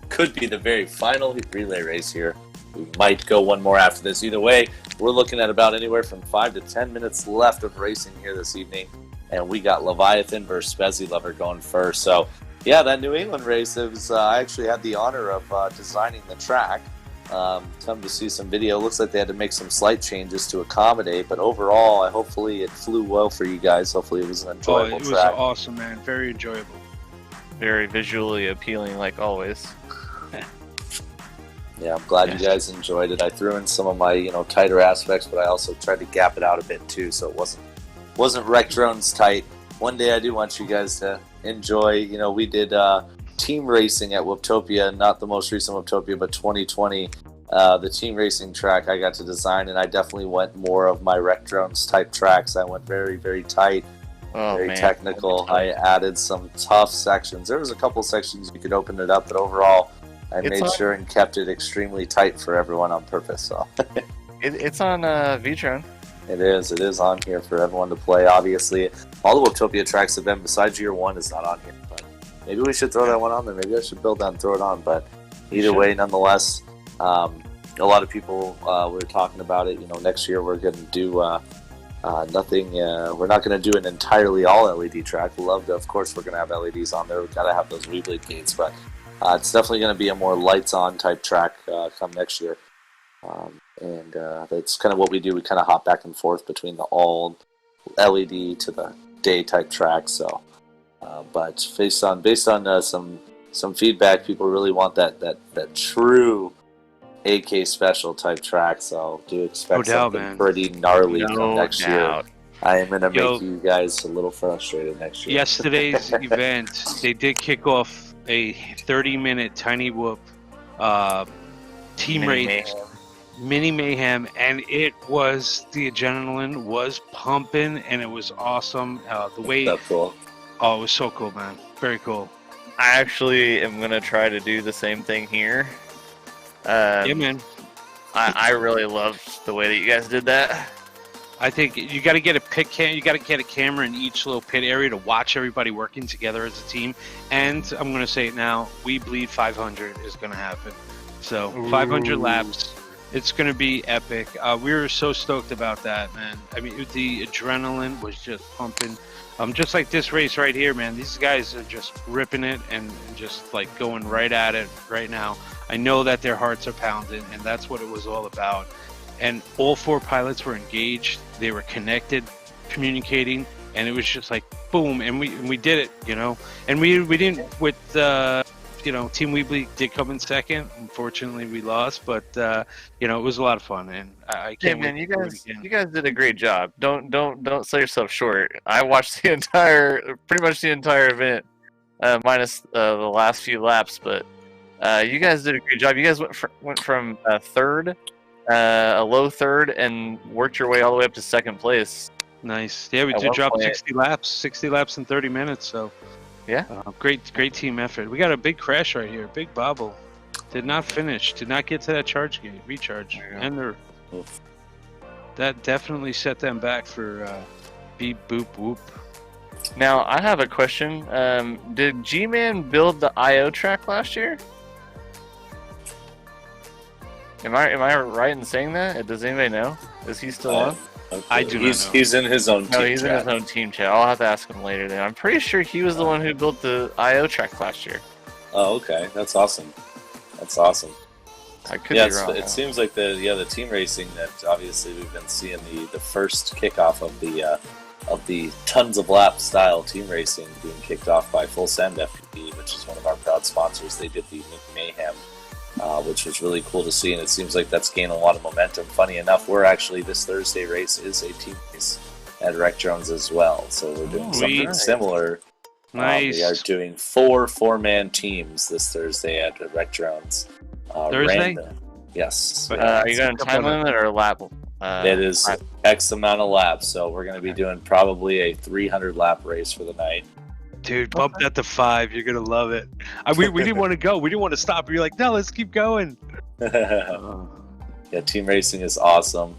Could be the very final relay race here. We might go one more after this. Either way, we're looking at about anywhere from 5 to 10 minutes left of racing here this evening. And we got Leviathan versus Spezzy Lover going first. So, yeah, that New England race, it was, I actually had the honor of designing the track. Come to see some video. Looks like they had to make some slight changes to accommodate, but overall, hopefully it flew well for you guys. Hopefully it was an enjoyable track. It was awesome, man. Very enjoyable. Very visually appealing, like always. Yeah, I'm glad you guys enjoyed it. I threw in some of my, tighter aspects, but I also tried to gap it out a bit too, so it wasn't Rec Drones tight. One day I do want you guys to enjoy. We did team racing at Whooptopia, not the most recent Whooptopia, but 2020. The team racing track I got to design, and I definitely went more of my Rec Drones type tracks. I went very, very tight, very technical. I added some tough sections. There was a couple sections you could open it up, but overall, I made sure and kept it extremely tight for everyone on purpose. So it's on Velocidrone. It is on here for everyone to play. Obviously, all the Whooptopia tracks have been, besides Year 1 is not on here. But maybe we should throw that one on there. Maybe I should build that and throw it on. But either way, nonetheless, a lot of people were talking about it. Next year we're going to do nothing. We're not going to do an entirely all LED track. Of course, we're going to have LEDs on there. We've got to have those WeBleed gates. But it's definitely going to be a more lights-on type track come next year. And that's kind of what we do. We kind of hop back and forth between the all LED to the day type track. So, but based on some feedback, people really want that true AK special type track. So do expect something pretty gnarly from next year. I am gonna make you guys a little frustrated next year. Yesterday's event, they did kick off a 30-minute Tiny Whoop team race. Mini Mayhem, and the adrenaline was pumping, and it was awesome. The way that's cool. Oh, it was so cool, man. Very cool. I actually am gonna try to do the same thing here. Yeah, man. I really loved the way that you guys did that. I think you got to get a pit cam. You got to get a camera in each little pit area to watch everybody working together as a team. And I'm going to say it now: WeBleed 500 is going to happen. So 500 laps. It's going to be epic. We were so stoked about that, man. I mean, the adrenaline was just pumping. Just like this race right here, man. These guys are just ripping it and just like going right at it right now. I know that their hearts are pounding, and that's what it was all about. And all 4 pilots were engaged. They were connected, communicating, and it was just like boom. And we did it, And we didn't with. Team WeBleed did come in second. Unfortunately, we lost, but it was a lot of fun, and I can't. Hey, man, you guys did a great job. Don't sell yourself short. I watched pretty much the entire event, minus the last few laps. But you guys did a great job. You guys went from third, a low third, and worked your way all the way up to second place. Nice. Yeah, we did drop 60 laps in 30 minutes. So. Yeah. Great team effort. We got a big crash right here. Big bobble. Did not finish. Did not get to that recharge. And that definitely set them back for beep boop whoop. Now I have a question. Did G-Man build the IO track last year? Am I right in saying that? Does anybody know? Is he still on? I do not know. He's in his own team chat. No, he's in his own team chat. I'll have to ask him later then. I'm pretty sure he was the one who built the IO track last year. Oh, okay. That's awesome. I could be wrong. It seems like the team racing that obviously we've been seeing the first kickoff of the tons of lap style team racing being kicked off by Full Send FPV, which is one of our proud sponsors. They did the Mayhem which was really cool to see, and it seems like that's gaining a lot of momentum. Funny enough, we're actually, this Thursday race is a team race at Rec Drones as well, so we're doing something similar. Nice. We are doing 4-man teams this Thursday at Rec Drones. Thursday? Yes. Are you going to time limit or lap? It is X amount of laps, so we're going to be doing probably a 300 lap race for the night. Dude, bump that to 5. You're gonna love it. We didn't want to go. We didn't want to stop. We were like, no, let's keep going. Yeah, team racing is awesome,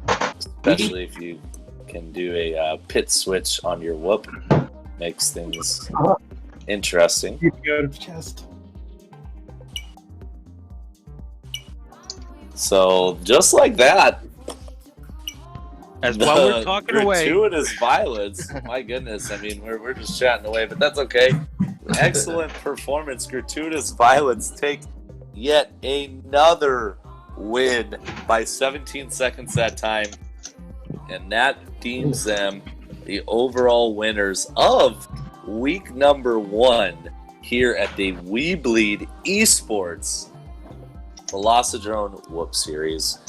especially if you can do a pit switch on your whoop. Makes things interesting. So just like that. As while we're talking away, gratuitous violence. My goodness, I mean, we're just chatting away, but that's okay. Excellent performance. Gratuitous violence take yet another win by 17 seconds that time, and that deems them the overall winners of week number 1 here at the WeBleed eSports Velocidrone Whoop Series.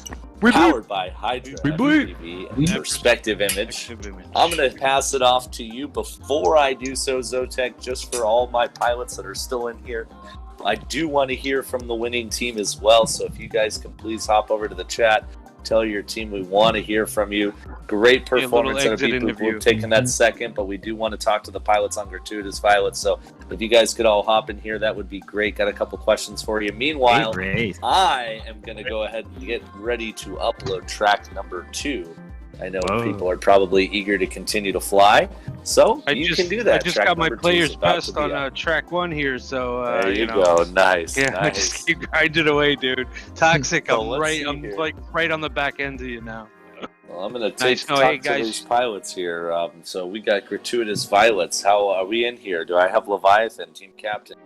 Powered by Hydra FPV and Perspective Image. I'm going to pass it off to you. Before I do so, Zotek, just for all my pilots that are still in here, I do want to hear from the winning team as well. So if you guys can please hop over to the chat, tell your team we want to hear from you. Great performance out of people who have taken that second, but we do want to talk to the pilots on gratuitous violence. So if you guys could all hop in here, that would be great. Got a couple questions for you. Meanwhile, I am going to go ahead and get ready to upload track number 2. I know people are probably eager to continue to fly, so you can do that. I just got my players best on track 1 here, so there you go. Nice. Yeah, nice. I just keep grinding away, dude. Toxic. I'm like right on the back end of you now. Well, I'm going to talk to these pilots here. So we got gratuitous violence. How are we in here? Do I have Leviathan, team captain?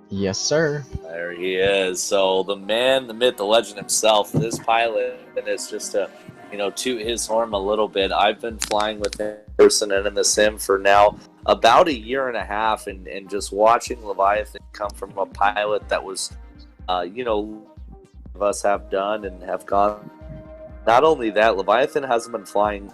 Yes, sir. There he is. So the man, the myth, the legend himself. This pilot is just a toot his horn a little bit. I've been flying with him in person and in the sim for now about a year and a half, and just watching Leviathan come from a pilot that was, of us have done and have gone. Not only that, Leviathan hasn't been flying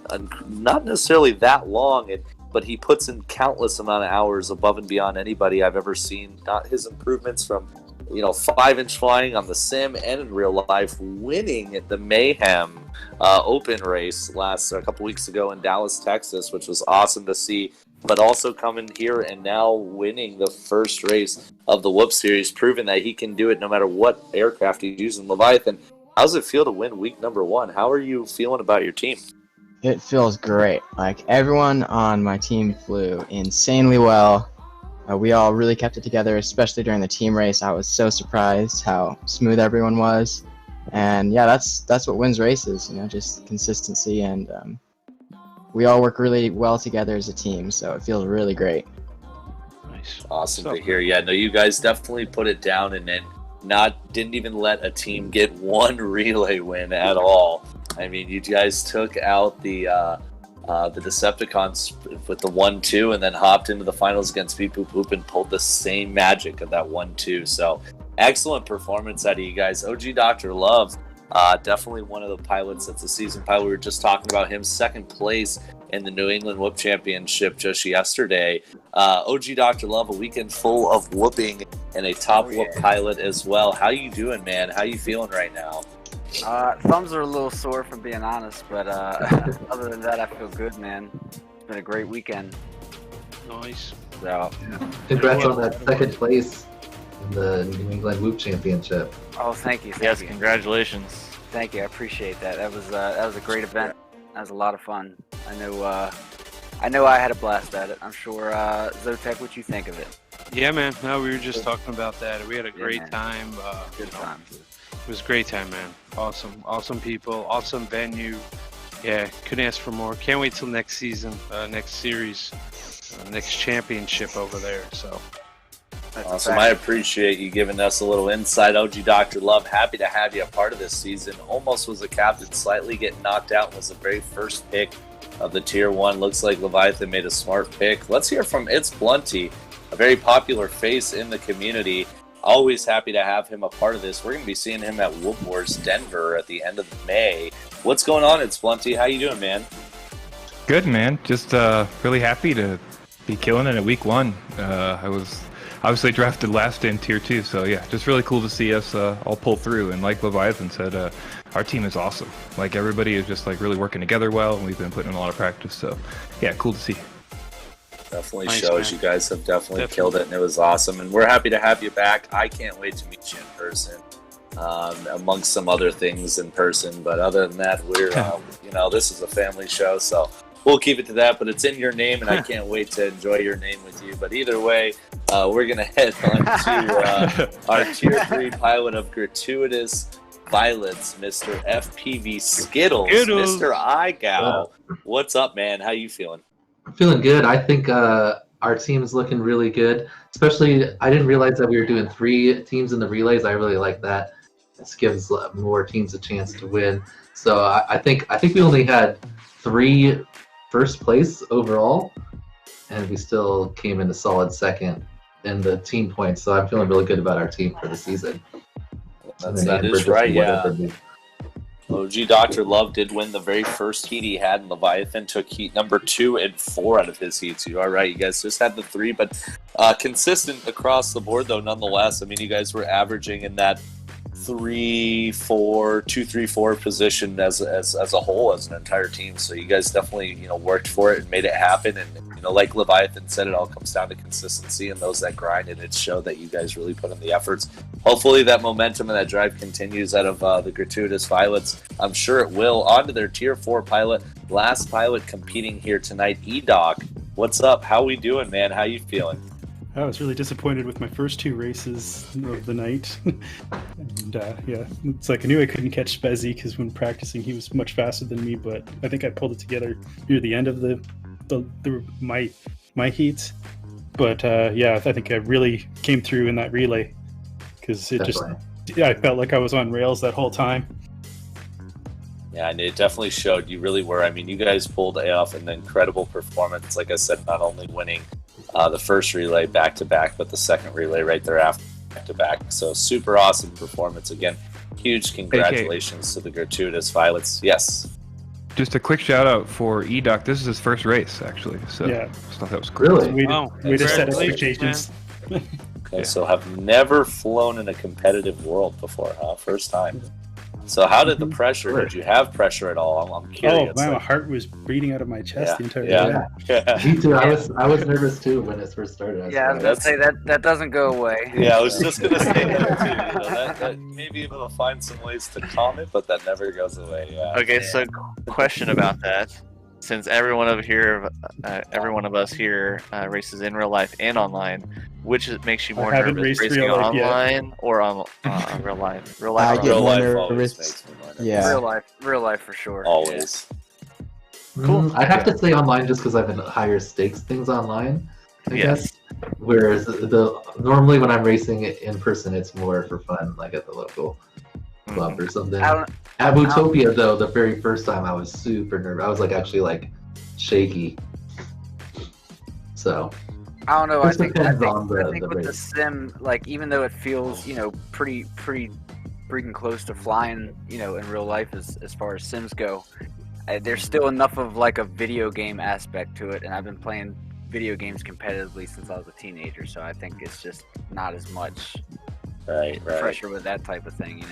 not necessarily that long, but he puts in countless amount of hours above and beyond anybody I've ever seen. Not his improvements from 5-inch flying on the sim and in real life, winning the Mayhem open race a couple weeks ago in Dallas, Texas, which was awesome to see, but also coming here and now winning the first race of the Whoop Series, proving that he can do it no matter what aircraft he's using. Leviathan, how does it feel to win week number 1? How are you feeling about your team? It feels great. Like, everyone on my team flew insanely well. We all really kept it together, especially during the team race. I was so surprised how smooth everyone was. And yeah, that's what wins races, just consistency, and we all work really well together as a team, so it feels really great. Nice. Awesome to hear. Yeah, no, you guys definitely put it down and then didn't even let a team get one relay win at all. I mean, you guys took out the Decepticons with the 1-2 and then hopped into the finals against Beep Boop Boop and pulled the same magic of that 1-2. So excellent performance out of you guys. OG Dr. Love, definitely one of the pilots that's a season pilot. We were just talking about him, second place in the New England Whoop Championship just yesterday. OG Dr. Love, a weekend full of whooping and a top whoop pilot as well. How you doing, man? How you feeling right now? Thumbs are a little sore, for being honest, but other than that, I feel good, man. It's been a great weekend. Nice. So, congrats on that second place in the New England Whoop Championship. Oh, thank you. Yes, congratulations. Thank you. I appreciate that. That was a great event. That was a lot of fun. I know I had a blast at it. I'm sure, Zotek, what you think of it? Yeah, man. No, we were just talking about that. We had a great time. Good time. It was a great time, man. Awesome people, awesome venue. Yeah, couldn't ask for more. Can't wait till next season, next series, next championship over there. So awesome. I appreciate you giving us a little insight. OG Dr. Love, happy to have you a part of this season. Almost was a captain, slightly getting knocked out, was the very first pick of the Tier 1. Looks like Leviathan made a smart pick. Let's hear from It's Blunty, a very popular face in the community. Always happy to have him a part of this. We're going to be seeing him at Whoop Wars Denver at the end of May. What's going on, It's Blunty? How you doing, man? Good, man. Just really happy to be killing it at week 1. I was obviously drafted last in tier 2, so yeah, just really cool to see us all pull through. And like Leviathan said, our team is awesome. Like, everybody is just like really working together well, and we've been putting in a lot of practice. So yeah, cool to see. Definitely Nice, shows man. you guys have definitely killed it, and it was awesome. And we're happy to have you back. I can't wait to meet you in person, amongst some other things in person. But other than that, we're this is a family show, so we'll keep it to that. But it's in your name, and I can't wait to enjoy your name with you. But either way, we're gonna head on to our tier 3 pilot of Gratuitous Violets, Mr. FPV Skittles, Mr. iGow. What's up, man? How you feeling? I'm feeling good. I think our team is looking really good. Especially, I didn't realize that we were doing 3 teams in the relays. I really like that. This gives more teams a chance to win. So I think we only had 3 first place overall, and we still came in a solid second in the team points. So I'm feeling really good about our team for the season. That is right, yeah. OG Dr. Love did win the very first heat he had, and Leviathan took heat number 2 and 4 out of his heats. You are right, you guys just had the 3, but consistent across the board, though, nonetheless. I mean, you guys were averaging in that 2-3-4 position as a whole, as an entire team. So you guys definitely worked for it and made it happen. And like Leviathan said, it all comes down to consistency and those that grind, and it showed that you guys really put in the efforts. Hopefully that momentum and that drive continues out of the Gratuitous Violets. I'm sure it will. On to their tier 4 pilot, last pilot competing here tonight, E-Doc. What's up? How we doing, man? How you feeling? I was really disappointed with my first 2 races of the night. And yeah, it's like I knew I couldn't catch Spezzy because when practicing he was much faster than me, but I think I pulled it together near the end of my heats. But yeah, I think I really came through in that relay because it I felt like I was on rails that whole time. Yeah, and it definitely showed. You really were. I mean, you guys pulled off an incredible performance. Like I said, not only winning the first relay back-to-back, but the second relay right thereafter back-to-back. So super awesome performance. Again, huge congratulations to the Gratuitous Violets. Yes. Just a quick shout out for E-Doc. This is his first race, actually. So yeah, I thought that was cool. Really? Way to set expectations. Okay, so have never flown in a competitive world before, huh? First time. So how did the pressure, did you have pressure at all? I'm curious. Oh, my heart was beating out of my chest the entire time. Yeah. Me too. I was nervous too when it first started. I was going to say that doesn't go away. Yeah, I was just going to say that too. That maybe we'll find some ways to calm it, but that never goes away. Yeah. Okay, so question about that. Since every one of us here races in real life and online, which makes you more nervous, racing online or on real life? Real life. Real life always makes me more nervous. Yeah. Real life for sure. Always. Cool. I have to say online just because I've been higher stakes things online. I guess. Whereas normally when I'm racing it in person, it's more for fun, like at the local club or something. At Bootopia, though, the very first time I was super nervous. I was actually shaky. So I don't know. I think the with the sim, even though it feels pretty freaking close to flying, in real life as far as sims go, there's still enough of a video game aspect to it, and I've been playing video games competitively since I was a teenager, so I think it's just not as much pressure with that type of thing,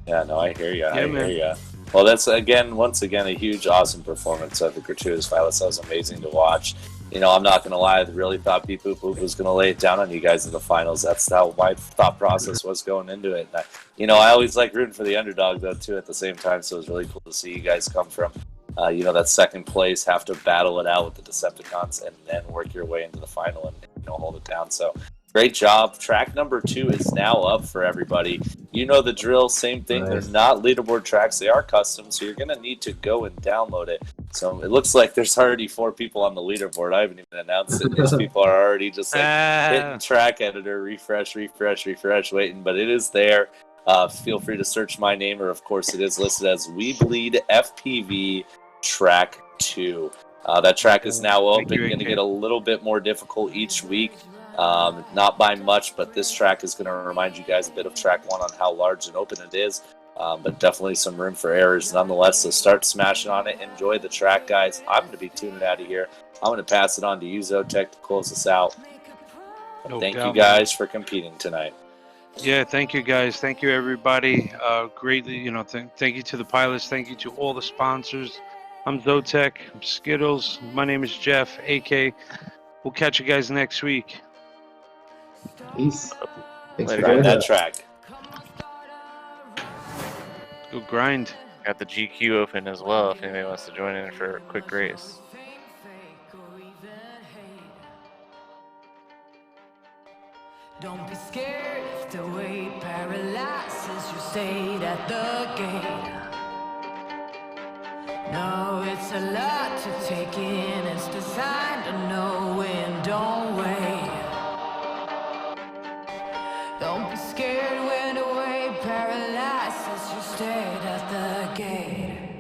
Yeah, no, I hear you. I hear you. Well, that's once again a huge, awesome performance of the Gratuitous Violets. That was amazing to watch. I'm not going to lie, I really thought Beep Boop Boop was going to lay it down on you guys in the finals. That's how my thought process was going into it. And I always like rooting for the underdog, though, too, at the same time. So it was really cool to see you guys come from, that second place, have to battle it out with the Decepticons, and then work your way into the final and hold it down. So great job. Track number 2 is now up for everybody. You know the drill, same thing. They're not leaderboard tracks. They are custom, so you're going to need to go and download it. So it looks like there's already 4 people on the leaderboard. I haven't even announced it. These people are already just hitting track editor, refresh, waiting. But it is there. Feel free to search my name, or of course it is listed as WeBleedFPV Track 2. That track is now open. It's going to get a little bit more difficult each week. Not by much, but this track is going to remind you guys a bit of track 1 on how large and open it is. But definitely some room for errors nonetheless, so start smashing on it. Enjoy the track, guys. I'm going to be tuning out of here. I'm going to pass it on to you, Zotek, to close us out. Thank you guys for competing tonight. Yeah, thank you guys. Thank you everybody. Greatly, thank you to the pilots. Thank you to all the sponsors. I'm Zotek. I'm Skittles. My name is Jeff, AK. We'll catch you guys next week. Peace. Thanks for joining that track. Go grind. Got the GQ open as well if anybody wants to join in for a quick race. Don't be scared if the weight paralyzes your state at the gate. No, it's a lot to take in. It's designed to know when, don't wait. Don't be scared when the weight paralyzes your state at the gate.